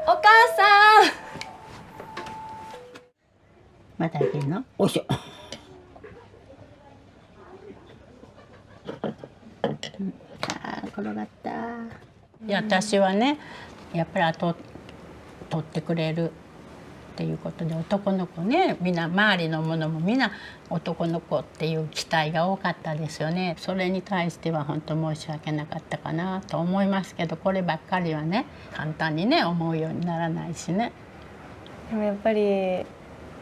Speaker 20: お母さん。
Speaker 21: また開けるの？おいしょ。転がった。いや、私はね、やっぱり取ってくれるっていうことで、男の子ね、みんな周りのものもみんな男の子っていう期待が多かったですよね。それに対しては本当申し訳なかったかなと思いますけど、こればっかりはね簡単にね思うようにならないしね。
Speaker 20: でもやっぱり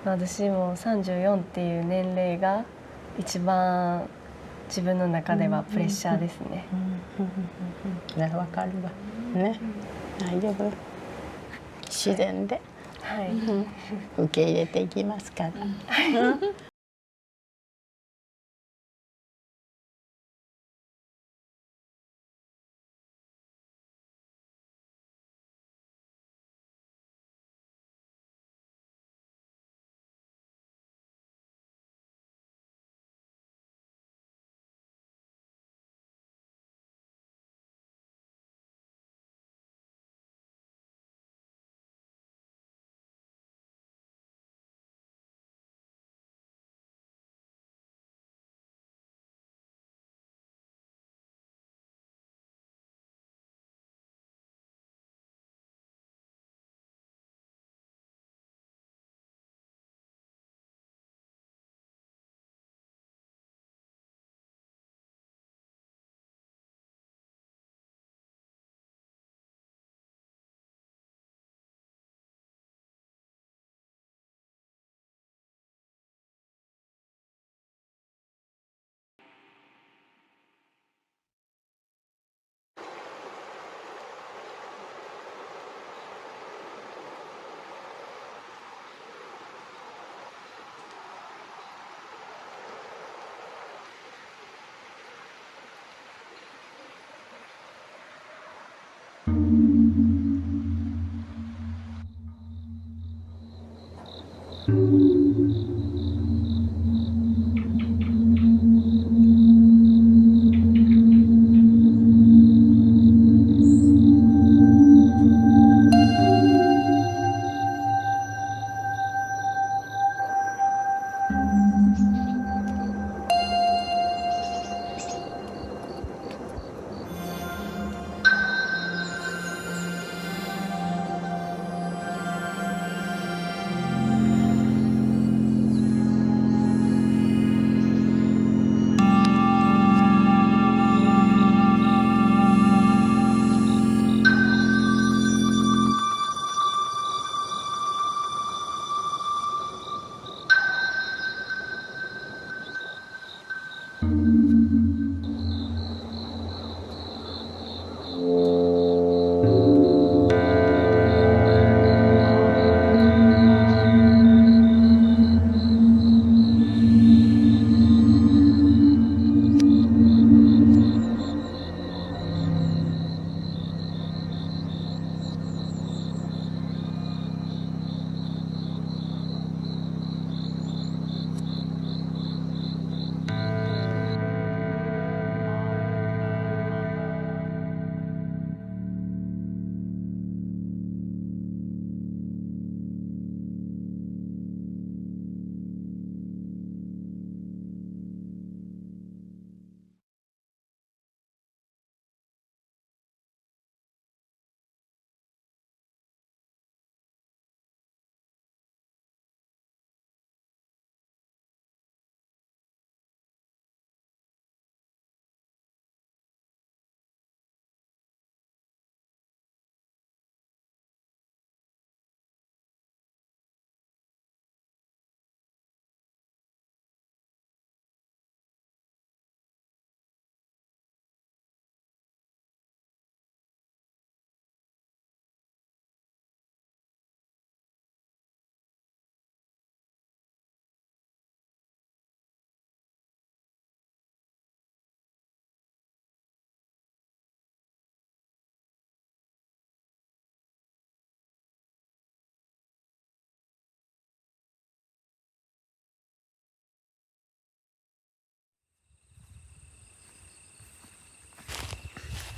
Speaker 20: 私も34っていう年齢が一番自分の中ではプレッシャーですね。
Speaker 21: わかるわね。大丈夫。自然で、はい、受け入れていきますから。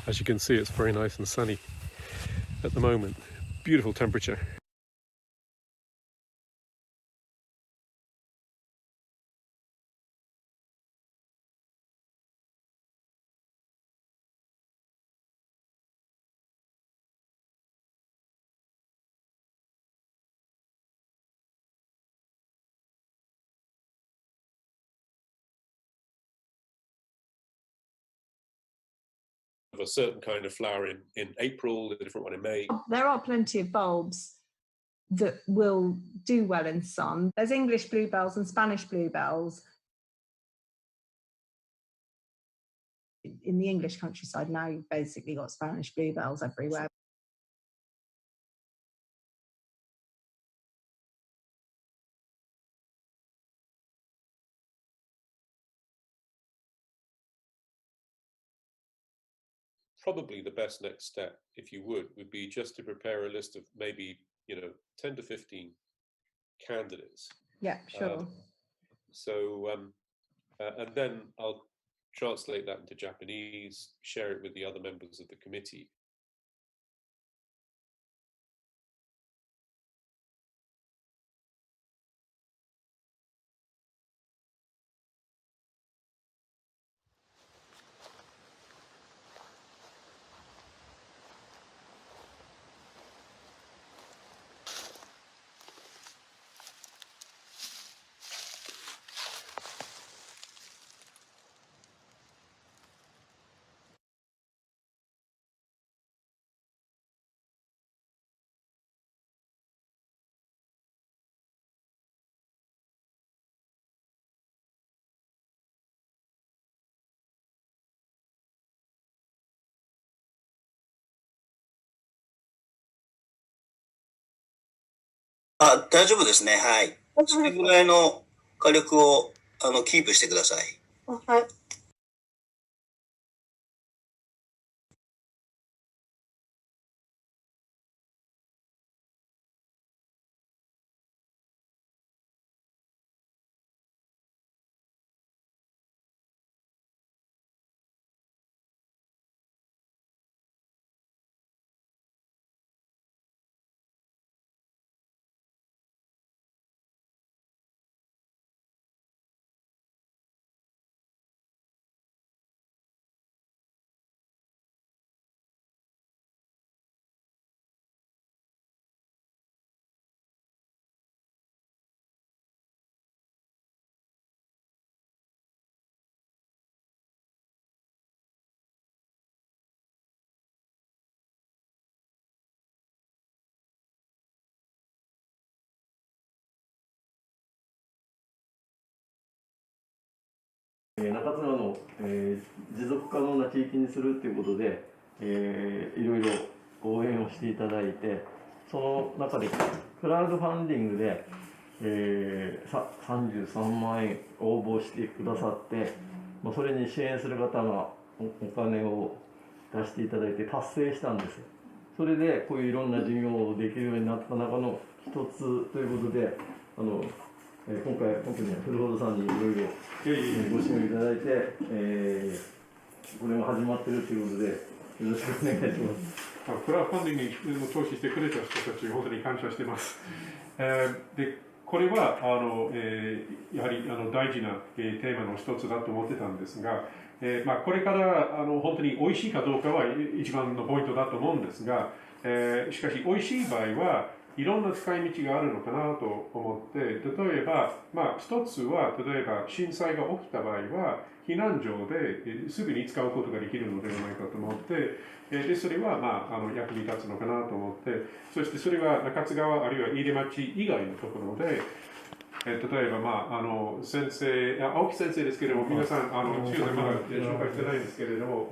Speaker 2: As you can see, it's very nice and sunny at the moment. Beautiful temperature. Of a certain kind of flower in April, a different one in May.
Speaker 6: There are plenty of bulbs that will do well in sun. There's English bluebells and Spanish bluebells. In the English countryside now, you've basically got Spanish bluebells everywhere.
Speaker 2: Probably the best next step, if you would be just to prepare a list of maybe 10 to 15 candidates.
Speaker 6: Yeah, sure.
Speaker 2: And then I'll translate that into Japanese, share it with the other members of the committee.
Speaker 7: あ、大丈夫ですね。はい。それぐらいの火力をキープしてください。はい。
Speaker 11: 中津川の、持続可能な地域にするということで、いろいろ応援をしていただいて、その中でクラウドファンディングで、33万円応募してくださって、それに支援する方がお金を出していただいて達成したんです。それでこういういろんな事業をできるようになった中の一つということで、今回、特にフルフォードさんにいろいろご支援いただいて、これが始まっているということで、よろしくお願いします。
Speaker 2: クラウドファンディングに投資してくれた人たち、本当に感謝しています。でこれはやはり大事なテーマの一つだと思ってたんですが、これから本当に美味しいかどうかは一番のポイントだと思うんですが、しかし美味しい場合はいろんな使い道があるのかなと思って、例えば、一つは例えば震災が起きた場合は避難所ですぐに使うことができるのではないかと思って、でそれは役に立つのかなと思って、そしてそれは中津川あるいは飯豊町以外のところで、例えば、先生、青木先生ですけれども、皆さん、中でまだ紹介してないんですけれども、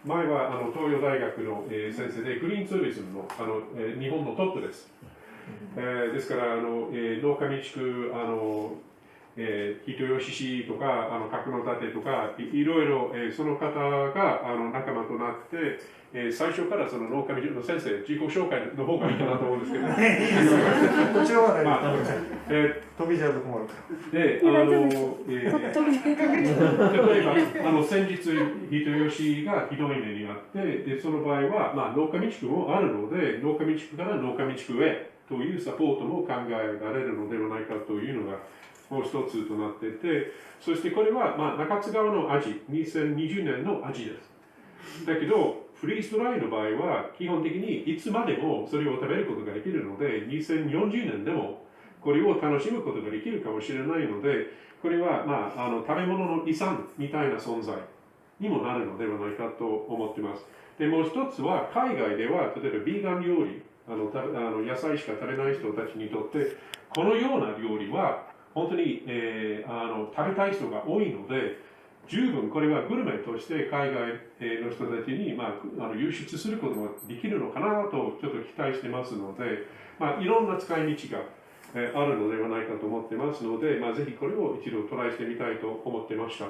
Speaker 2: 前は東洋大学の先生で、グリーンツーリズムの日本のトップです。ですから農家民宿人吉氏とか角館とかいろいろ、その方が仲間となって、最初からその農家の先生自己紹介の方がいいかなと思うんですけどこ
Speaker 1: ちらは飛びちゃうと困るからで例えば
Speaker 2: 先日人吉がひどい目にあってでその場合は、農家民宿もあるので農家民宿から農家民宿へというサポートも考えられるのではないかというのがもう一つとなっていて、そしてこれは、中津川の味、2020年の味です。だけど、フリーズドライの場合は、基本的にいつまでもそれを食べることができるので、2040年でもこれを楽しむことができるかもしれないので、これは、食べ物の遺産みたいな存在にもなるのではないかと思っています。で、もう一つは、海外では、例えばビーガン料理、野菜しか食べない人たちにとって、このような料理は、本当に、食べたい人が多いので、十分これはグルメとして海外の人たちに、輸出することができるのかなとちょっと期待してますので、いろんな使い道があるのではないかと思ってますので、ぜひこれを一度トライしてみたいと思ってました。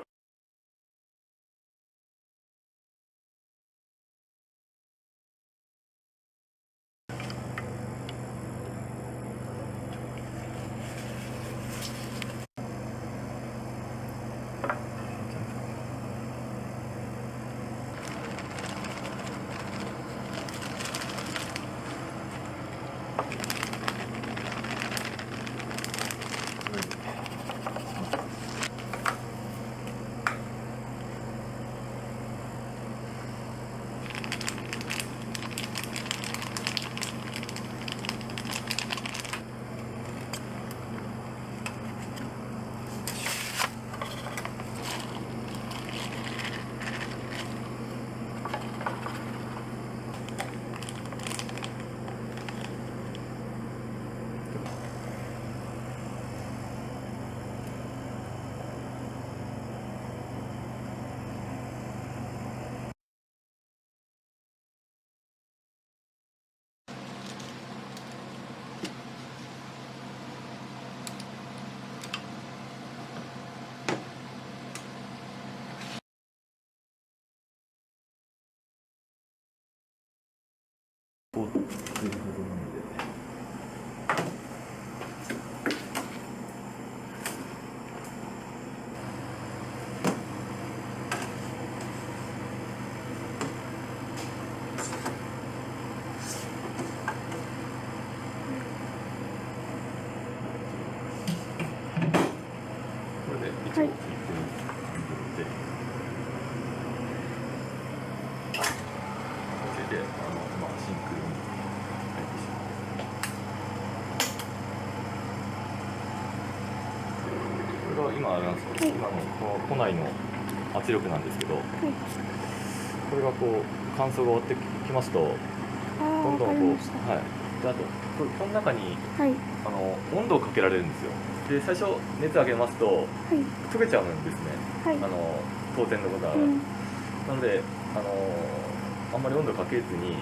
Speaker 8: はい。
Speaker 14: これが今あれなんですか、今のこの都内の圧力なんですけど、これがこう乾燥が終わってきますと、どんどんこう、はい。であとこの中に、温度をかけられるんですよ。で最初熱上げますと、溶けちゃうんですね。当然のことは、なのであんまり温度かけずに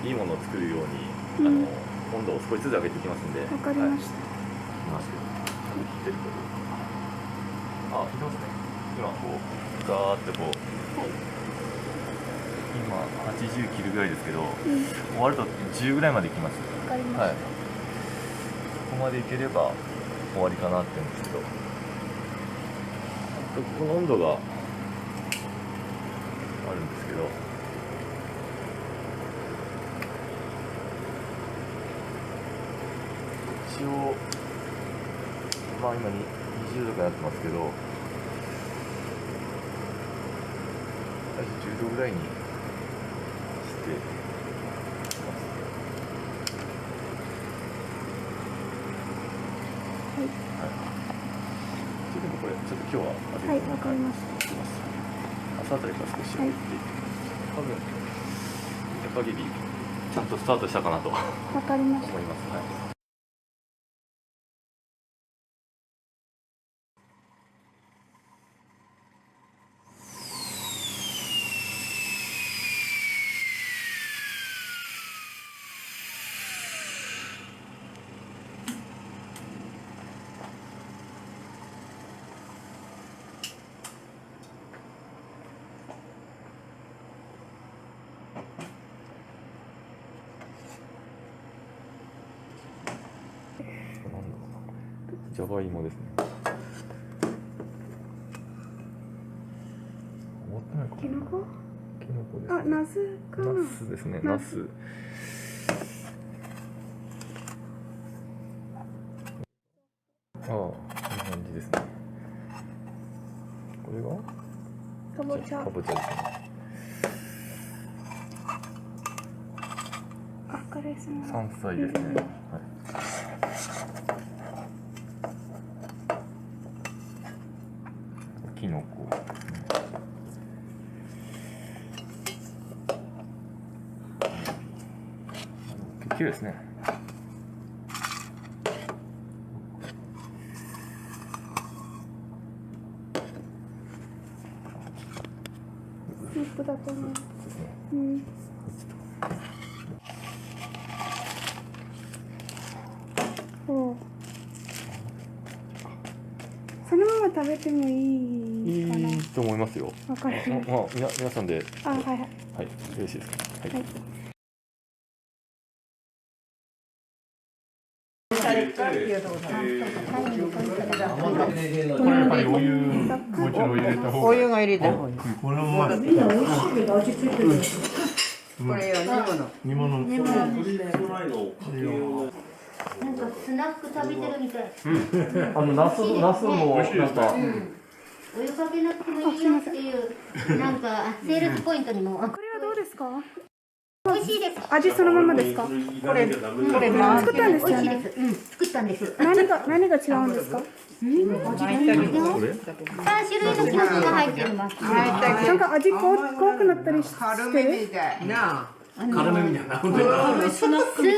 Speaker 14: いいものを作るように、温度を少しずつ上げていきますんで。
Speaker 8: わかりました。
Speaker 14: 切ってるあ、切ってますね。今こうガーってこう、今80切るぐらいですけど、終わると10ぐらいまでいきます。
Speaker 8: わかりました。
Speaker 14: ここまでいければ終わりかなって言うんですけど、ここの温度があるんですけど、一応今20度くらいになってますけど、最初10度ぐらいにしてます。でもこれちょっと今日は
Speaker 8: わかりました。
Speaker 14: 朝あたりから少しやっていって、多分見た限りちゃんとスタートしたかなと
Speaker 8: わかりました。
Speaker 14: 思います。
Speaker 22: じゃがいもですね。終わってないかな。
Speaker 8: キノコ？
Speaker 22: キノコです、
Speaker 8: あ、ナスかな。
Speaker 22: ナスですね。ナス。ああ、こんな感じですね。これが
Speaker 8: かぼちゃ。
Speaker 22: かぼちゃですね。
Speaker 8: あ、カレーさん。
Speaker 22: 山菜ですね。はい。キノコ。結構ですね。
Speaker 8: スープだと思う。うん。お。そのまま食べてもいいかな。
Speaker 22: いいと思いますよ。
Speaker 8: わかりました。
Speaker 22: まあ、皆さんで。
Speaker 8: あ、はいはい。
Speaker 22: はい、よろしいですか。はい。
Speaker 8: はい。
Speaker 1: これやっぱりお湯、もちろん入れた方が。
Speaker 9: お湯が入れた方がいい。
Speaker 1: これもまあ。
Speaker 9: みんな美味しいけど味付いてるでしょ。これは煮物。
Speaker 1: 煮物。
Speaker 10: なんかスナック食べてるみたい。
Speaker 22: ナスも美味しいですか。
Speaker 10: お湯かけなくてもいいよっていうなんかセールスポイントにも。
Speaker 8: これはどうですか？
Speaker 10: 美味しいです。
Speaker 8: 味そのままですか？
Speaker 10: これ
Speaker 8: 作ったんですよね。
Speaker 10: 作ったんです。
Speaker 8: 何が違うんですか？3
Speaker 10: 種類のキノコが入ってます。
Speaker 8: なんか味濃くなったりしてる。
Speaker 9: 軽めみたいな。
Speaker 1: 辛めみたいな。
Speaker 10: スープとし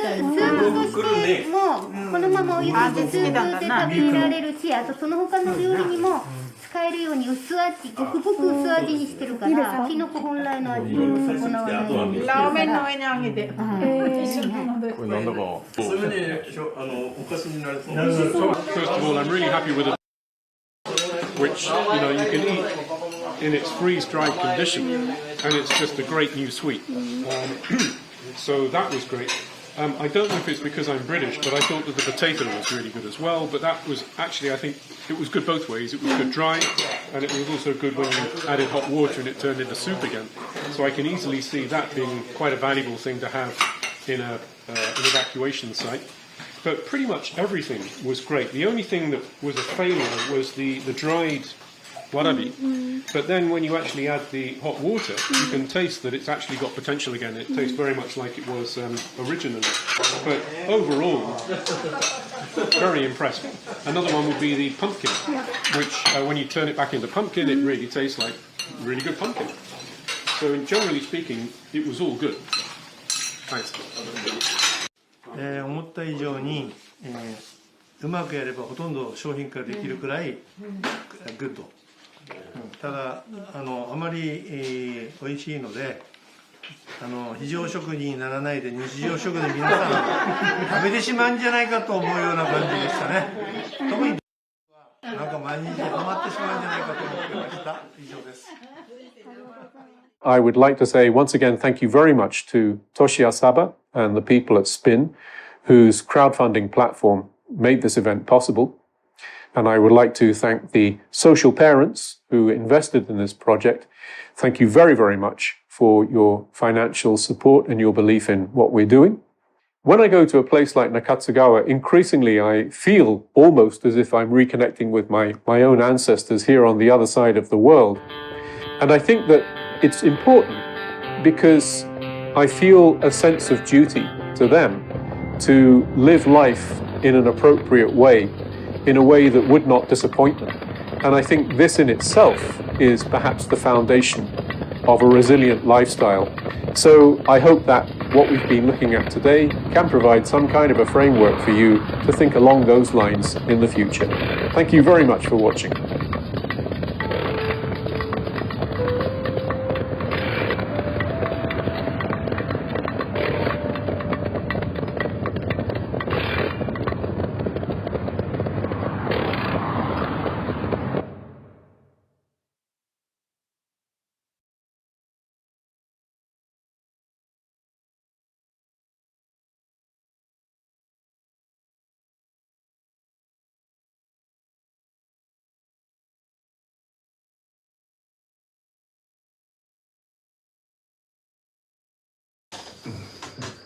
Speaker 10: てもこのままお湯でスープで食べられるし、あとその他の料理にも使えるように薄味、ごくごく薄味にしてるから、キノコ本来の味を損なわないように。
Speaker 9: ラーメンの上にあげて。
Speaker 22: これなんだか。
Speaker 12: すぐにお菓子になりそう。
Speaker 2: First of all, I'm really happy with it, which you can eat in its freeze-dried condition, and it's just a great new sweet. So that was great. I don't know if it's because I'm British, but I thought that the potato was really good as well. But that was actually, I think, it was good both ways. It was good dry, and it was also good when you added hot water and it turned into soup again. So I can easily see that being quite a valuable thing to have in an evacuation site. But pretty much everything was great. The only thing that was a failure was the dried warabi. But then when you actually add the hot water, you can taste that it's actually got potential again. It tastes very much like it was originally. But overall, very impressed. Another one would be the pumpkin, which when you turn it back into pumpkin, it really tastes like really good pumpkin. So generally speaking, it was all good. Thanks.
Speaker 1: 思った以上に、うまくやればほとんど商品化できるくらいグッド。ただあまり、美味しいので非常食にならないで日常食で皆さん食べてしまうんじゃないかと思うような感じでしたね。特になんか毎日ハマってしまうんじゃないかと思ってました。以上です。
Speaker 2: I would like to say once again thank you very much to Toshiya Saba and the people at Spin, whose crowdfunding platform made this event possible. And I would like to thank the social parents who invested in this project. Thank you very, very much for your financial support and your belief in what we're doing. When I go to a place like Nakatsugawa, increasingly I feel almost as if I'm reconnecting with my own ancestors here on the other side of the world. And I think that it's important because I feel a sense of duty to them to live life in an appropriate way, in a way that would not disappoint them. And I think this in itself is perhaps the foundation of a resilient lifestyle. So I hope that what we've been looking at today can provide some kind of a framework for you to think along those lines in the future. Thank you very much for watching.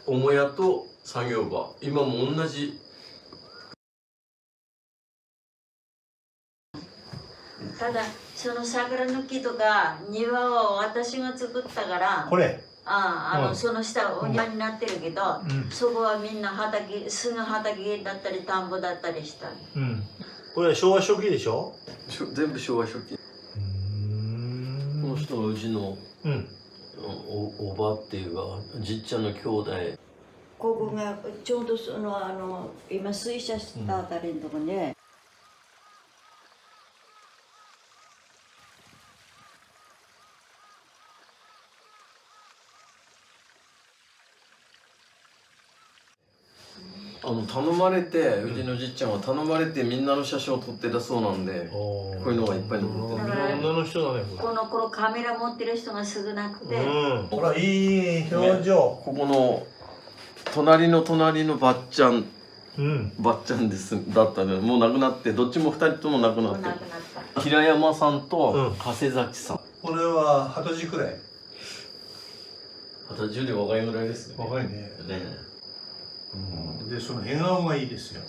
Speaker 11: 母屋と作業場、今も同じ。
Speaker 3: ただその桜の木とか庭を私が作ったから。
Speaker 1: これ。
Speaker 3: その下お庭になってるけど、そこはみんな畑、すぐ畑だったり田んぼだったりした。
Speaker 1: これは昭和初期でしょ？
Speaker 11: 全部昭和初期。この人のうちのおばっていうかじっちゃんの兄弟。
Speaker 3: ここがちょうど今水車したあたりのとこね。
Speaker 11: 頼まれて、うちのじっちゃんは頼まれてみんなの写真を撮ってたそうなんで、こういうのがいっぱい残ってる。
Speaker 1: 女の人だね。
Speaker 3: この頃カメラ持ってる人が少なくて。
Speaker 1: ほら、いい表情。
Speaker 11: ここの隣のばっちゃん、ばっちゃんだったので、もう亡くなって、どっちも2人とも亡くなって。平山さんと加瀬崎さん。
Speaker 1: これは二十歳くらい。
Speaker 11: 二十歳より若いぐらいですね。
Speaker 1: 若いね。で、その変顔がいいですよ。